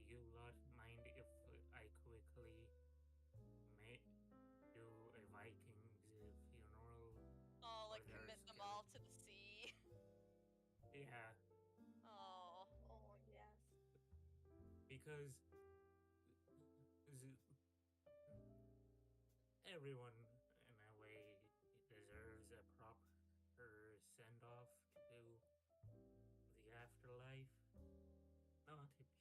you lot mind if I quickly may do a Viking's funeral? Oh, like their commit them all to the sea. Yeah, Oh. Oh yes. because everyone, in a way, deserves a proper send-off to the afterlife. Not just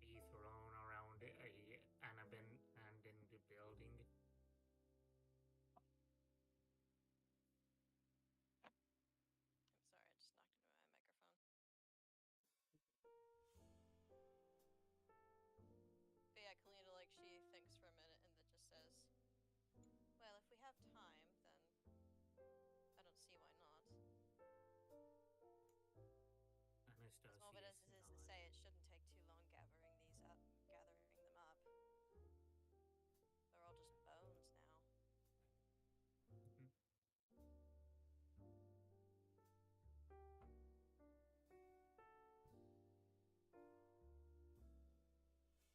be thrown around an abandoned building. I'm sorry, I just knocked into my microphone. But yeah, Kalina, like, she thinks for a minute and then just says, well, if we have time, then I don't see why not. As morbid as it is to say, it shouldn't take too long gathering them up. They're all just bones now.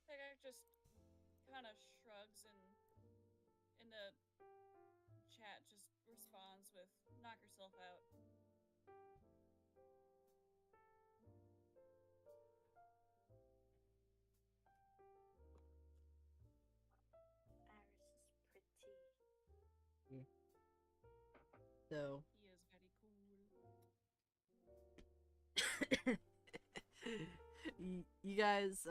Hagar just kind of shrugs and in the chat just responds with, knock yourself out. Iris is pretty. So He is very cool. you guys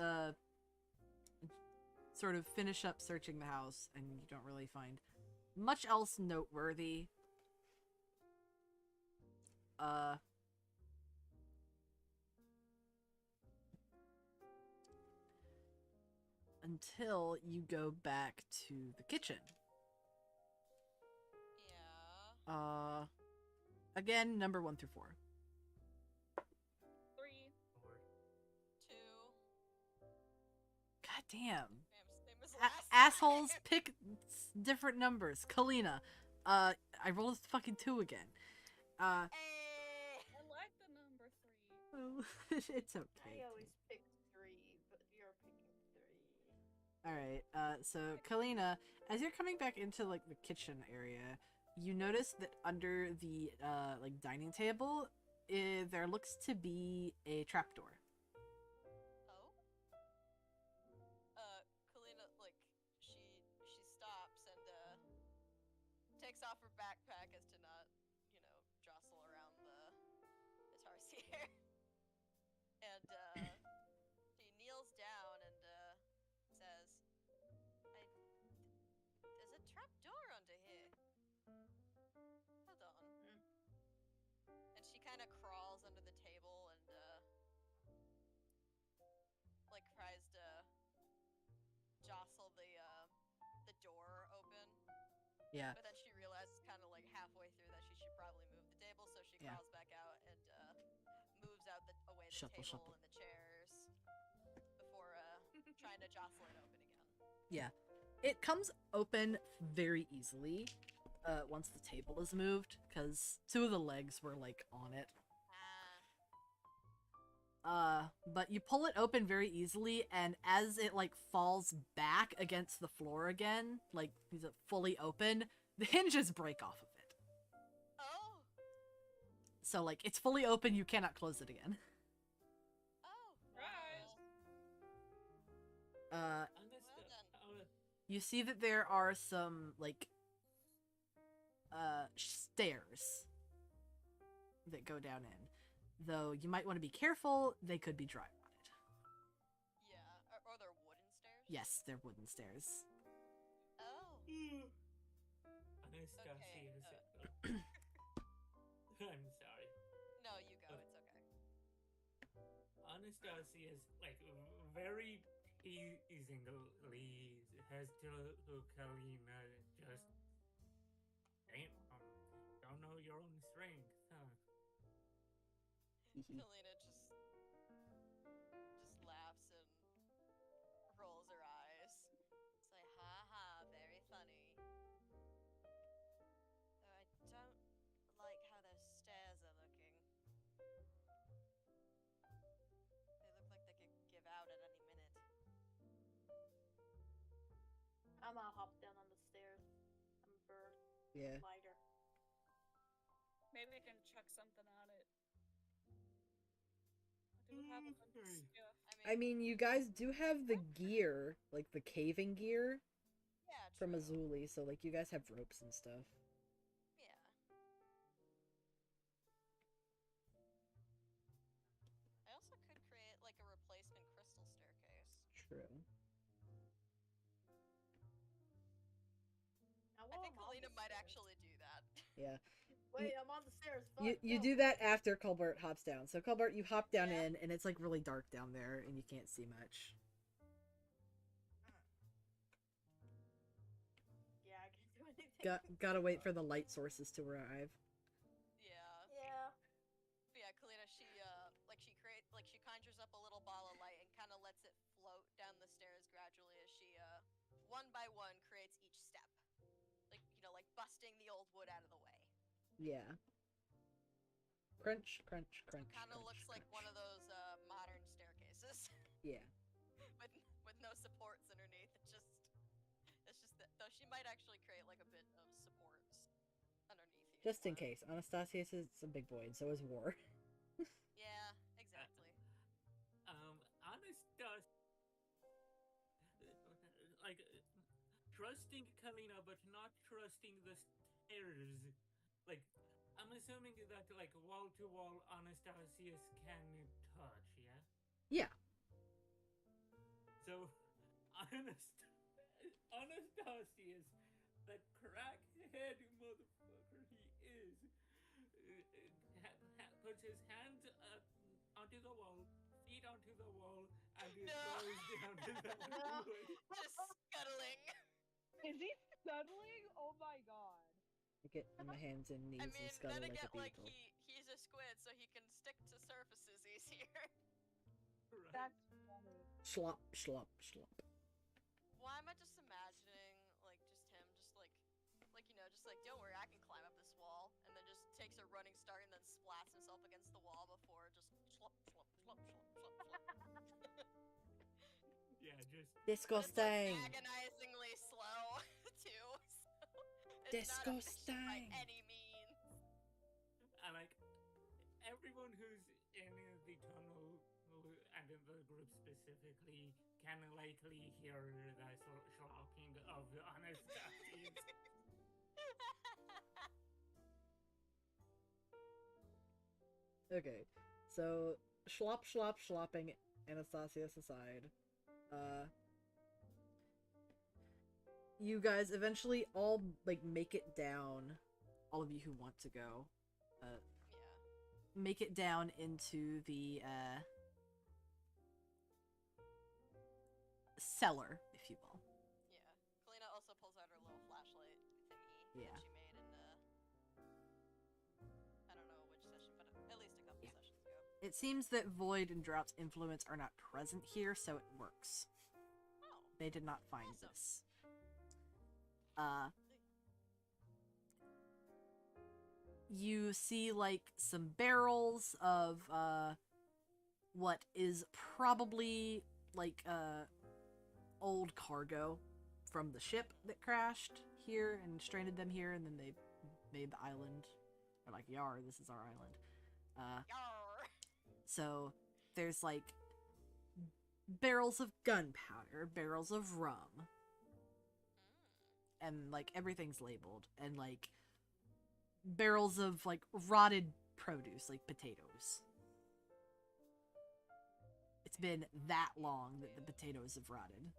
sort of finish up searching the house and you don't really find much else noteworthy. Until you go back to the kitchen. Yeah. Again, number 1 through 4. 3. 2. God damn. Same as last Assholes, time. pick different numbers. Kalina, I rolled a fucking 2 again. Hey. I like the number 3. It's okay. I always pick 3, but you're picking 3. Alright, so Kalina, as you're coming back into like the kitchen area, you notice that under the like dining table, there looks to be a trapdoor. Oh. Kalina, like, she stops and takes off her backpack as to not, jostle around the tarsier. And she kneels down and says, there's a trapdoor under here. Hold on. And she kind of crawls under the table and like tries to jostle the door open. Yeah. But then she realizes kind of like halfway through that she should probably move the table, so she Yeah. crawls back out and moves out away the Shuffle, table shuffle. and the chairs before trying to jostle it open again. Yeah. It comes open very easily once the table is moved, because 2 of the legs were like on it. But you pull it open very easily, and as it like falls back against the floor again, like is it fully open, the hinges break off of it. Oh! So like it's fully open, you cannot close it again. Oh! Right. Understood. then. You see that there are some like stairs that go down in. Though you might want to be careful, they could be dry rotted. Yeah. Or they're wooden stairs? Yes, they're wooden stairs. Oh. Anastasia is. I'm sorry. No, you go. It's okay. Anastasia is like very easily has to Kalina just. Damn, don't know your own strength, huh? Kalina just laughs and rolls her eyes. It's like, ha ha, very funny. Though I don't like how those stairs are looking. They look like they could give out at any minute. I'm gonna hop down on the stairs. I'm a bird. Yeah. Lighter. Maybe I can chuck something on it. I do have a bunch of stuff. I mean, you guys do have the gear, like the caving gear Yeah, from true. Azuli, so like you guys have ropes and stuff. Yeah. I also could create like a replacement crystal staircase. True. Now, I while think I'm on Kalina the might stairs- actually do that. Yeah. Wait, I'm on the stairs. You Fuck, do no. that after Colbert hops down. So Colbert, you hop down Yeah. in, and it's like really dark down there, and you can't see much. Yeah, I can't do anything. Gotta wait for the light sources to arrive. Yeah. Yeah. But yeah, Kalina, she conjures up a little ball of light and kind of lets it float down the stairs gradually as she, one by one, creates each step. Like busting the old wood out of the way. Yeah. Crunch, crunch, crunch. Kind of crunch, looks like crunch. one of those modern staircases Yeah. with no supports underneath. It's just that. Though she might actually create like a bit of supports underneath each Just in one. case. Anastasius is a big boy, and so is War. Yeah, exactly. Anastasia, like trusting Kalina, but not trusting the stairs. Like, I'm assuming that like wall to wall Anastasius can touch, yeah. Yeah. So, Anastasius, the crackhead motherfucker he is, puts his hands onto the wall, feet onto the wall, and it No. goes down to the wood. Just scuttling. Is he scuttling? Oh my god. I get on my hands and knees I and mean, scuttle then like again, a like beetle. he's a squid, so he can stick to surfaces easier. Right. That's funny. Slop, slop, slop. Why am I just imagining like just him, just like just like don't worry, I can climb up this wall, and then just takes a running start and then splats himself against the wall before just slop, slop, slop, slop, slop, slop. Yeah, just Disgusting. It's like agonizingly slow too. So It's not a fiction by Disgusting. any means. I like everyone who's in the tunnel and in the group specifically can likely hear the slopping of Anastasia's. Okay, so slopping Anastasius aside, you guys eventually all like make it down. All of you who want to go, Yeah. make it down into the cellar, if you will. Yeah. Kalina also pulls out her little flashlight thingy Yeah. that she made in I don't know which session, but at least a couple Yeah. sessions ago. It seems that Void and Drought's influence are not present here, so it works. Oh. They did not find Awesome. this. You see like some barrels of what is probably like old cargo from the ship that crashed here and stranded them here, and then they made the island. They're like, "Yar, this is our island." Yarr. So there's like barrels of gunpowder, barrels of rum, and like everything's labeled, and like barrels of like rotted produce, like potatoes. It's been that long that the potatoes have rotted.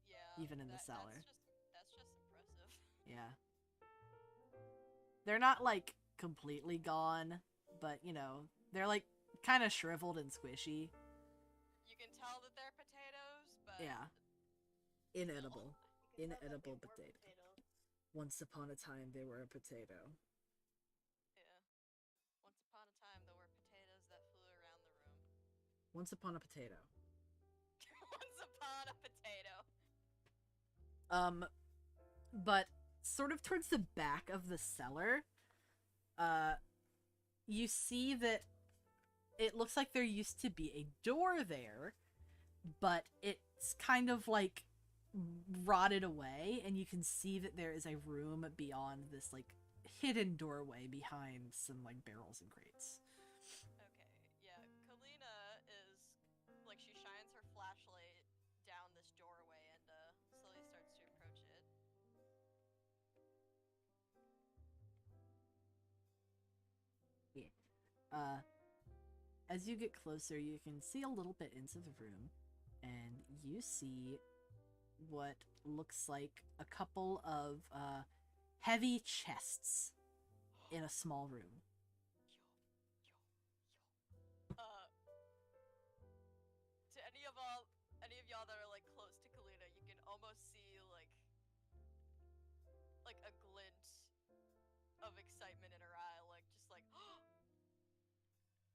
Yeah. Even in the cellar. That's just impressive. Yeah. They're not like completely gone, but you know, they're like kind of shriveled and squishy. You can tell that they're potatoes, but Yeah. Inedible. You can tell that they Inedible were potato. potatoes. Once upon a time, they were a potato. Yeah. Once upon a time, there were potatoes that flew around the room. Once upon a potato. Once upon a potato. But sort of towards the back of the cellar, you see that it looks like there used to be a door there, but it's kind of like rotted away, and you can see that there is a room beyond this like hidden doorway behind some like barrels and crates. Okay, yeah. Kalina is like she shines her flashlight down this doorway and slowly starts to approach it. As you get closer, you can see a little bit into the room, and you see what looks like a couple of heavy chests in a small room. To any of y'all that are like close to Kalina, you can almost see like a glint of excitement in her eye, like just like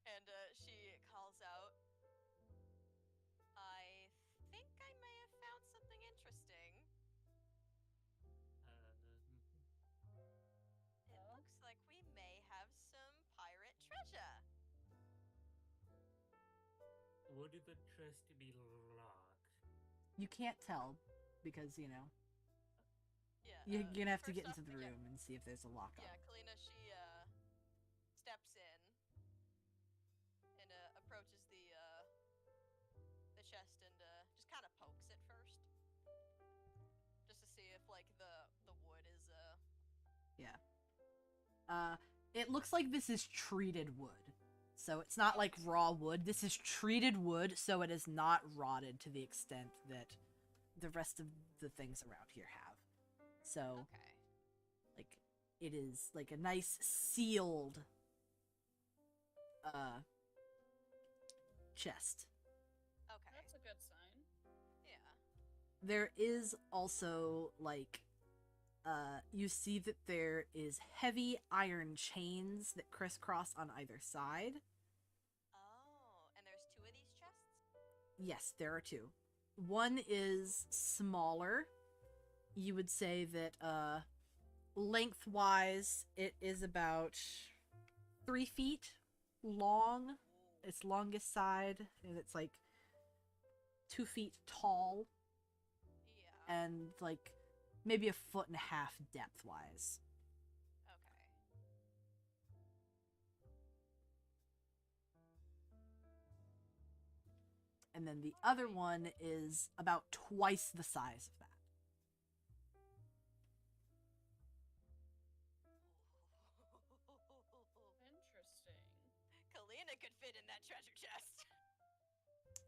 and she calls out, I think I may have found something interesting. It looks like we may have some pirate treasure. Would the chest be locked? You can't tell because, you know, Yeah. you're gonna have to first get into off, the room and see if there's a lock on Yeah, it. Kalina, she steps in and approaches the chest and just kind of pokes it first, just to see if like the wood is It looks like this is treated wood. So it's not like raw wood. This is treated wood, so it is not rotted to the extent that the rest of the things around here have. So, okay. like, it is like a nice sealed chest. Okay. That's a good sign. Yeah. There is also like you see that there is heavy iron chains that crisscross on either side. Oh, and there's two of these chests? Yes, there are two. One is smaller. You would say that lengthwise it is about 3 feet long. Its longest side, and it's like 2 feet tall, Yeah. and like maybe 1.5 feet depth wise. and then the other one is about twice the size of that. Interesting. Kalina could fit in that treasure chest.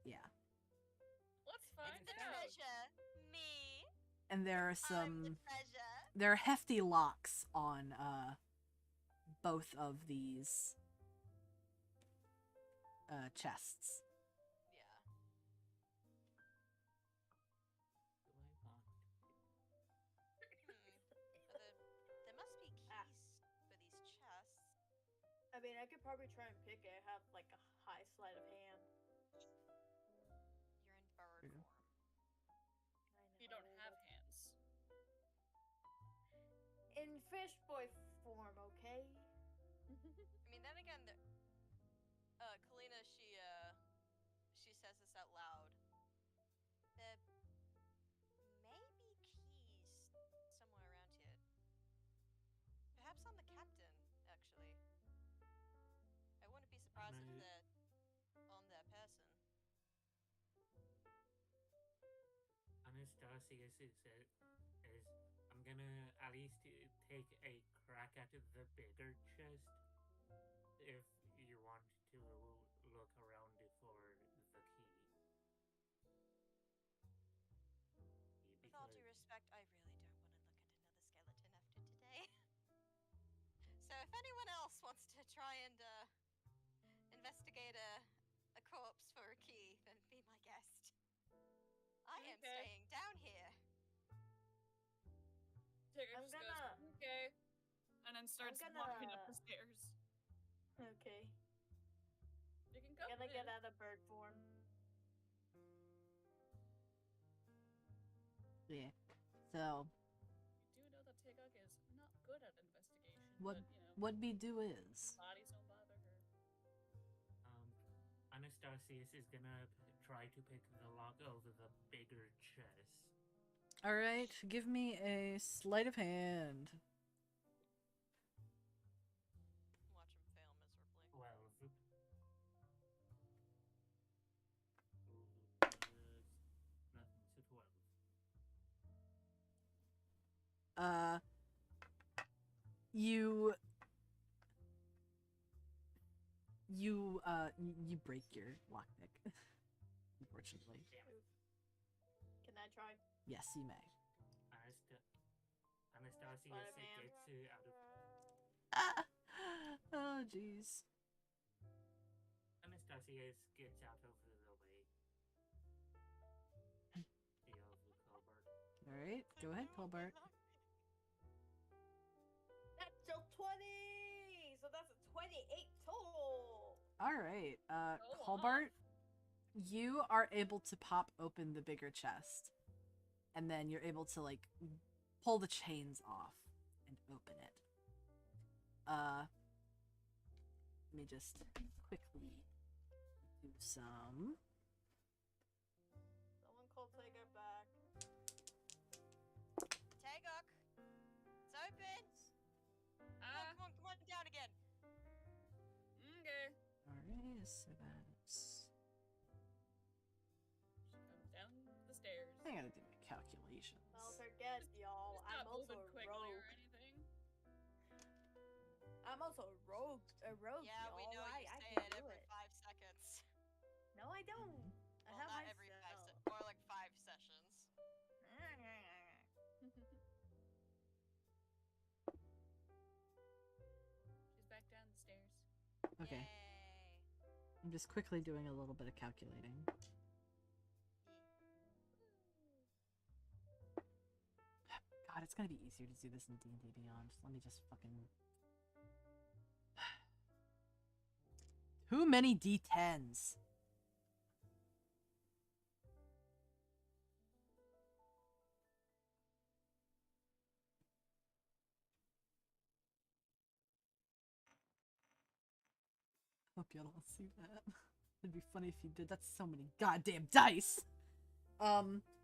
Yeah. Let's It's find the out. treasure. Me. And there are I'm some the treasure. there are hefty locks on both of these chests. Yeah. Do I want to? There must be keys for these chests. I mean, I could probably try and pick it. I have like a high sleight of hand. You're in bird Yeah. form. You don't have hands. In fish boy form, okay? I mean, then again, Kalina, she says this out loud. There may be keys somewhere around here. Perhaps on the captain, actually. I wouldn't be surprised if Right. they're on their person. Anastasius I'm gonna at least take a crack at the bigger chest if you want to look around for the key. With all due respect, I really don't want to look at another skeleton after today. So if anyone else wants to try and investigate a corpse for a key, then be my guest. I am Okay. staying down here. Tigger I'm just gonna- goes, okay. And then starts walking up the stairs. Okay. You can I'm come gonna in. get out of bird form. Yeah. So You do know that Tigger is not good at investigation. What- But, you know, what we do is bodies don't bother her. Anastasius is gonna try to pick the lock over the bigger chest. all right. Give me a sleight of hand. Watch him fail miserably. 12. Nothing, so 12. You break your lockpick. Unfortunately. Can I try? Yes, you may. Anastasius Sleight of hand. gets out of. Ah! Oh, jeez. Anastasius gets out of the way. Colbert. All right, go ahead, Colbert. That's still 20! So that's a 28 total! All right, Go Colbert, you are able to pop open the bigger chest, and then you're able to like pull the chains off and open it. Let me just quickly do some. Someone call Tigger back. Tagok! It's open! Come on, come on, down again! Okay. Alright, so that's. She comes down the stairs. I gotta do my calculations. Don't forget, y'all, She's I'm not also moving a quickly rogue. or anything. I'm also a rogue, Yeah, y'all. we know I you say can it do every it. 5 seconds. No, I don't. I Well, have not my every 5 spell. seconds. More like 5 sessions. She's back down the stairs. Okay, Yay. I'm just quickly doing a little bit of calculating. God, it's gonna be easier to do this in D&D Beyond. Let me just fucking. Too many D10s. Hope y'all don't see that. It'd be funny if you did. That's so many goddamn dice. I don't think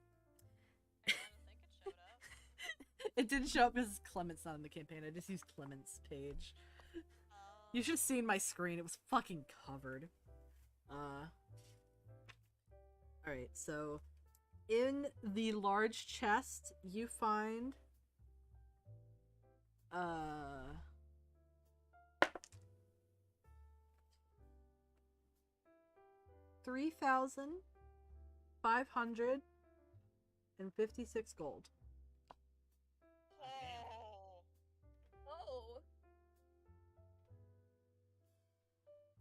it showed up. It didn't show up because Clement's not in the campaign. I just used Clement's page. You should have seen my screen. It was fucking covered. All right, so in the large chest, you find 3,556 gold. Oh. Oh.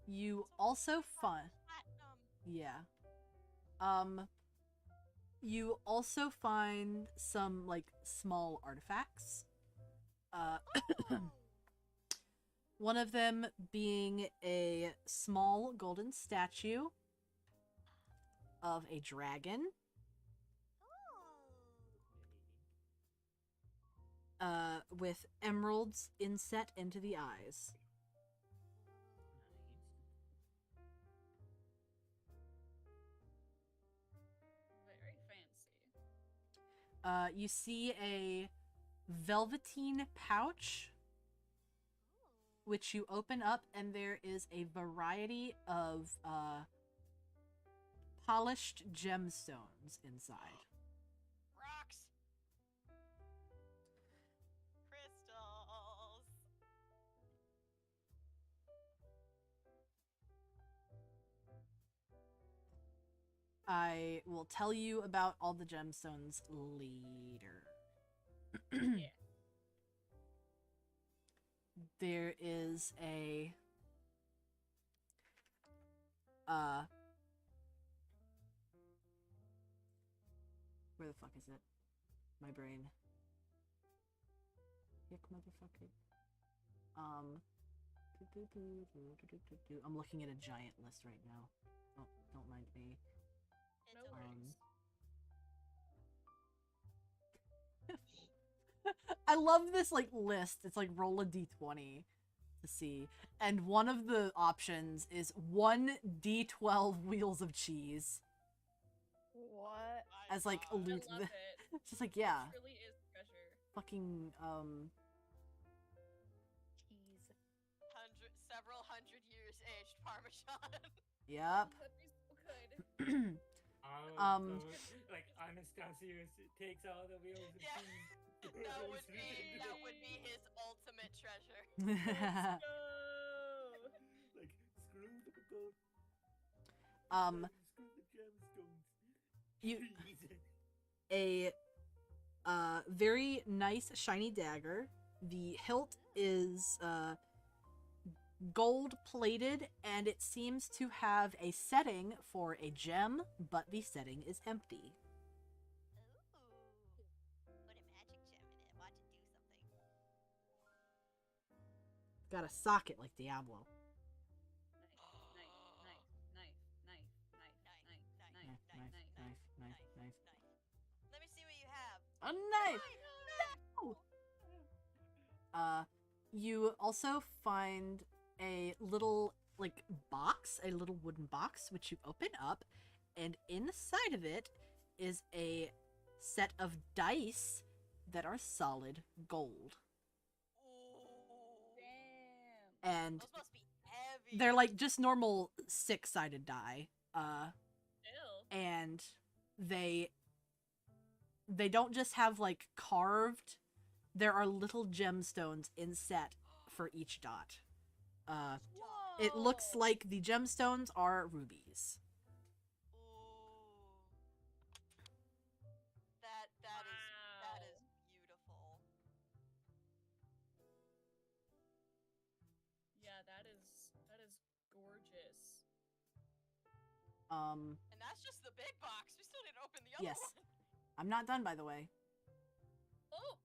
You also find Platinum. yeah. You also find some like small artifacts. Oh. One of them being a small golden statue of a dragon, with emeralds inset into the eyes. Very fancy. You see a velveteen pouch, which you open up, and there is a variety of polished gemstones inside. Rocks. Crystals. I will tell you about all the gemstones later. Yeah. There is a where the fuck is it? My brain. Yuck, motherfucker. I'm looking at a giant list right now. Oh, don't mind me. It's No okay. worries. I love this like list. It's like roll a d20 to see. And one of the options is 1d12 wheels of cheese. What? My As like a God. loot. I love it. It's just like, yeah. It truly is treasure. Fucking, Cheese. Several hundred years aged Parmesan. yep. That'd be so good. So, like Anastasia takes all the wheels of Yeah. cheese. that would be his ultimate treasure. Let's go. Like, screw the gold. Screw the gemstones. You- Cheese. a very nice shiny dagger. The hilt is gold plated, and it seems to have a setting for a gem, but the setting is empty. Ooh. Put a magic gem in it. Watch it do something. Got a socket like Diablo. Knife. Let me see what you have. A knife! No! You also find a little, like, box, a little wooden box, which you open up, and inside of it is a set of dice that are solid gold. Ooh. Damn. And Those must be heavy. they're, like, just normal six-sided die. Ew. And they don't just have, like, carved. There are little gemstones inset for each dot. It looks Whoa. like the gemstones are rubies. Ooh. That Wow. is beautiful. Yeah, that is gorgeous. And that's just the big box. We still didn't open the other Yes. one. I'm not done, by the way. Oh.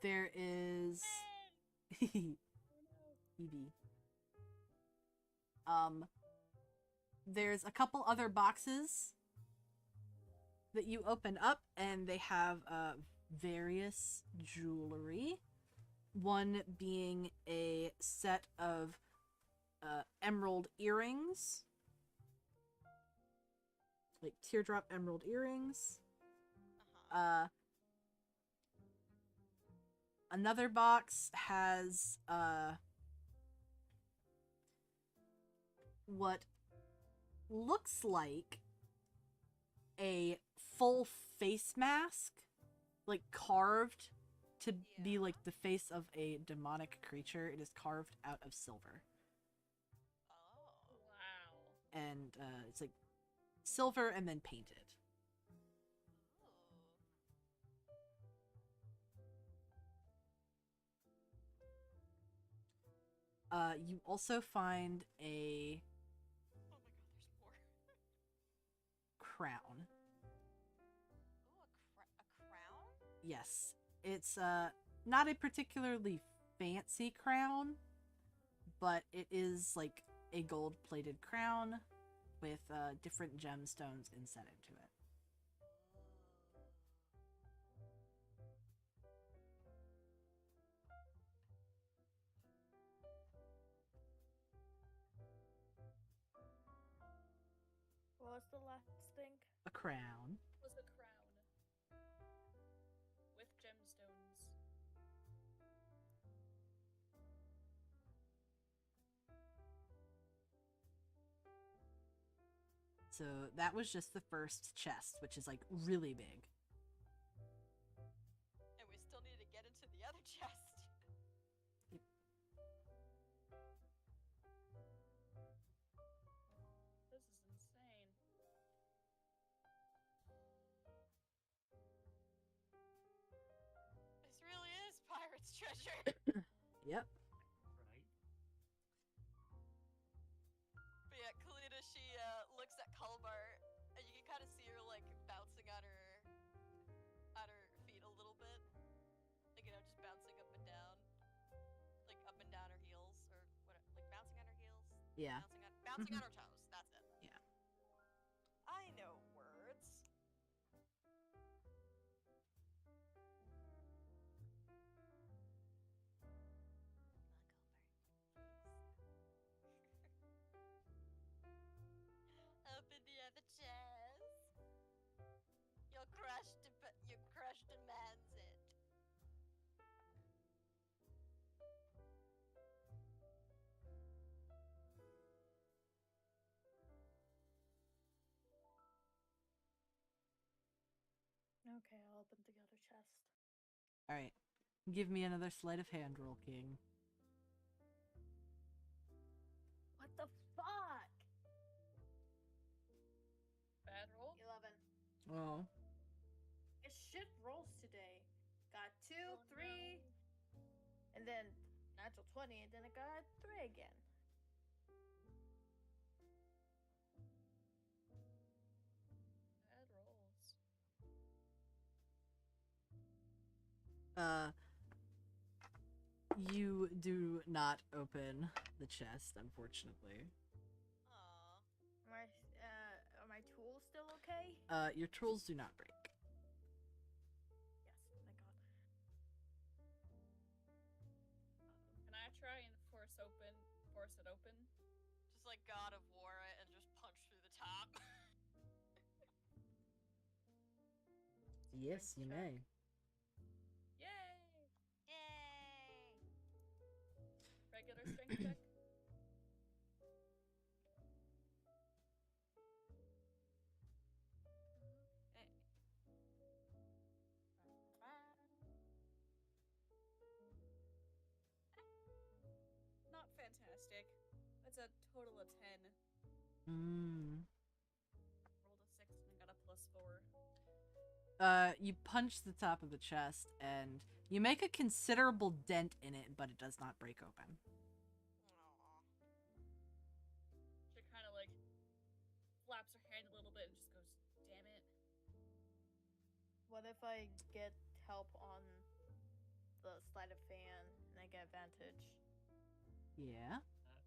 There is EB. There's a couple other boxes that you open up, and they have various jewelry. One being a set of emerald earrings, like teardrop emerald earrings. Another box has what looks like a full face mask, like carved to be like the face of a demonic creature. It is carved out of silver. Oh. Wow. And it's like silver and then painted. Ooh. You also find a Oh my god, there's more. crown. Ooh, a crown? Yes. It's not a particularly fancy crown, but it is like a gold-plated crown with different gemstones inset into it. What was the last thing? A crown. Was a crown with gemstones. So that was just the first chest, which is like really big. And we still need to get into the other chest. This is insane. This really is pirate's treasure. Yep. Right? But yeah, Kalita, she looks at Kalbar, and you can kind of see her like bouncing on her feet a little bit, like just bouncing up and down, like up and down her heels, or what, like bouncing on her heels. Yeah. Bouncing on her toes. That's it. Yeah. I know words. Open the other chest. You crushed demands it. Okay, I'll open the other chest. All right. Give me another sleight of hand roll, King. What the fuck? Bad roll? 11. Oh. It's shit rolls today. Got 2, Oh, 3, and then natural 20, and then I got 3 again. Bad rolls. You do not open the chest, unfortunately. Aww. Are my tools still okay? Your tools do not break. Yes, thank God. Can I try and force it open? Just like God of War it and just punch through the top. Yes, you may. Yay! Yay! Regular strength check. Not fantastic. That's a total of 10. Mm. Rolled a 6 and got a +4. You punch the top of the chest, and you make a considerable dent in it, but it does not break open. Aw. She kind of like flaps her hand a little bit and just goes, "Damn it." What if I get help on the sleight of fan and I get advantage? Yeah.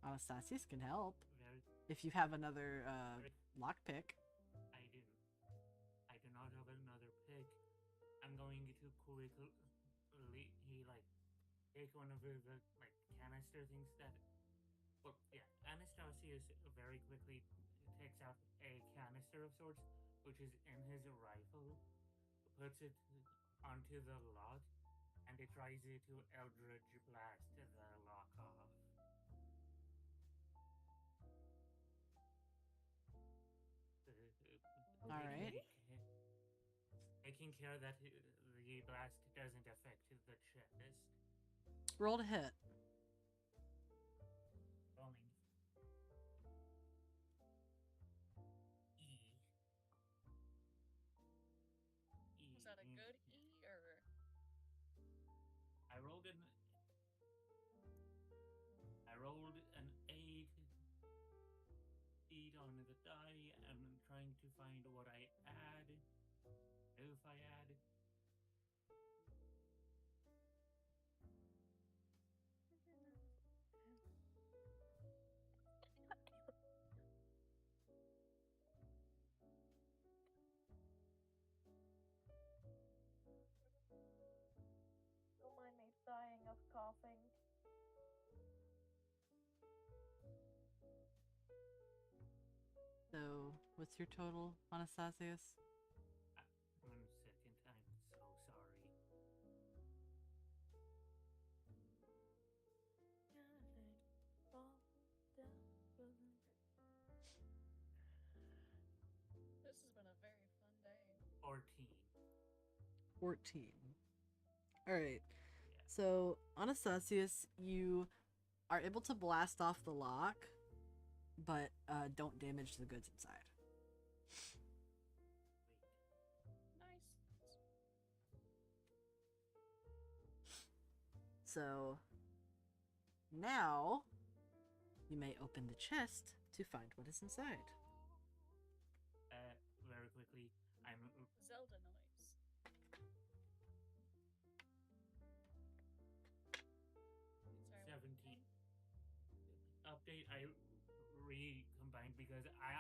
Anastasius can help. Very, If you have another very, lockpick. I do. I do not have another pick. I'm going to quickly, like, take one of the like, canister things that. Well, yeah, Anastasius very quickly takes out a canister of sorts, which is in his rifle, puts it onto the lock, and it tries to Eldritch Blast the lock off. All right. Making care that the blast doesn't affect the chest. Roll to hit. Rolling. E. Was that a good E or? I rolled an 8 on the die. I'm trying to find what I add. If I add. Don't mind me dying of coughing. So, what's your total, Anastasius? 1 second, I'm so sorry. This has been a very fun day. 14. 14. All right. So, Anastasius, you are able to blast off the lock, but don't damage the goods inside. Nice. So, now you may open the chest to find what is inside. Very quickly, I'm Zelda noise. Sorry, 17. Update, I recombined because I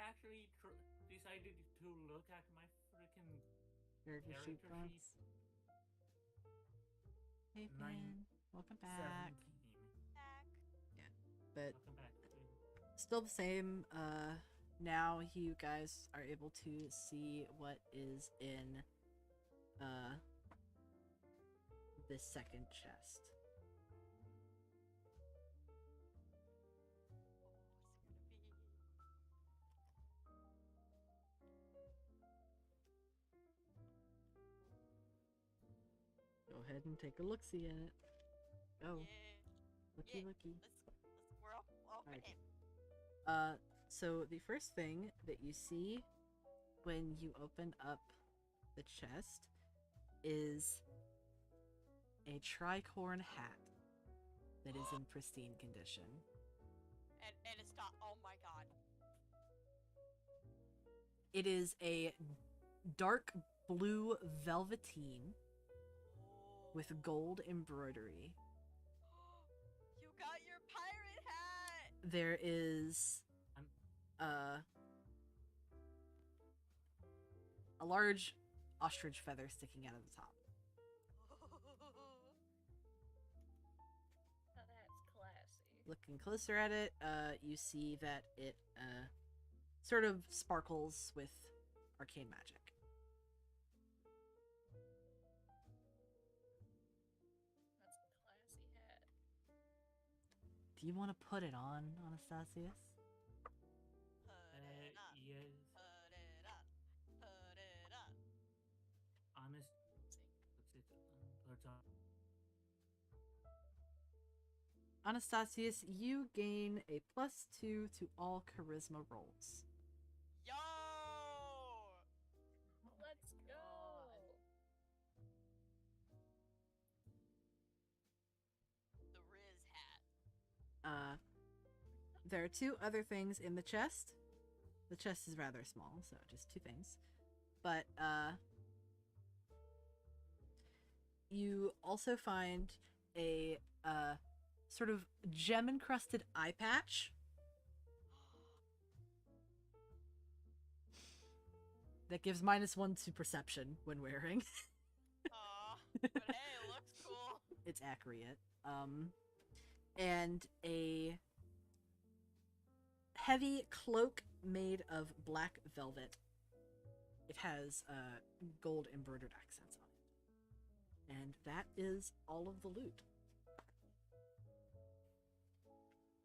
actually decided to look at my freaking Character sheet character points. Hey, Nine- Finn. Welcome back. 17. Back. But Welcome back. still the same. Now you guys are able to see what is in this second chest. Oh, what's it gonna be? Go ahead and take a look-see at it. Oh, Yeah. looky, Yeah. looky. We're open Alright. it. So the first thing that you see when you open up the chest is a tricorn hat that is in pristine condition. And it's not. Oh my god. It is a dark blue velveteen with gold embroidery. You got your pirate hat. There is a large ostrich feather sticking out of the top. Now that's classy. Looking closer at it, you see that it sort of sparkles with arcane magic. That's a classy hat. Do you want to put it on, Anastasius? Put it up. Yes. Put it up. Put it up. Honest. Puts on. Anastasius, you gain a +2 to all charisma rolls. Yo! Let's go. The Riz hat. There are 2 other things in the chest. The chest is rather small, so just 2 things. But you also find a sort of gem-encrusted eye patch that gives -1 to perception when wearing. Aw. But hey, it looks cool. It's accurate. And a heavy cloak made of black velvet. It has gold embroidered accents on it. And that is all of the loot.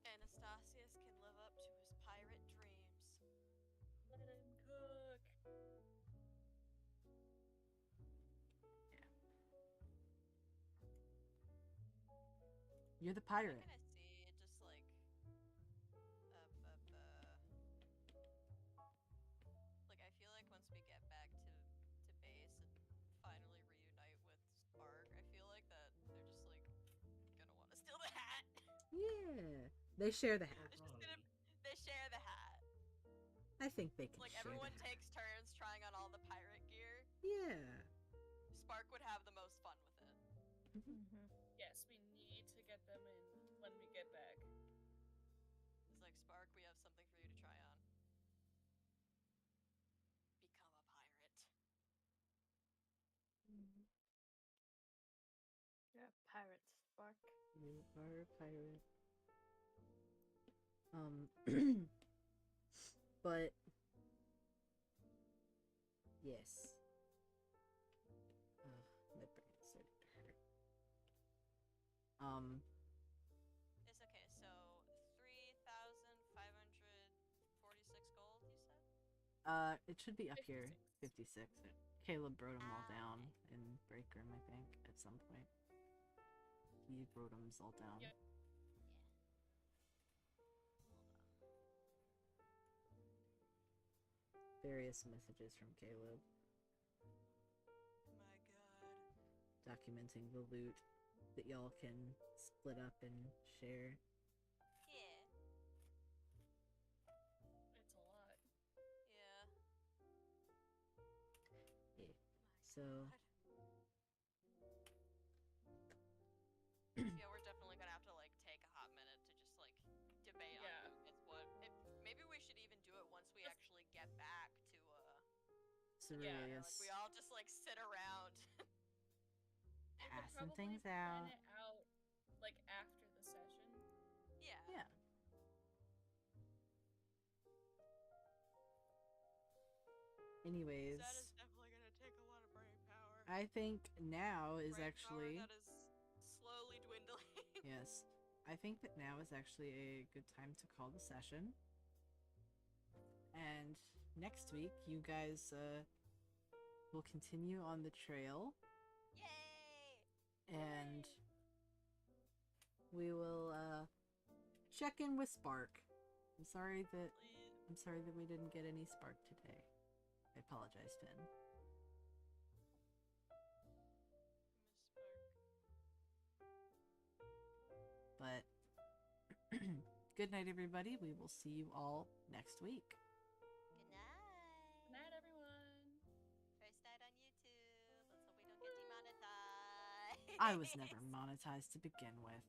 Anastasius can live up to his pirate dreams. Let him cook. You're the I'm pirate. gonna see just like like I feel like once we get back to base and finally reunite with Spark, I feel like that they're just like gonna want to steal the hat. Yeah. They share the hat. It's just gonna they share the hat. I think they can Like share everyone the hat. takes turns trying on all the pirate gear. Yeah. Spark would have the most fun with it. Yes, we need to get them in when we get back. It's like Spark, we have something for you to try on. Become a pirate. Yeah, pirate spark. You are a pirate. But yes. My brain is starting to hurt. It's okay, so 3,546 gold, you said? It should be up here. 56. 56. Caleb wrote them all down Okay. in break room, I think, at some point. He wrote them all down. Yep. Various messages from Caleb My god. documenting the loot that y'all can split up and share. Yeah. It's a lot. Yeah. Yeah. My So god. Yeah, we're definitely gonna have to like take a hot minute to just like debate Yeah. on who gets what. Maybe we should even do it once we actually get back to Sirius like we all just like sit around. We could passing probably things plan out. it out like after the session. Yeah. Yeah. Anyways, That is definitely gonna take a lot of brain power. I think now is Brain actually power that is slowly dwindling. yes. I think that now is actually a good time to call the session. And next week, you guys will continue on the trail, Yay! and we will check in with Spark. I'm sorry that we didn't get any Spark today. I apologize, Finn. But good night, everybody. We will see you all next week. Good night. Good night, everyone. First night on YouTube. Let's hope we don't get demonetized. I was never monetized to begin with.